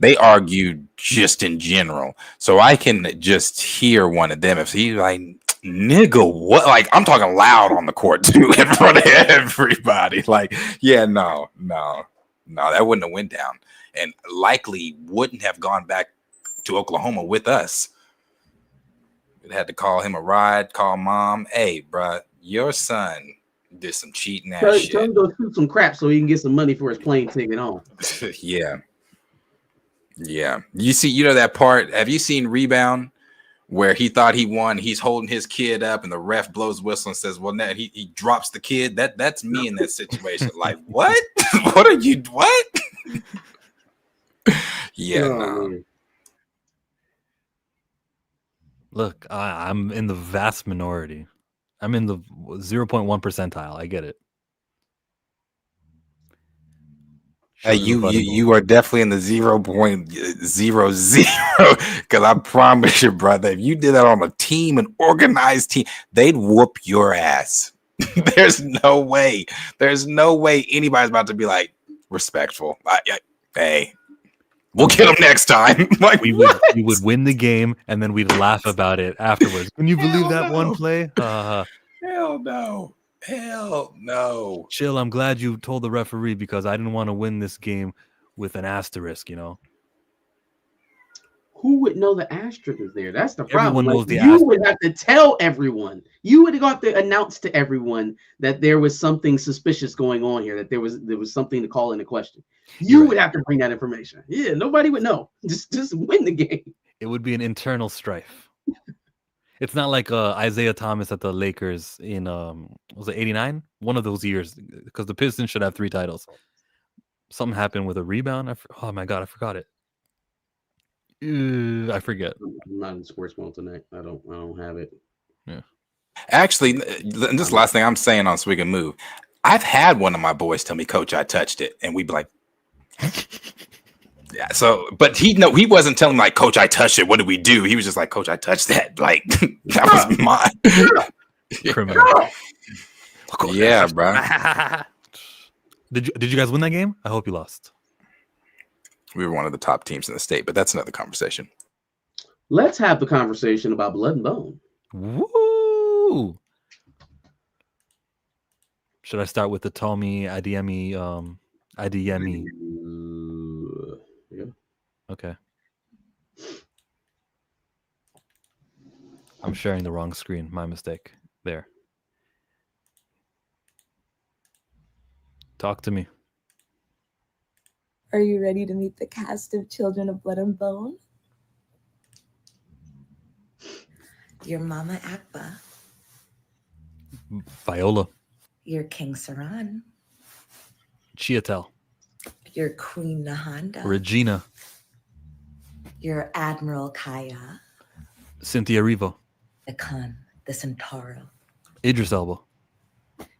they argued just in general. So I can just hear one of them if he's like, nigga, what? Like, I'm talking loud on the court too in front of everybody. Like, yeah, no, that wouldn't have went down, and likely wouldn't have gone back to Oklahoma with us. We'd had to call him a ride, call mom. Hey, bro, your son did some cheating ass shit. Tell him to go shoot some crap so he can get some money for his plane ticket home. Yeah. You know that part? Have you seen Rebound where he thought he won? He's holding his kid up and the ref blows whistle and says, well, now he drops the kid. That's me in that situation. Like, what? What are you? What? No. Look, I'm in the vast minority. I'm in the 0.1 percentile. I get it. You are definitely in the 0.00 because I promise you, brother, if you did that on a team, an organized team, they'd whoop your ass. There's no way anybody's about to be like respectful. Hey, we'll get them next time. Like we would win the game and then we'd laugh about it afterwards. Can you believe that one play? Hell no. Chill, I'm glad you told the referee because I didn't want to win this game with an asterisk, you know. Who would know the asterisk is there? That's the problem. Everyone knows the you would have to tell everyone. You would have to announce to everyone that there was something suspicious going on here, that there was something to call into question. You would have to bring that information. Yeah, nobody would know. Just win the game. It would be an internal strife. It's not like Isaiah Thomas at the Lakers in was it 89? One of those years, because the Pistons should have 3 titles. Something happened with a rebound. Oh my god, I forgot it. I forget. I'm not in sports mode tonight. I don't have it. Yeah. Actually, this last thing I'm saying on Swig and Move, I've had one of my boys tell me, Coach, I touched it, and we'd be like, yeah. So, but he wasn't telling me like, Coach, I touched it. What did we do? He was just like, Coach, I touched that. Like that was mine. Criminal. Yeah, bro. Did you guys win that game? I hope you lost. We were one of the top teams in the state, but that's another conversation. Let's have the conversation about Blood and Bone. Woo! Should I start with the Tommy Adeyemi? Adeyemi. Yeah. Okay. I'm sharing the wrong screen. My mistake. There. Talk to me. Are you ready to meet the cast of Children of Blood and Bone? Your Mama Akba. Viola. Your King Saran. Chiatel. Your Queen Nahanda. Regina. Your Admiral Kaya. Cynthia Erivo. The Khan, the Centauro. Idris Elba.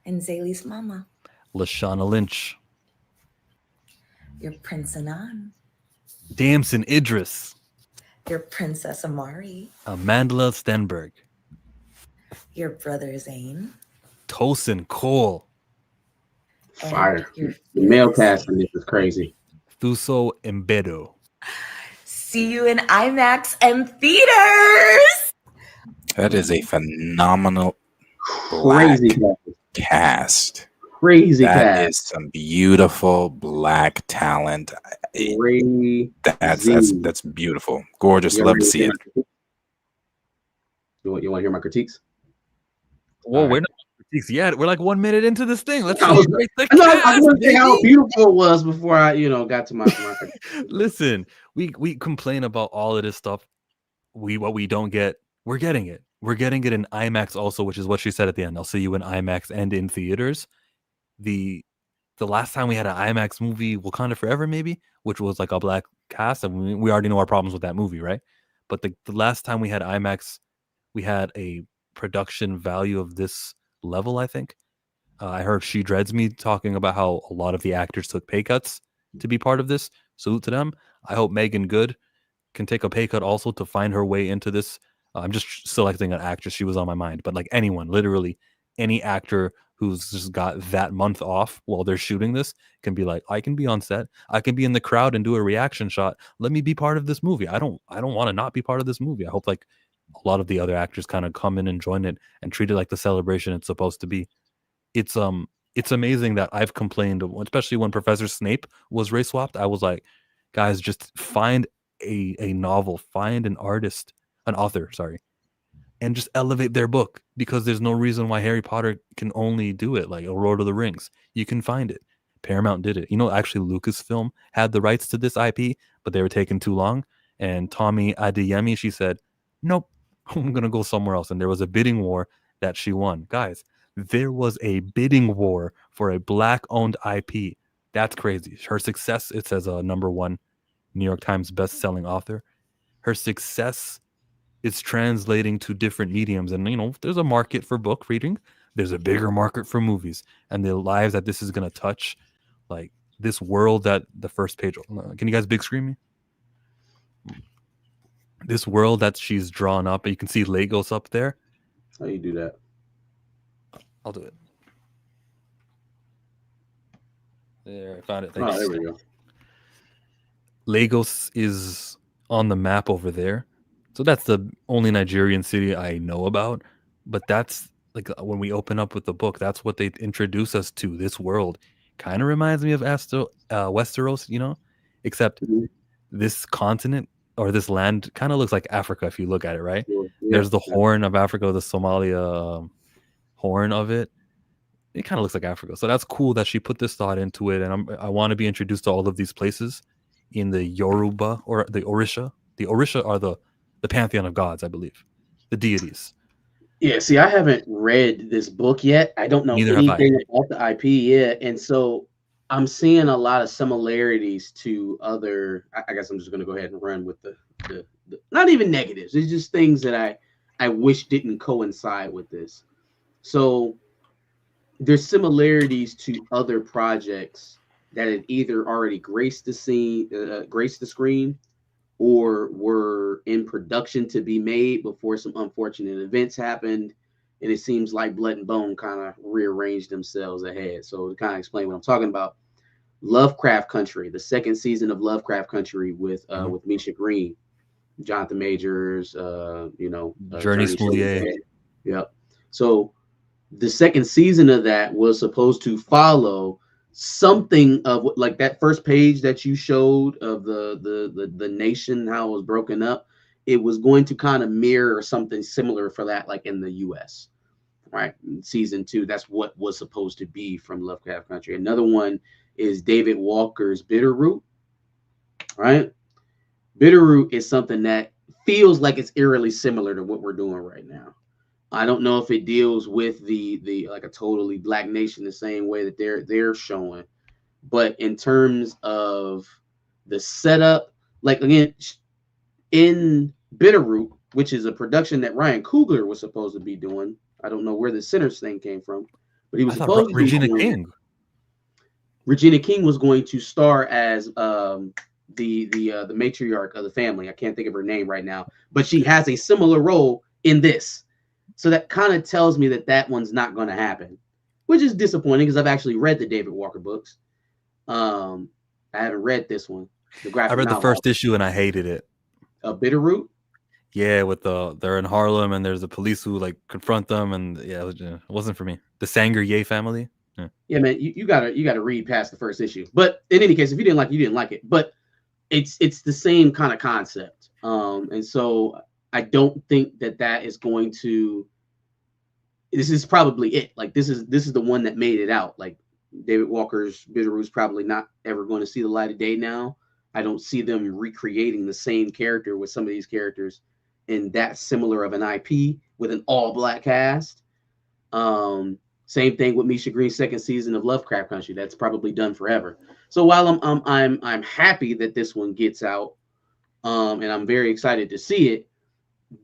And Zaylee's mama. Lashana Lynch. Your Prince Anan. Damson Idris. Your Princess Amari. Amandla Stenberg. Your brother Zane. Tosin Cole, Fire. Your The male fearless cast in this is crazy. Thuso Mbedo. See you in IMAX and theaters. That is a phenomenal Crazy black cast. cast. Crazy That cast. is some beautiful black talent. Crazy. That's beautiful. Gorgeous. You Love ready to see hear it. my critiques? You want to hear my critiques? Whoa, All we're right. not critiques yet. We're like 1 minute into this thing. Let's I was- celebrate the I know, I cast, want to say how baby. beautiful it was before I, got to my Listen, we complain about all of this stuff. What we don't get, we're getting it. We're getting it in IMAX also, which is what she said at the end. I'll see you in IMAX and in theaters. The last time we had an IMAX movie, Wakanda Forever, maybe, which was like a black cast, and we already know our problems with that movie, right? But the last time we had IMAX, we had a production value of this level, I think. I heard She Dreads Me talking about how a lot of the actors took pay cuts to be part of this. Salute to them. I hope Megan Good can take a pay cut also to find her way into this. I'm just selecting an actress. She was on my mind, but like anyone, literally any actor who's just got that month off while they're shooting this can be like, I can be on set. I can be in the crowd and do a reaction shot. Let me be part of this movie. I don't want to not be part of this movie. I hope like a lot of the other actors kind of come in and join it and treat it like the celebration it's supposed to be. It's amazing that I've complained, especially when Professor Snape was race swapped. I was like, guys, just find a novel, find an author, and just elevate their book, because there's no reason why Harry Potter can only do it like a Lord of the Rings. You can find it. Paramount did it. Actually Lucasfilm had the rights to this IP, but they were taking too long. And Tommy Adeyemi, she said, nope, I'm going to go somewhere else. And there was a bidding war that she won. Guys, there was a bidding war for a black-owned IP. That's crazy. Her success, it says #1 New York Times best-selling author. Her success is translating to different mediums. And, there's a market for book reading. There's a bigger market for movies. And the lives that this is going to touch, like this world that the first page. Can you guys big screen me? This world that she's drawn up. You can see Legos up there. How you do that? I'll do it. There, I found it. Oh, there we go. Lagos is on the map over there. So that's the only Nigerian city I know about. But that's like when we open up with the book, that's what they introduce us to. This world kind of reminds me of Westeros, except this continent or this land kind of looks like Africa if you look at it, right? Yeah. There's the Horn of Africa, the Somalia horn of it. It kind of looks like Africa. So that's cool that she put this thought into it. And I want to be introduced to all of these places in the Yoruba or the Orisha. The Orisha are the pantheon of gods, I believe. The deities. Yeah, see, I haven't read this book yet. I don't know anything about the IP yet. And so I'm seeing a lot of similarities to other. I guess I'm just going to go ahead and run with the not even negatives. It's just things that I wish didn't coincide with this. So there's similarities to other projects that had either already graced the screen, or were in production to be made before some unfortunate events happened. And it seems like Blood and Bone kind of rearranged themselves ahead. So to kind of explain what I'm talking about, Lovecraft Country, the second season of Lovecraft Country with Misha Green, Jonathan Majors, Journey Smoulier. Yep. So the second season of that was supposed to follow something of like that first page that you showed of the nation, how it was broken up. It was going to kind of mirror something similar for that, like in the US, right? Season 2, that's what was supposed to be from Lovecraft Country. Another one is David Walker's Bitterroot, right? Bitterroot is something that feels like it's eerily similar to what we're doing right now. I don't know if it deals with the like a totally black nation the same way that they're showing, but in terms of the setup, like again, in Bitterroot, which is a production that Ryan Coogler was supposed to be doing. I don't know where the Sinners thing came from, but he was supposed to be Regina doing King. Regina King was going to star as the matriarch of the family. I can't think of her name right now, but she has a similar role in this. So that kind of tells me that that one's not going to happen, which is disappointing because I've actually read the David Walker books. I haven't read this one. The graphic I read the novel. first issue and I hated it. Bitterroot? Yeah, with they're in Harlem and there's the police who like confront them, and yeah, it wasn't for me. The Sangre family. Yeah, man, you gotta read past the first issue. But in any case, if you didn't like it, you didn't like it. But it's the same kind of concept. And so I don't think that is going to. This is probably it. Like this is the one that made it out. Like David Walker's Bitterroot's probably not ever going to see the light of day now. I don't see them recreating the same character with some of these characters in that similar of an IP with an all-black cast. Same thing with Misha Green's second season of Lovecraft Country. That's probably done forever. So while I'm happy that this one gets out, and I'm very excited to see it,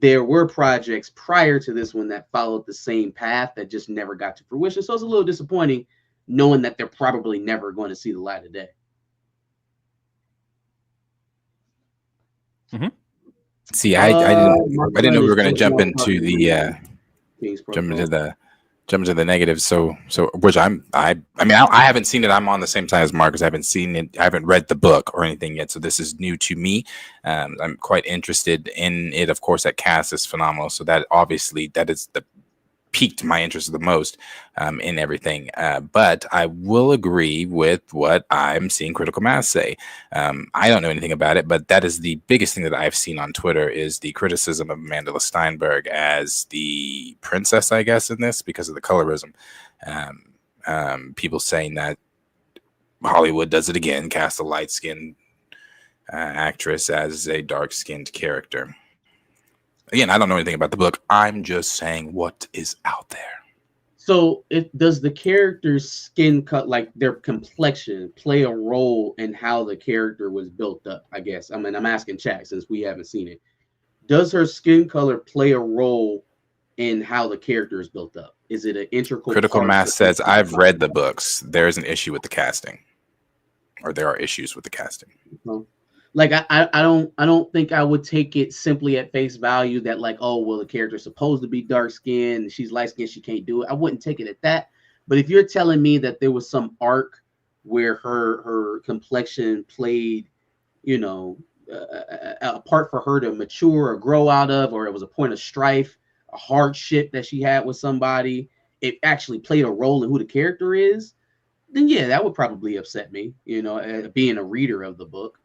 there were projects prior to this one that followed the same path that just never got to fruition. So it's a little disappointing knowing that they're probably never going to see the light of day. Mm-hmm. See, I didn't know we were going to jump into the negative. So which I haven't seen it. I'm on the same side as Marcus. I haven't seen it. I haven't read the book or anything yet. So this is new to me. I'm quite interested in it. Of course, that cast is phenomenal. So that obviously that is the piqued my interest the most in everything. But I will agree with what I'm seeing Critical Mass say. I don't know anything about it, but that is the biggest thing that I've seen on Twitter is the criticism of Amanda Steinberg as the princess, I guess, in this because of the colorism. People saying that Hollywood does it again, cast a light-skinned actress as a dark-skinned character. Again, I don't know anything about the book. I'm just saying what is out there. So does the character's skin cut, like their complexion, play a role in how the character was built up, I guess? I mean, I'm asking chat since we haven't seen it. Does her skin color play a role in how the character is built up? Is it an integral Critical part Mass says, I've read the books. There is an issue with the casting. Or there are issues with the casting. Well, like I don't think I would take it simply at face value that like, oh well, the character's supposed to be dark skinned and she's light skinned, she can't do it. I wouldn't take it at that. But if you're telling me that there was some arc where her complexion played, a part for her to mature or grow out of, or it was a point of strife, a hardship that she had with somebody, it actually played a role in who the character is, then yeah, that would probably upset me, being a reader of the book.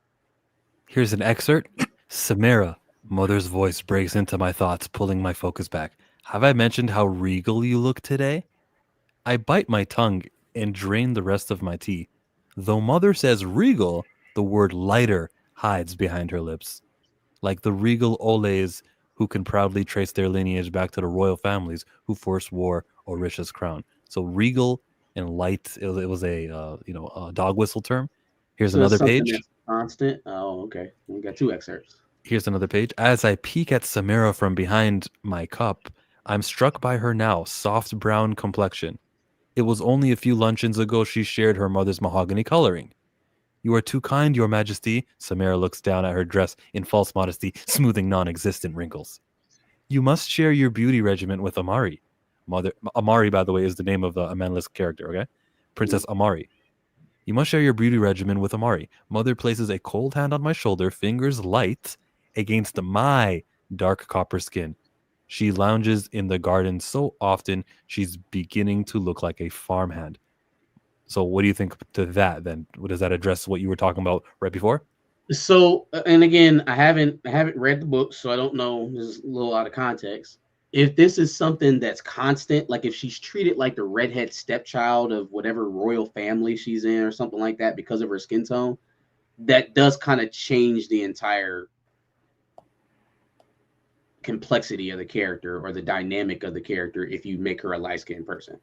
Here's an excerpt. Samara, mother's voice breaks into my thoughts, pulling my focus back. Have I mentioned how regal you look today? I bite my tongue and drain the rest of my tea. Though mother says regal, the word lighter hides behind her lips. Like the regal Oles who can proudly trace their lineage back to the royal families who first wore Orisha's crown. So regal and light, it was a dog whistle term. Here's another page. Constant. Oh, okay. We got two excerpts. Here's another page. As I peek at Samara from behind my cup, I'm struck by her now soft brown complexion. It was only a few luncheons ago she shared her mother's mahogany coloring. You are too kind, Your Majesty. Samara looks down at her dress in false modesty, smoothing non-existent wrinkles. You must share your beauty regimen with Amari. Amari, by the way, is the name of the Amanda's character, okay? Princess Amari. You must share your beauty regimen with Amari. Mother places a cold hand on my shoulder, fingers light against my dark copper skin. She lounges in the garden so often, she's beginning to look like a farmhand. So what do you think to that then? Does that address what you were talking about right before? So, and again, I haven't read the book, so I don't know. This is a little out of context. If this is something that's constant, like if she's treated like the redhead stepchild of whatever royal family she's in or something like that because of her skin tone, that does kind of change the entire complexity of the character or the dynamic of the character if you make her a light-skinned person.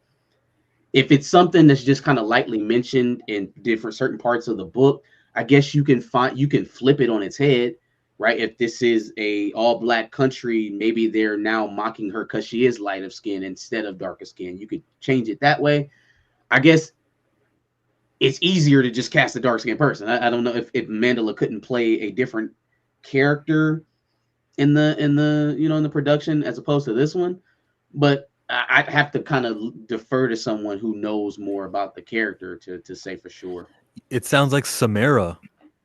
If it's something that's just kind of lightly mentioned in certain parts of the book, I guess you can flip it on its head. Right, if this is a all-black country, maybe they're now mocking her because she is light of skin instead of darker skin. You could change it that way. I guess it's easier to just cast a dark-skinned person. I don't know if Mandela couldn't play a different character in the production as opposed to this one, but I'd have to kind of defer to someone who knows more about the character to say for sure. It sounds like Samara,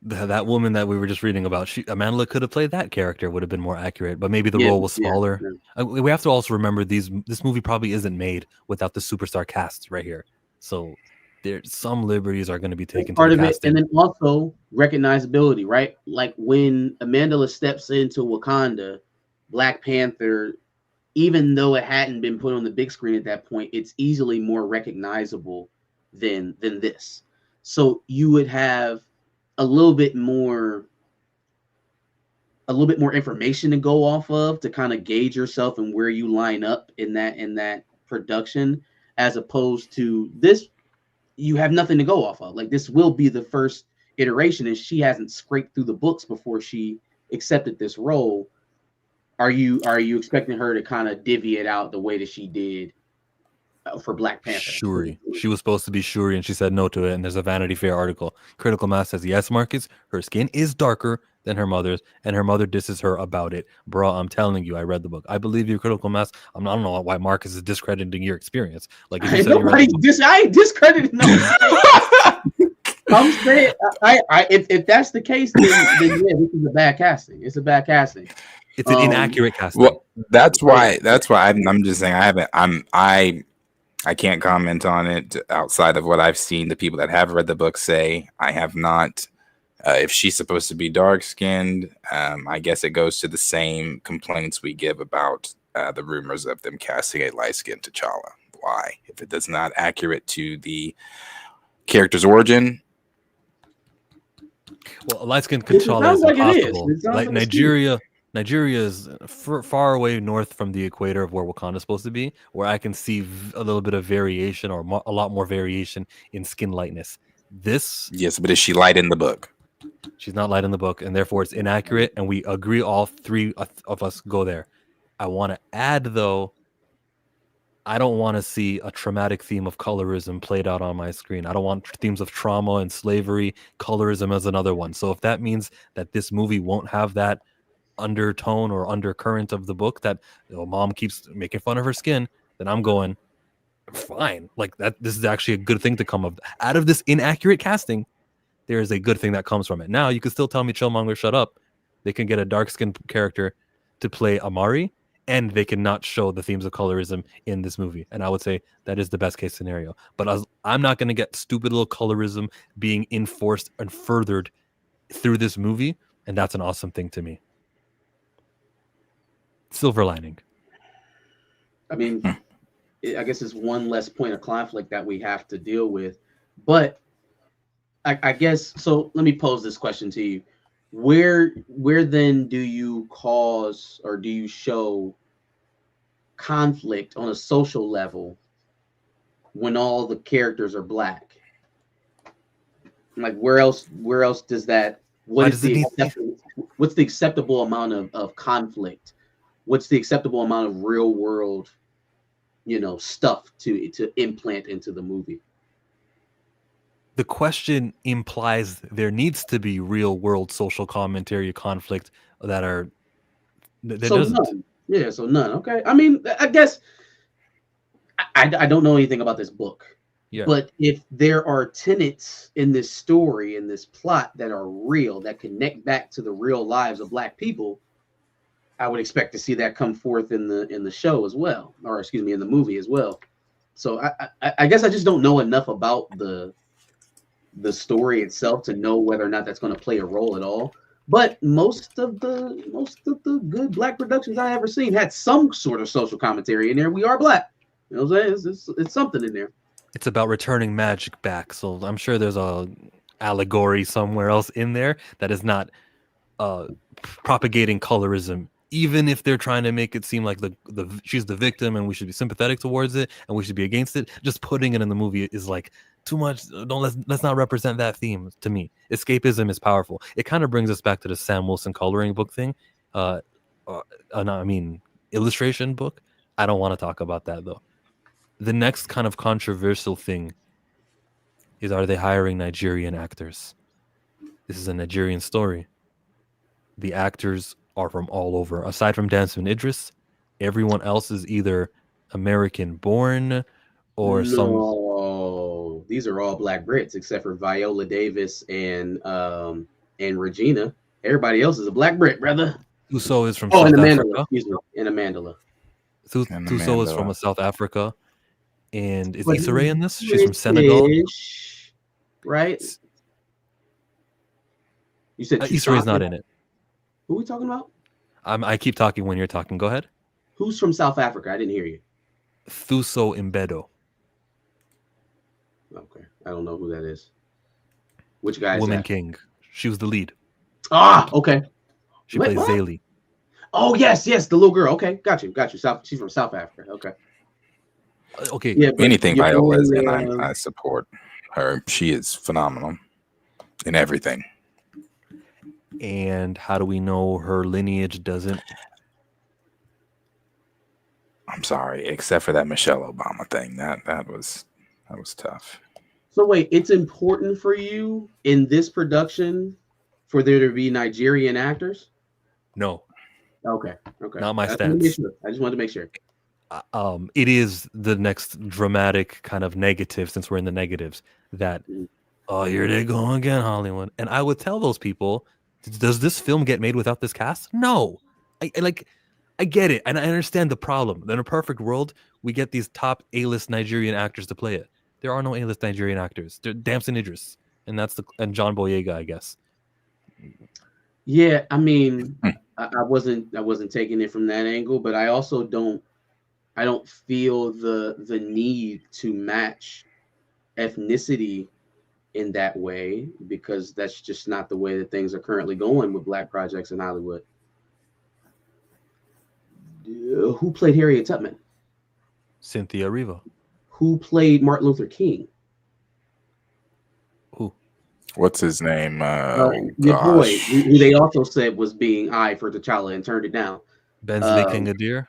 that woman that we were just reading about. Amanda could have played that character, would have been more accurate, but maybe the role was smaller. We have to also remember this movie probably isn't made without the superstar cast right here. So there's some liberties are going to be taken. Part of it, and then also recognizability, right? Like when Amanda steps into Wakanda, Black Panther, even though it hadn't been put on the big screen at that point, it's easily more recognizable than this. So you would have a little bit more information to go off of to kind of gauge yourself and where you line up in that production, as opposed to this. You have nothing to go off of. Like, this will be the first iteration, and she hasn't scraped through the books before she accepted this role. Are you expecting her to kind of divvy it out the way that she did for Black Panther? Shuri. She was supposed to be Shuri, and she said no to it. And there's a Vanity Fair article. Critical Mass says, yes, Marcus, her skin is darker than her mother's, and her mother disses her about it. Bro, I'm telling you, I read the book. I believe you, Critical Mass. I don't know why Marcus is discrediting your experience. Like, if you said I ain't discrediting no. I'm saying, if that's the case, then yeah, this is a bad casting. It's a bad casting. It's an inaccurate casting. Well, that's why I'm just saying I can't comment on it outside of what I've seen the people that have read the book say. I have not. If she's supposed to be dark-skinned, I guess it goes to the same complaints we give about the rumors of them casting a light-skinned T'Challa. Why? If it is not accurate to the character's origin. Well, a light-skinned T'Challa is impossible. Like Nigeria is far away north from the equator of where Wakanda is supposed to be, where I can see a little bit of variation or a lot more variation in skin lightness. Yes, but is she light in the book? She's not light in the book, and therefore it's inaccurate, and we agree all three of us go there. I want to add, though, I don't want to see a traumatic theme of colorism played out on my screen. I don't want themes of trauma and slavery. Colorism is another one. So if that means that this movie won't have that undertone or undercurrent of the book, that mom keeps making fun of her skin, then I'm going, fine. Like, that, this is actually a good thing to come out of this inaccurate casting. There is a good thing that comes from it. Now, you can still tell me, Chillmonger, shut up. They can get a dark-skinned character to play Amari, and they can not show the themes of colorism in this movie. And I would say that is the best-case scenario. But I'm not going to get stupid little colorism being enforced and furthered through this movie, and that's an awesome thing to me. Silver lining. I mean, I guess it's one less point of conflict that we have to deal with. But I guess, so let me pose this question to you. Where then do you cause or do you show conflict on a social level when all the characters are Black? Like, where else does that, what's the acceptable amount of conflict? What's the acceptable amount of real world, stuff to implant into the movie? The question implies there needs to be real world social commentary conflict that are doesn't. None. Yeah, so none. Okay. I mean, I guess I don't know anything about this book. Yeah. But if there are tenets in this story, in this plot that are real, that connect back to the real lives of Black people, I would expect to see that come forth in the show as well, or excuse me, in the movie as well. So I guess I just don't know enough about the story itself to know whether or not that's going to play a role at all. But most of the good Black productions I ever seen had some sort of social commentary in there. We are Black, you know what I'm saying? It's something in there. It's about returning magic back, so I'm sure there's a allegory somewhere else in there that is not propagating colorism. Even if they're trying to make it seem like she's the victim and we should be sympathetic towards it and we should be against it, just putting it in the movie is like too much. Let's not represent that theme. To me, escapism is powerful. It kind of brings us back to the Sam Wilson coloring book thing. Illustration book. I don't want to talk about that though. The next kind of controversial thing is, are they hiring Nigerian actors? This is a Nigerian story. The actors are from all over. Aside from Damson Idris, everyone else is either American born or some. No, these are all Black Brits except for Viola Davis and Regina. Everybody else is a Black Brit, brother. Thuso is from Oh, South and Amandla, Africa. excuse me, and Amandla. Thuso is from South Africa. And is But Issa Rae in this? he's She's from Senegal. British, right? You said Issa Rae's not in it. Who are we talking about? I keep talking when you're talking. Go ahead. Who's from South Africa? I didn't hear you. Thuso Mbedo. Okay, I don't know who that is. Which guy is Woman that? King. She was the lead. Ah, okay. She plays Zaylee. Oh, yes, the little girl. Okay, got you. She's from South Africa. Okay. Okay. Yeah, Anything Viola is in, I support her. She is phenomenal in everything. And how do we know her lineage doesn't? I'm sorry, except for that Michelle Obama thing. That was tough. So wait, it's important for you in this production for there to be Nigerian actors? No. Okay. Not my I stance. just wanted to make sure. It is the next dramatic kind of negative, since we're in the negatives, that here they go again, Hollywood. And I would tell those people, does this film get made without this cast? No. I get it, and I understand the problem. In a perfect world, we get these top A-list Nigerian actors to play it. There are no A-list Nigerian actors. They're Damson Idris, and John Boyega, I guess. Yeah, I mean, I wasn't taking it from that angle, but I also don't feel the need to match ethnicity in that way, because that's just not the way that things are currently going with Black projects in Hollywood. Who played Harriet Tubman? Cynthia Erivo. Who played Martin Luther King? Who? What's his name? Your boy, who they also said was being eyed for T'Challa and turned it down. Bensley King Adir.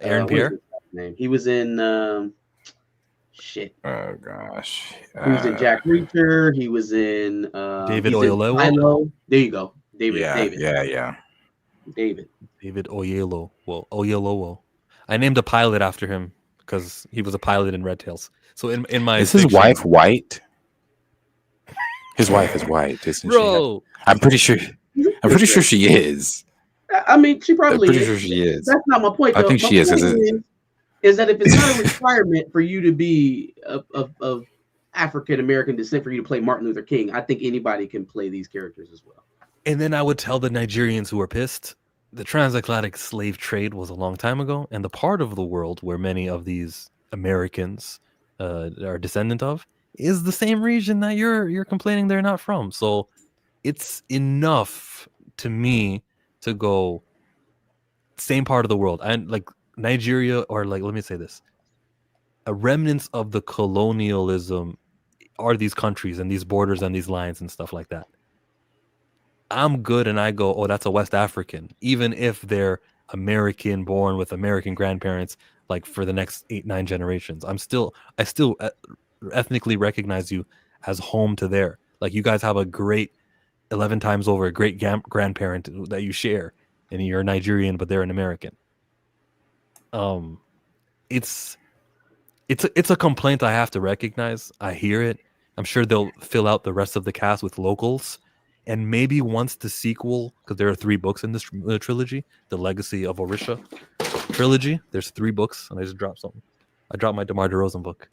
Aaron Pierre. Name? He was in shit. Oh gosh. He was in Jack Reacher. He was in David Oyelowo. There you go. David. Yeah. David Oyelowo. Well, Oyelowo. I named a pilot after him because he was a pilot in Red Tails. So in my is his wife white? His wife is white, isn't Bro. she? I'm pretty sure she is. I mean, she probably I'm pretty is. sure she is. That's not my point, though. I think she is. Is that if it's not a requirement for you to be of African American descent for you to play Martin Luther King, I think anybody can play these characters as well. And then I would tell the Nigerians who were pissed, the transatlantic slave trade was a long time ago, and the part of the world where many of these Americans are descendant of is the same region that you're complaining they're not from. So it's enough to me to go same part of the world. And like Nigeria, or like, let me say this, a remnants of the colonialism are these countries and these borders and these lines and stuff like that. I'm good and I go, oh, that's a West African, even if they're American born with American grandparents, like for the next 8-9 generations. I still ethnically recognize you as home to there. Like you guys have a great 11 times over a great grandparent that you share, and you're Nigerian, but they're an American. It's a complaint I have to recognize. I hear it. I'm sure they'll fill out the rest of the cast with locals. And maybe once the sequel, because there are 3 books in this trilogy, the Legacy of Orisha trilogy. There's 3 books, and I just dropped something. I dropped my DeMar DeRozan book.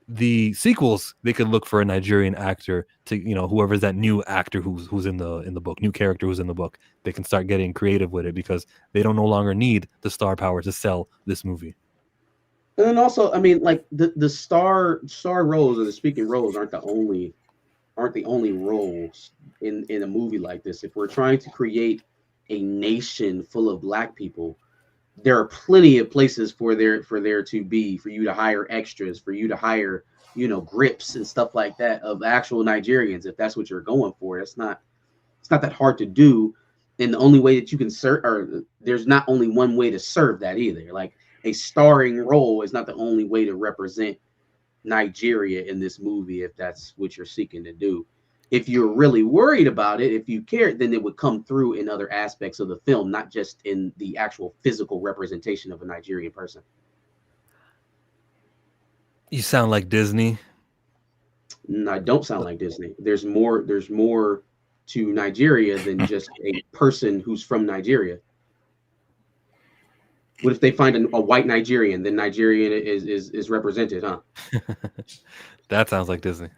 The sequels, they could look for a Nigerian actor to, whoever's that new actor who's in the book, new character who's in the book. They can start getting creative with it because they don't no longer need the star power to sell this movie. And then also, I mean, like the star roles or the speaking roles aren't the only roles in a movie like this. If we're trying to create a nation full of Black people, there are plenty of places for you to hire extras, for you to hire, grips and stuff like that of actual Nigerians. If that's what you're going for, it's not that hard to do. And the only way that you can serve, or there's not only one way to serve that either. Like a starring role is not the only way to represent Nigeria in this movie, if that's what you're seeking to do. If you're really worried about it, if you care, then it would come through in other aspects of the film, not just in the actual physical representation of a Nigerian person. You sound like Disney. I don't sound like Disney. There's more to Nigeria than just a person who's from Nigeria. What if they find a white Nigerian? Then Nigerian is represented, huh? That sounds like Disney.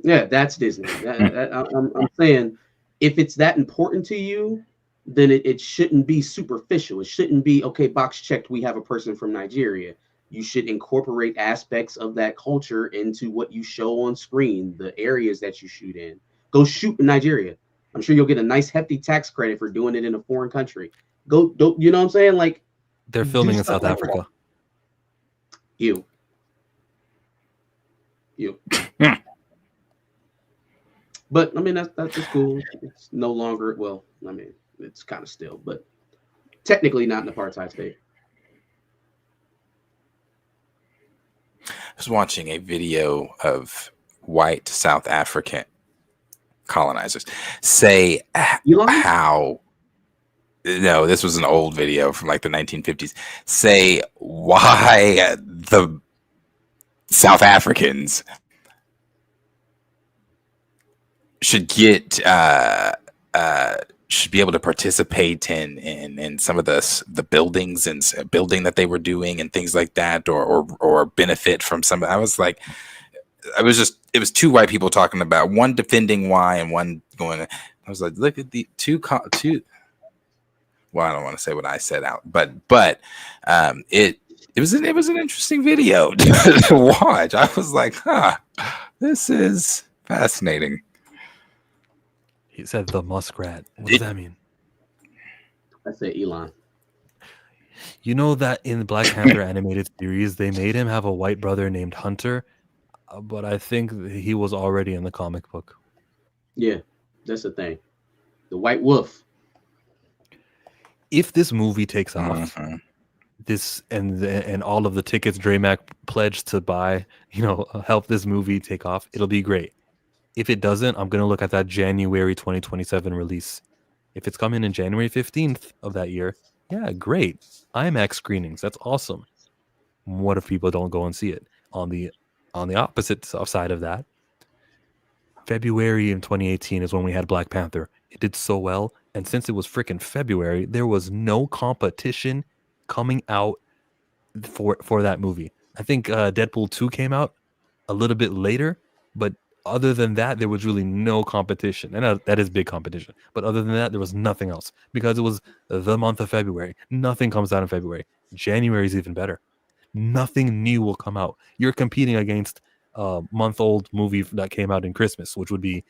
Yeah, that's Disney. I'm saying, if it's that important to you, then it shouldn't be superficial. It shouldn't be, okay, box checked, we have a person from Nigeria. You should incorporate aspects of that culture into what you show on screen, the areas that you shoot in. Go shoot in Nigeria. I'm sure you'll get a nice hefty tax credit for doing it in a foreign country. You know what I'm saying? Like, they're filming in South Africa. You. But I mean, that's just cool. It's no longer, well, I mean, it's kind of still, but technically not an apartheid state. I was watching a video of white South African colonizers say how. No, this was an old video from like the 1950s. Say why the South Africans should get should be able to participate in some of the buildings and building that they were doing and things like that, or benefit from some. I was like, it was two white people talking about, one defending why and one going. I was like, look at the two. Well, I don't want to say what I said out, but it was an interesting video to watch. I was like, this is fascinating. He said the muskrat. What does that mean? I say Elon. You know that in the Black Panther animated series, they made him have a white brother named Hunter, but I think he was already in the comic book. Yeah, that's the thing. The White Wolf. If this movie takes off, this and all of the tickets Dramac pledged to buy, help this movie take off, it'll be great. If it doesn't, I'm going to look at that January 2027 release. If it's coming in January 15th of that year, yeah, great. IMAX screenings, that's awesome. What if people don't go and see it? On the opposite side of that, February in 2018 is when we had Black Panther. It did so well, and since it was freaking February, there was no competition coming out for that movie. I think Deadpool 2 came out a little bit later, but other than that, there was really no competition. And that is big competition. But other than that, there was nothing else because it was the month of February. Nothing comes out in February. January is even better. Nothing new will come out. You're competing against a month-old movie that came out in Christmas, which would be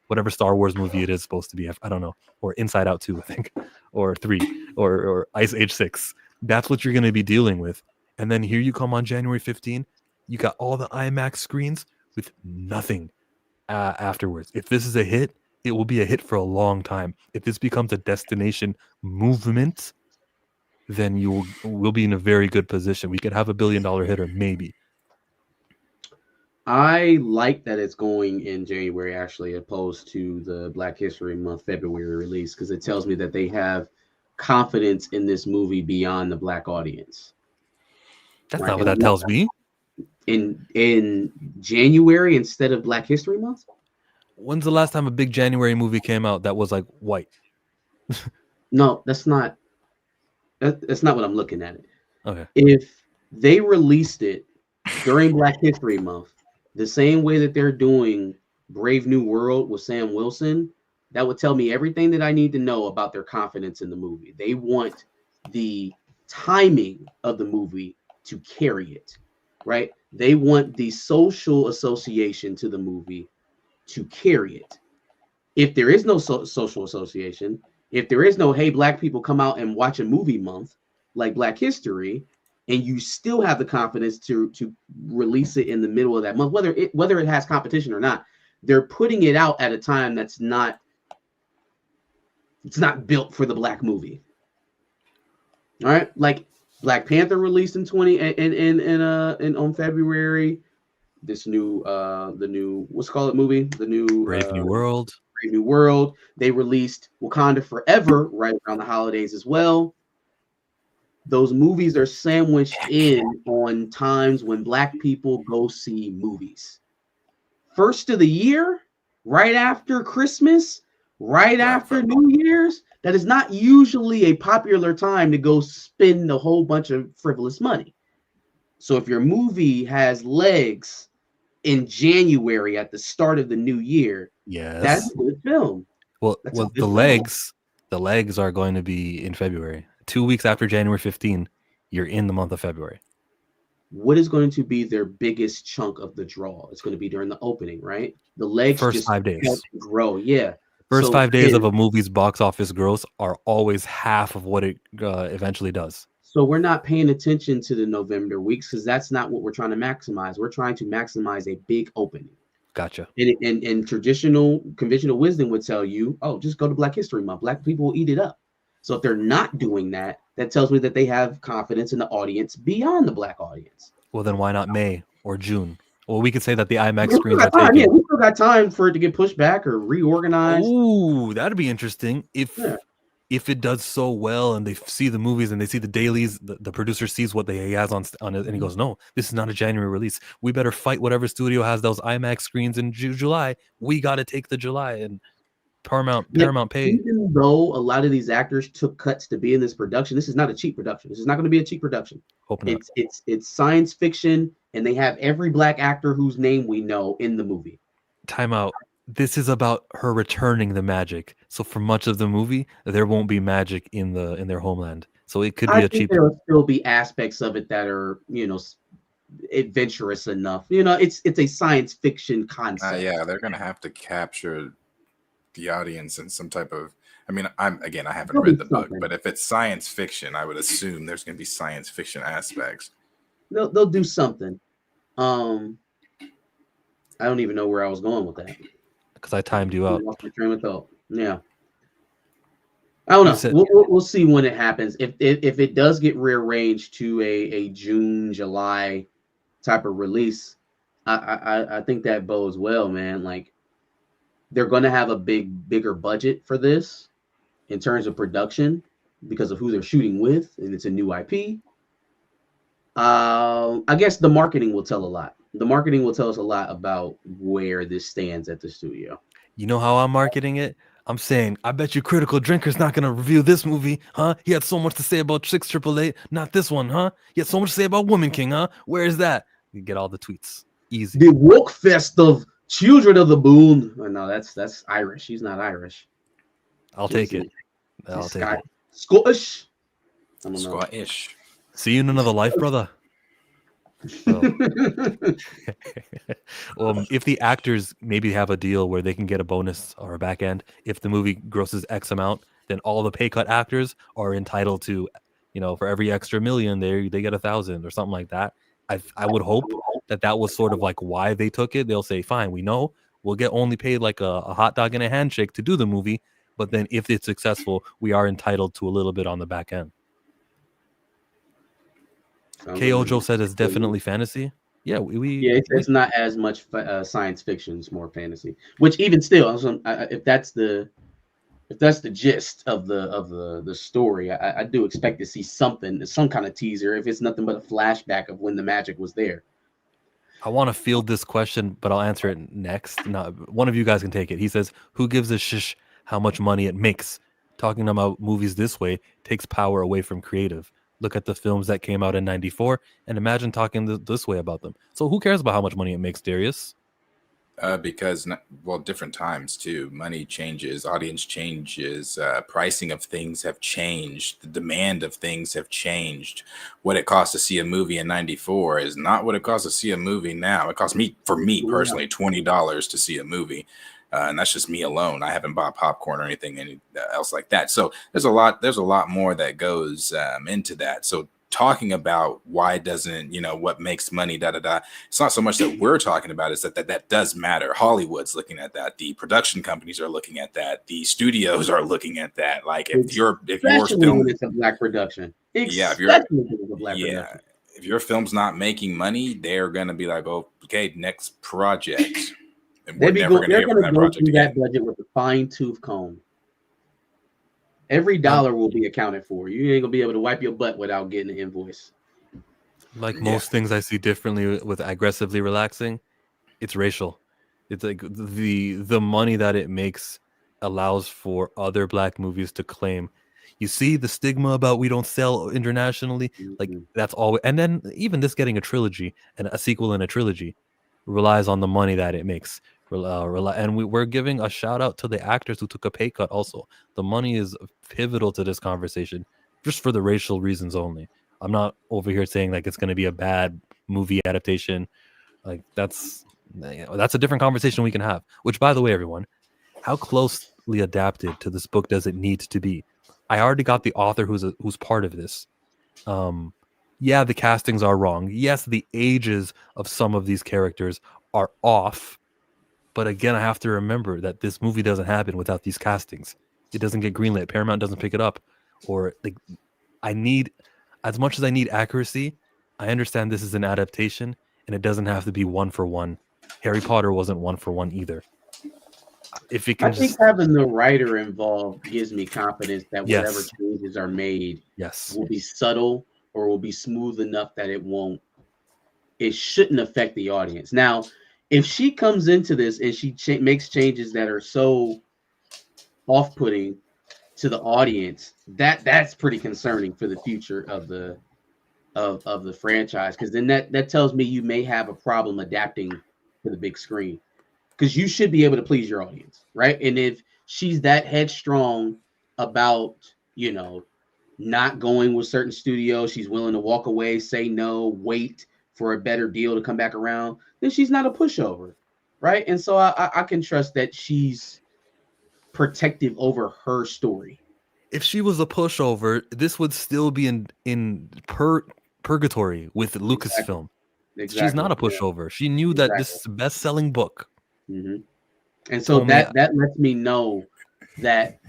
whatever Star Wars movie it is supposed to be. I don't know. Or Inside Out 2, I think. Or 3. Or Ice Age 6. That's what you're going to be dealing with. And then here you come on January 15. You got all the IMAX screens with nothing afterwards. If this is a hit, it will be a hit for a long time. If this becomes a destination movement, then we'll be in a very good position. We could have $1 billion hitter, maybe. I like that it's going in January, actually, opposed to the Black History Month February release, because it tells me that they have confidence in this movie beyond the Black audience. That's not what that tells me. In January instead of Black History Month? When's the last time a big January movie came out that was like white? No, that's not what I'm looking at. Okay. If they released it during Black History Month, the same way that they're doing Brave New World with Sam Wilson, that would tell me everything that I need to know about their confidence in the movie. They want the timing of the movie to carry it, right? They want the social association to the movie to carry it. If there is no social association, if there is no, hey, Black people come out and watch a movie month like Black History, and you still have the confidence to release it in the middle of that month, whether it has competition or not, they're putting it out at a time that's not built for the Black movie. All right, like Black Panther released in on February. This new what's it called movie? The new Brave New World. Brave New World. They released Wakanda Forever right around the holidays as well. those movies are sandwiched in on times when Black people go see movies. First of the year, right after Christmas, right after New Year's, that is not usually a popular time to go spend a whole bunch of frivolous money. So if your movie has legs in January at the start of the new year, that's a good film. Well, the legs are going to be in February. 2 weeks after January 15, you're in the month of February. What is going to be their biggest chunk of the draw? It's going to be during the opening, right? The legs first 5 days grow. Yeah. First 5 days of a movie's box office gross are always half of what it eventually does. So we're not paying attention to the November weeks because that's not what we're trying to maximize. We're trying to maximize a big opening. Gotcha. And conventional wisdom would tell you, oh, just go to Black History Month. Black people will eat it up. So if they're not doing that, that tells me that they have confidence in the audience beyond the Black audience. Well, then why not May or June? Well, we could say that the IMAX screens are taking. Yeah, we still got time for it to get pushed back or reorganized. Ooh, that'd be interesting if it does so well and they see the movies and they see the dailies. The producer sees what he has on it, and he goes, "No, this is not a January release. We better fight whatever studio has those IMAX screens in July. We got to take the July and." Paramount pay. Even though a lot of these actors took cuts to be in this production, this is not a cheap production. This is not going to be a cheap production. It's science fiction, and they have every Black actor whose name we know in the movie. Time out. This is about her returning the magic. So for much of the movie, there won't be magic in their homeland. So it could be cheap. There will still be aspects of it that are, adventurous enough. It's a science fiction concept. Yeah, they're going to have to capture the audience in some type of. I mean, I haven't read the book, but if it's science fiction, I would assume there's going to be science fiction aspects. They'll do something. I don't even know where I was going with that because I timed you out. Yeah, I don't know. We'll see when it happens. If it does get rearranged to a June, July type of release, I think that bodes well, man. Like. They're going to have a bigger budget for this in terms of production because of who they're shooting with, and it's a new IP. I guess the marketing will tell a lot. The marketing will tell us a lot about where this stands at the studio. You know how I'm marketing it? I'm saying, I bet you Critical Drinker's not going to review this movie, huh? He had so much to say about 6888, not this one, huh? He had so much to say about Woman King, huh? Where is that? You get all the tweets. Easy. The woke fest of Children of the Boon. Oh, no, that's Irish. He's not Irish. I'll take it. I'll take it. Scottish. Scottish. See you in another life, brother. If the actors maybe have a deal where they can get a bonus or a back end, if the movie grosses X amount, then all the pay cut actors are entitled to, for every extra million, they get 1,000 or something like that. I would hope that was sort of like why they took it. They'll say, fine, we know we'll get only paid like a hot dog and a handshake to do the movie. But then if it's successful, we are entitled to a little bit on the back end. K.O.Joe said it's definitely fantasy. Yeah, it's not as much science fiction. It's more fantasy, which even still, if that's the gist of the story, I do expect to see some kind of teaser, if it's nothing but a flashback of when the magic was there. I want to field this question, but I'll answer it next. Now, one of you guys can take it. He says, who gives a shish how much money it makes? Talking about movies this way takes power away from creative. Look at the films that came out in 94 and imagine talking this way about them. So who cares about how much money it makes, Darius? Because different times too. Money changes, audience changes, pricing of things have changed, the demand of things have changed. What it costs to see a movie in 94 is not what it costs to see a movie now. It costs me personally, $20 to see a movie. And that's just me alone. I haven't bought popcorn or anything else like that. So there's a lot more that goes into that. So talking about why doesn't, what makes money, it's not so much that we're talking about, is that does matter. Hollywood's looking at that. The production companies are looking at that. The studios are looking at that. Like if your film, it's a Black production. If your film's not making money, they're going to be like, oh, okay, next project. And we're never going to hear from that project again. That budget with a fine-tooth comb. Every dollar will be accounted for. You ain't gonna be able to wipe your butt without getting an invoice. Like most things I see differently with aggressively relaxing, it's racial. It's like the money that it makes allows for other black movies to claim. You see the stigma about we don't sell internationally, like that's all. And then even this getting a trilogy and a sequel and a trilogy relies on the money that it makes. And we're giving a shout out to the actors who took a pay cut. Also, the money is pivotal to this conversation, just for the racial reasons only. I'm not over here saying like it's going to be a bad movie adaptation. Like that's a different conversation we can have. Which, by the way, everyone, how closely adapted to this book does it need to be? I already got the author who's part of this. Yeah, the castings are wrong. Yes, the ages of some of these characters are off. But again, I have to remember that this movie doesn't happen without these castings. It doesn't get greenlit. Paramount doesn't pick it up. Or like, I need, as much as I need accuracy, I understand this is an adaptation and it doesn't have to be one for one. Harry Potter wasn't one for one either. If it can I think having the writer involved gives me confidence that whatever changes are made will be subtle or will be smooth enough that it shouldn't affect the audience. Now, if she comes into this and she makes changes that are so off-putting to the audience, that's pretty concerning for the future of the franchise, because then that tells me you may have a problem adapting to the big screen, because you should be able to please your audience, right? And if she's that headstrong about, not going with certain studios, she's willing to walk away, say no, wait for a better deal to come back around, then she's not a pushover, right? And so I can trust that she's protective over her story. If she was a pushover, this would still be in purgatory with Lucasfilm. Exactly. She's not a pushover. She knew that this is a best-selling book. Mm-hmm. And so that lets me know that,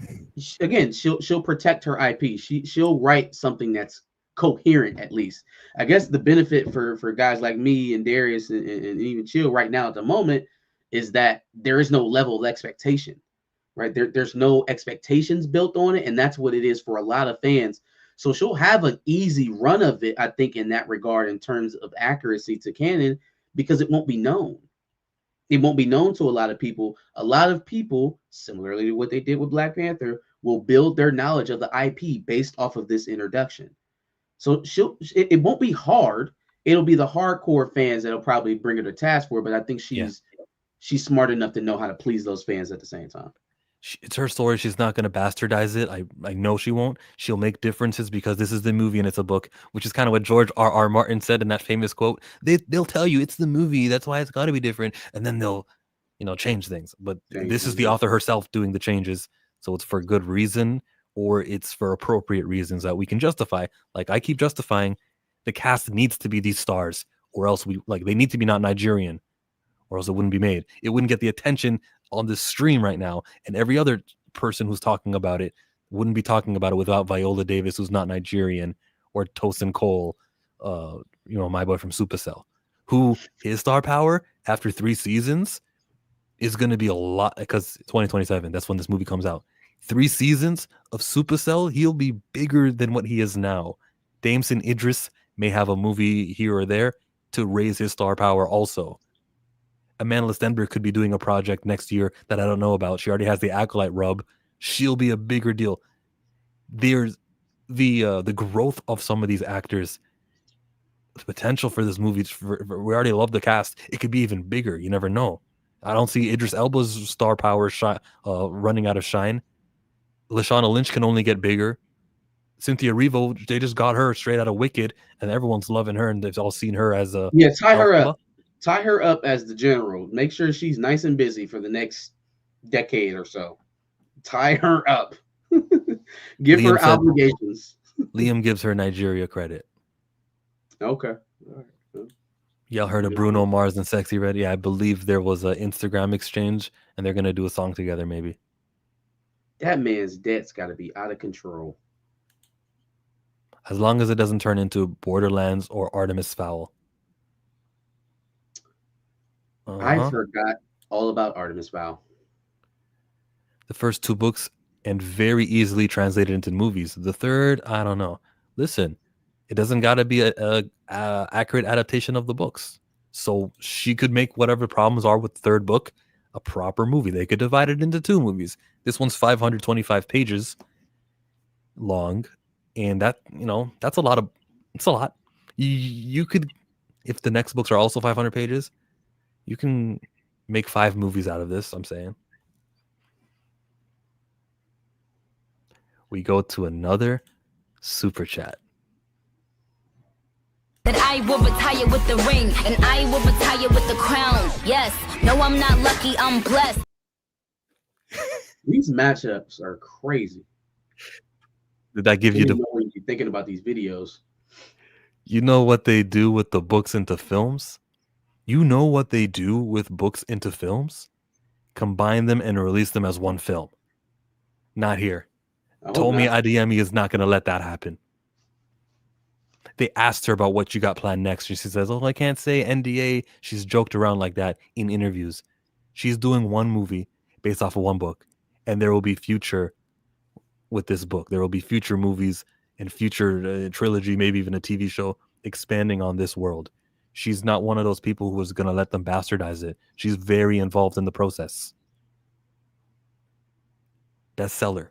again, she'll protect her IP. She'll write something that's coherent, at least. I guess the benefit for guys like me and Darius and even Chill right now at the moment is that there is no level of expectation, right? There's no expectations built on it, and that's what it is for a lot of fans. So she'll have an easy run of it, I think, in that regard, in terms of accuracy to canon, because it won't be known. It won't be known to a lot of people. A lot of people, similarly to what they did with Black Panther, will build their knowledge of the IP based off of this introduction. So it won't be hard. It'll be the hardcore fans that'll probably bring her to task for it, but I think she's smart enough to know how to please those fans at the same time. It's her story. She's not going to bastardize it. I know she won't. She'll make differences because this is the movie and it's a book, which is kind of what George R.R. Martin said in that famous quote. They'll tell you it's the movie, that's why it's got to be different, and then they'll, change things. But this is the author herself doing the changes, so it's for good reason, or it's for appropriate reasons that we can justify. Like I keep justifying, the cast needs to be these stars, or else they need to be not Nigerian, or else it wouldn't be made. It wouldn't get the attention on this stream right now, and every other person who's talking about it wouldn't be talking about it without Viola Davis, who's not Nigerian, or Tosin Cole, my boy from Supercell, who his star power after 3 seasons is going to be a lot, because 2027, that's when this movie comes out. 3 seasons of Supercell, he'll be bigger than what he is now. Damson Idris may have a movie here or there to raise his star power also. Amanda Stenberg could be doing a project next year that I don't know about. She already has the Acolyte rub. She'll be a bigger deal. There's the growth of some of these actors. The potential for this movie, we already love the cast. It could be even bigger. You never know. I don't see Idris Elba's star power running out of shine. Lashana Lynch can only get bigger. Cynthia Erivo, they just got her straight out of Wicked, and everyone's loving her, and they've all seen her as a tie her up. Tie her up as the general. Make sure she's nice and busy for the next decade or so. Tie her up. Give her obligations. Liam gives her Nigeria credit. Okay. All right. Y'all heard of Bruno Mars and Sexy Red? Yeah, I believe there was an Instagram exchange, and they're going to do a song together, maybe. That man's debt's got to be out of control. As long as it doesn't turn into Borderlands or Artemis Fowl. I forgot all about Artemis Fowl. The first 2 books and very easily translated into movies. The third, I don't know. Listen, it doesn't got to be a accurate adaptation of the books. So she could make whatever problems are with the third book a proper movie. They could divide it into 2 movies. This one's 525 pages long, and that, that's a lot of. It's a lot. You could, if the next books are also 500 pages, you can make 5 movies out of this. I'm saying. We go to another super chat. That I will retire with the ring, and I will retire with the crown. Yes, no, I'm not lucky, I'm blessed. These matchups are crazy. Did that give you the? When you're thinking about these videos, you know what they do with the books into films? You know what they do with books into films? Combine them and release them as one film. Not here. Tomi Adeyemi is not going to let that happen. They asked her about what you got planned next. She says, "Oh, I can't say NDA." She's joked around like that in interviews. She's doing one movie based off of one book, and there will be future with this book. There will be future movies and future trilogy, maybe even a TV show expanding on this world. She's not one of those people who is going to let them bastardize it. She's very involved in the process. Bestseller.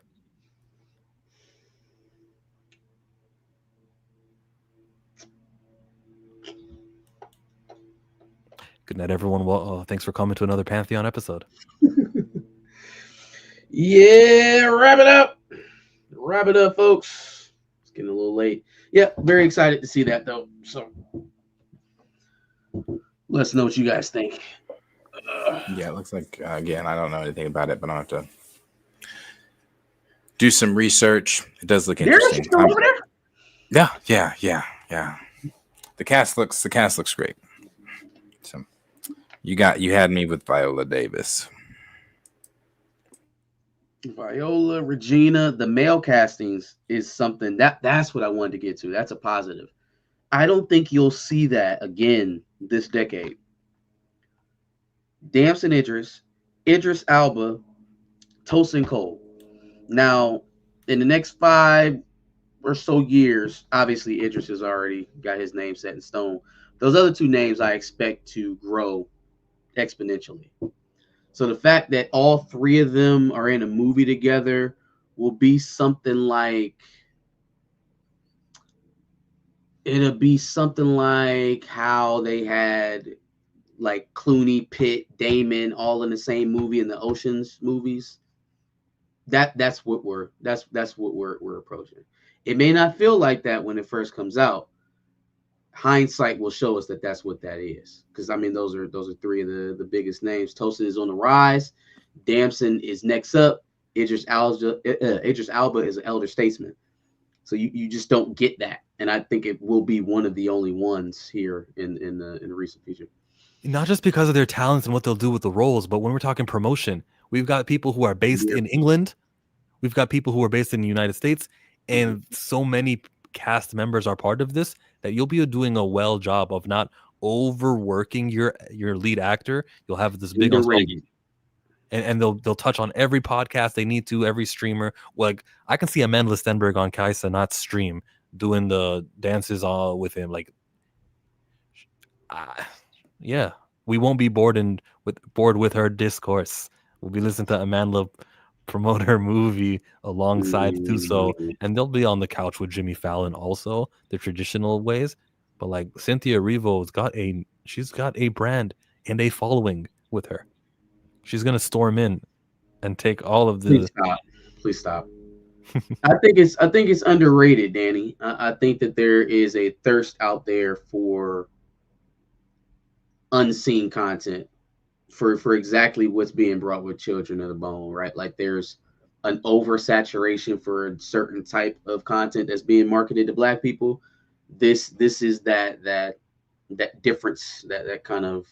Good night, everyone. Well, thanks for coming to another Pantheon episode. Yeah, wrap it up. Wrap it up, folks. It's getting a little late. Yeah, very excited to see that, though. So let us know what you guys think. Yeah, it looks like, again, I don't know anything about it, but I'll have to do some research. It does look interesting. Yeah. The cast looks great. So you had me with Viola Davis. Viola, Regina, the male castings is something that's what I wanted to get to. That's a positive. I don't think you'll see that again this decade. Damson Idris Alba, Tosin Cole. Now, in the next 5 or so years, obviously Idris has already got his name set in stone. Those other 2 names I expect to grow exponentially. So the fact that all 3 of them are in a movie together will be something like how they had like Clooney, Pitt, Damon all in the same movie in the Ocean's movies. That's what we're approaching. It may not feel like that when it first comes out. Hindsight will show us that that's what that is. Because I mean, those are 3 of the biggest names. Tosin is on the rise. Damson is next up. Idris Alba is an elder statesman. So you just don't get that, and I think it will be one of the only ones here in the recent future. Not just because of their talents and what they'll do with the roles, but when we're talking promotion, we've got people who are based in England. We've got people who are based in the United States, and so many cast members are part of this that you'll be doing a well job of not overworking your lead actor. You'll have this big ensemble, and they'll touch on every podcast they need to, every streamer. Like I can see Amanda Listenberg on Kaisa not stream doing the dances all with him. Like, yeah, we won't be bored with her discourse. We'll be listening to Amanda promote her movie alongside do so, and they'll be on the couch with Jimmy Fallon also, the traditional ways. But like Cynthia Erivo's she's got a brand and a following with her. She's gonna storm in and take all of the. Please stop. I think it's underrated, Danny. I think that there is a thirst out there for unseen content for exactly what's being brought with Children of the Bone, right? Like there's an oversaturation for a certain type of content that's being marketed to Black people. This is that difference, that kind of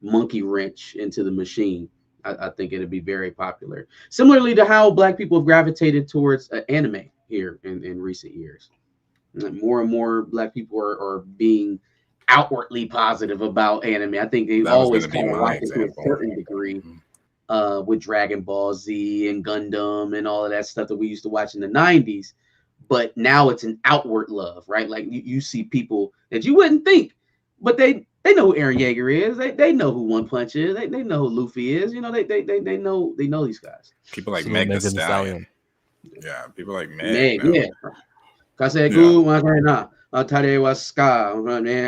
monkey wrench into the machine. I think it'll be very popular. Similarly to how Black people have gravitated towards anime here in recent years. More and more Black people are being outwardly positive about anime. I think they've always kind of liked it to a certain degree. with Dragon Ball Z and Gundam and all of that stuff that we used to watch in the 90s. But now it's an outward love, right? Like you see people that you wouldn't think, but they know who Eren Yeager is. They know who One Punch is. They know who Luffy is. You know, they know these guys. People like So Meg the Megan Thee Stallion. Yeah, people like Meg, Meg. yeah. Kasegu, Makena, Atare Waska,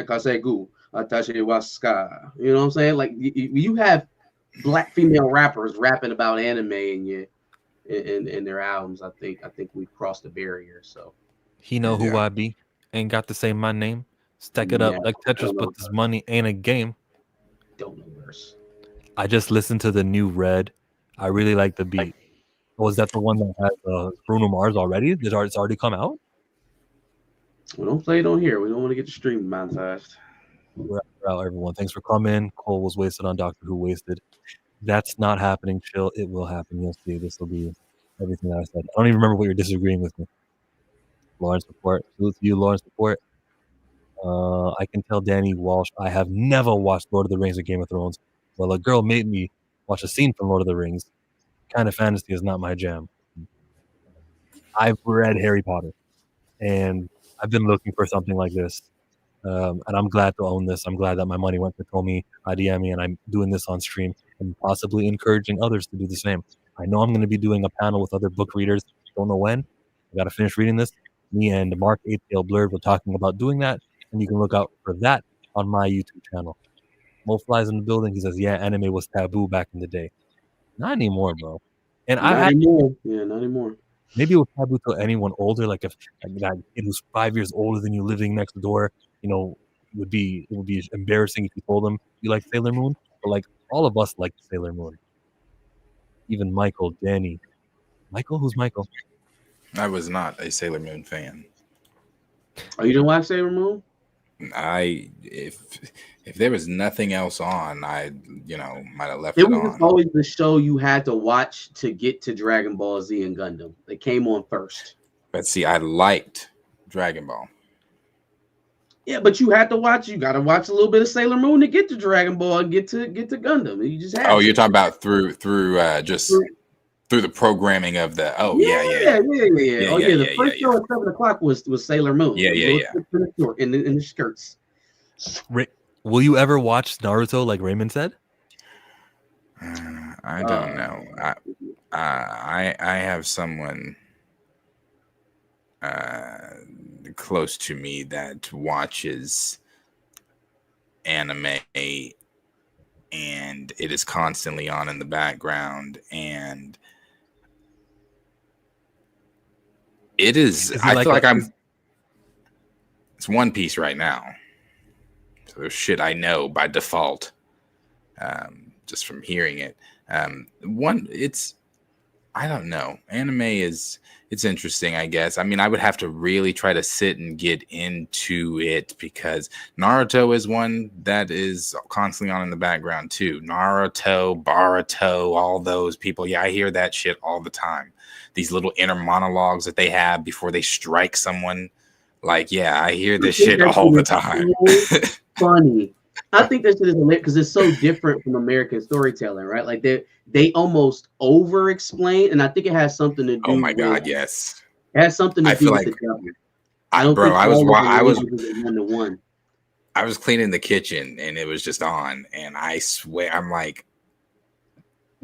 Kasegu, Atashi Waska. You know what I'm saying? Like you have black female rappers rapping about anime in their albums. I think we've crossed the barrier. So he know who I be. Ain't got to say my name. Stack it up like Tetris, but this money ain't a game. Don't know worse. I just listened to the new Red. I really like the beat. Was that the one that has Bruno Mars already? It's already come out? We don't play it on here. We don't want to get the stream monetized. We're out, everyone. Thanks for coming. Cole was wasted on Doctor Who Wasted. That's not happening. Chill. It will happen. You'll see. This will be everything that I said. I don't even remember what you're disagreeing with me. Lawrence Report. Salute to you, Lawrence Report. I can tell Danny Walsh I have never watched Lord of the Rings or Game of Thrones. Well, a girl made me watch a scene from Lord of the Rings. Kind of fantasy is not my jam. I've read Harry Potter, and I've been looking for something like this. And I'm glad to own this. I'm glad that my money went to Tomi Adeyemi, and I'm doing this on stream and possibly encouraging others to do the same. I know I'm going to be doing a panel with other book readers. Don't know when. I got to finish reading this. Me and Mark Eightail Blurred were talking about doing that, and you can look out for that on my YouTube channel. Mo Flies in the building. He says, yeah, anime was taboo back in the day. Not anymore, bro. And not anymore. Yeah, not anymore. Maybe it was taboo to anyone older. Like if that kid who's 5 years older than you living next door, you know, it would be embarrassing if you told them you like Sailor Moon. But like all of us like Sailor Moon. Even Michael, Danny. Michael? Who's Michael? I was not a Sailor Moon fan. Oh, you didn't watch Sailor Moon? If there was nothing else on, I might have left it was on. Always the show you had to watch to get to Dragon Ball Z and Gundam. They came on first. But see, I liked Dragon Ball. Yeah, but you had to watch. You got to watch a little bit of Sailor Moon to get to Dragon Ball and get to Gundam. You just have. You're talking about through the programming of the. Yeah. The first show at 7:00 was Sailor Moon. Yeah. In the skirts. Will you ever watch Naruto like Raymond said? I don't know. I have someone close to me that watches anime, and it is constantly on in the background, and it is. I feel like it's One Piece right now. So there's shit I know by default, just from hearing it. I don't know. Anime it's interesting, I guess. I mean, I would have to really try to sit and get into it because Naruto is one that is constantly on in the background too. Naruto, Boruto, all those people. Yeah, I hear that shit all the time. These little inner monologues that they have before they strike someone. Like, yeah, I hear this shit all the time. Funny. I think this is because it's so different from American storytelling, right? Like they almost over explain, and I think it has something to do. Oh my god, yes. It has something to do with the government. I was cleaning the kitchen and it was just on, and I swear I'm like,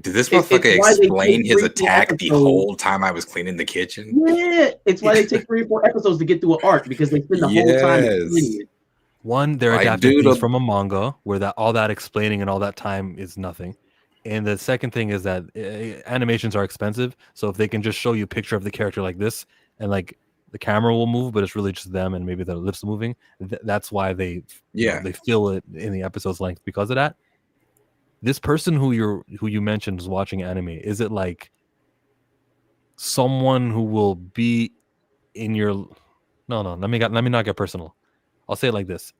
did this motherfucker explain his attack the whole time I was cleaning the kitchen? Yeah, it's why they take 3 or 4 episodes to get through an arc because they spend the whole time explaining it. One, they're adapting things from a manga where all that explaining and all that time is nothing. And the second thing is that animations are expensive. So if they can just show you a picture of the character like this and like the camera will move, but it's really just them and maybe their lips moving. That's why they fill it in the episode's length because of that. This person who you mentioned is watching anime. Is it like someone who will be in your? No. Let me not get personal. I'll say it like this.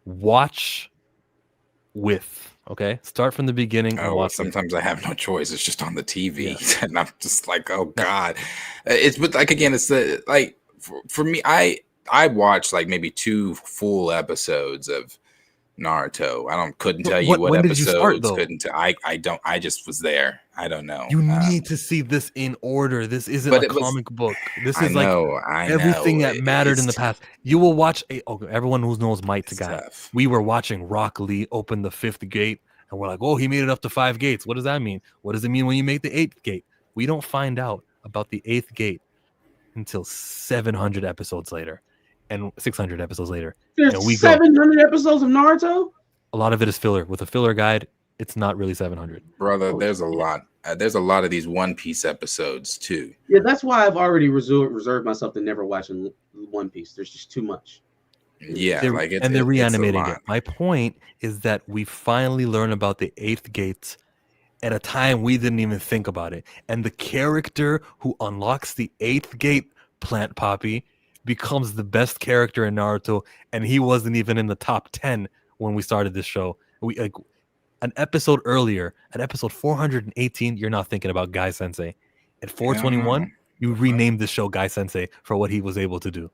Watch with, okay? Start from the beginning. And watch sometimes I have no choice. It's just on the TV. Yeah. And I'm just like, oh God. But like, again, it's for me, I watched like maybe 2 full episodes of Naruto. Couldn't tell you what when did you start, episodes. though? I just was there. I don't know. You need to see this in order. This isn't a comic book. This is everything that mattered in the past. You will watch everyone who knows Might to Guy. Tough. We were watching Rock Lee open the 5th gate, and we're like, oh, he made it up to 5 gates. What does that mean? What does it mean when you make the 8th gate? We don't find out about the 8th gate until 700 episodes later, and 600 episodes later. There's 700 episodes of Naruto? A lot of it is filler. With a filler guide, it's not really 700. Brother, there's a lot. There's a lot of these One Piece episodes too. Yeah, that's why I've already reserved myself to never watching One Piece. There's just too much. Yeah, they're reanimating it. My point is that we finally learn about the 8th gate at a time we didn't even think about it. And the character who unlocks the 8th gate, Plant Poppy, becomes the best character in Naruto, and he wasn't even in the top 10 when we started this show. An episode earlier, at episode 418, you're not thinking about Guy Sensei. At 421, you renamed the show Guy Sensei for what he was able to do.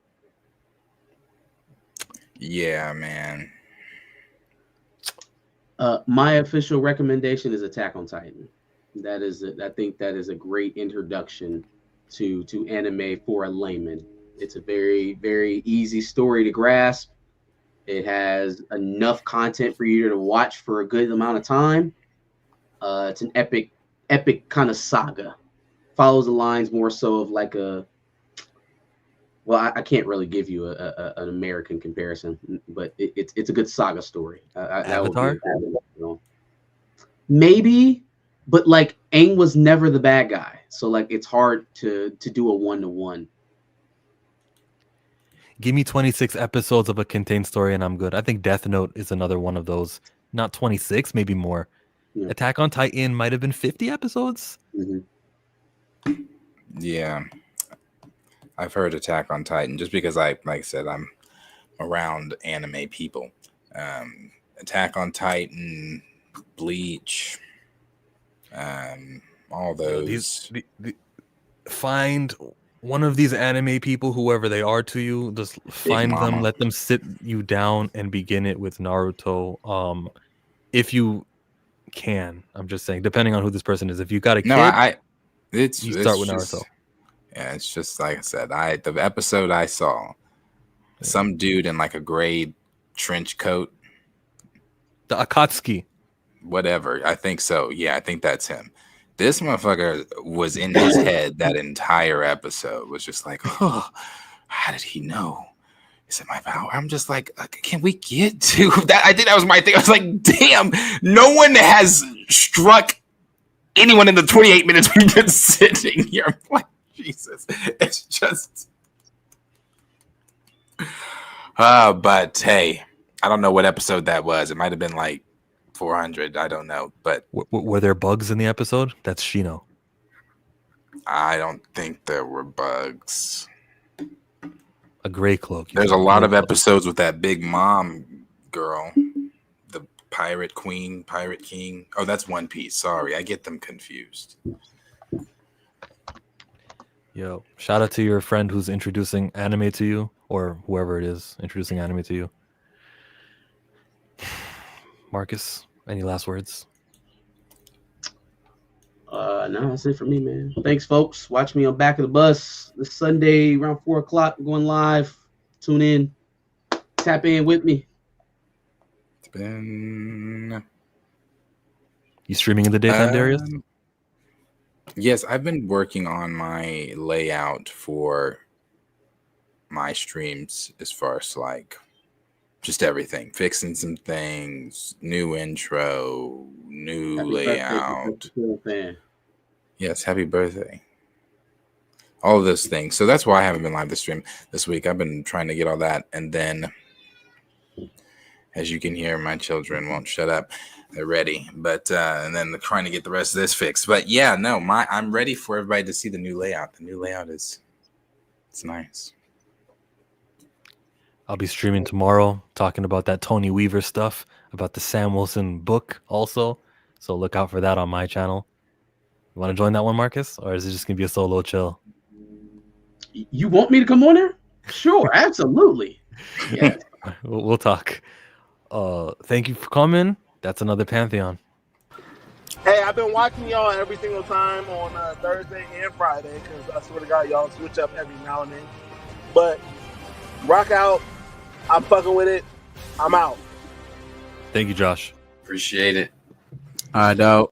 Yeah, man. My official recommendation is Attack on Titan. I think that is a great introduction to anime for a layman. It's a very, very easy story to grasp. It has enough content for you to watch for a good amount of time. It's an epic kind of saga. Follows the lines more so of like I can't really give you an American comparison, but it's a good saga story. Avatar? Maybe, but like Aang was never the bad guy, so like it's hard to do a 1-to-1. Give me 26 episodes of a contained story and I'm good. I think Death Note is another one of those. Not 26, maybe more. Yeah. Attack on Titan might have been 50 episodes. Mm-hmm. Yeah. I've heard Attack on Titan just because like I said, I'm around anime people. Attack on Titan, Bleach, all those. Find one of these anime people, whoever they are to you, just find them, let them sit you down and begin it with Naruto. If you can, I'm just saying, depending on who this person is. If you got a kid, you start with Naruto. Yeah, it's just like I said. The episode I saw, some dude in like a gray trench coat, the Akatsuki, whatever. I think so. Yeah, I think that's him. This motherfucker was in his head that entire episode. Was just like, oh, how did he know? Is it my power? I'm just like, can we get to that? I think that was my thing. I was like, damn, no one has struck anyone in the 28 minutes we've been sitting here. I'm like, Jesus, it's just. But hey, I don't know what episode that was. It might have been like 400. I don't know. But were there bugs in the episode? That's Shino. I don't think there were bugs. A gray cloak. There's a lot of episodes with that big mom girl, the pirate queen, pirate king. Oh, that's One Piece. Sorry, I get them confused. Yo, shout out to your friend who's introducing anime to you, or whoever it is introducing anime to you. Marcus, any last words? No, that's it for me, man. Thanks, folks. Watch me on Back of the Bus this Sunday around 4 o'clock. I'm going live. Tune in. Tap in with me. You streaming in the daytime, Darius? Yes, I've been working on my layout for my streams as far as like just everything, fixing some things, new intro, new Happy layout. Birthday. Yes, happy birthday. All of those things. So that's why I haven't been live to stream this week. I've been trying to get all that. And then, as you can hear, my children won't shut up. They're ready. But and then they're trying to get the rest of this fixed. But yeah, no, I'm ready for everybody to see the new layout. The new layout it's nice. I'll be streaming tomorrow, talking about that Tony Weaver stuff, about the Sam Wilson book also. So look out for that on my channel. You want to join that one, Marcus? Or is it just going to be a solo chill? You want me to come on there? Sure, absolutely. Yeah. We'll talk. thank you for coming. That's another Pantheon. Hey, I've been watching y'all every single time on Thursday and Friday because I swear to God, y'all switch up every now and then. But rock out. I'm fucking with it. I'm out. Thank you, Josh. Appreciate it. I doubt.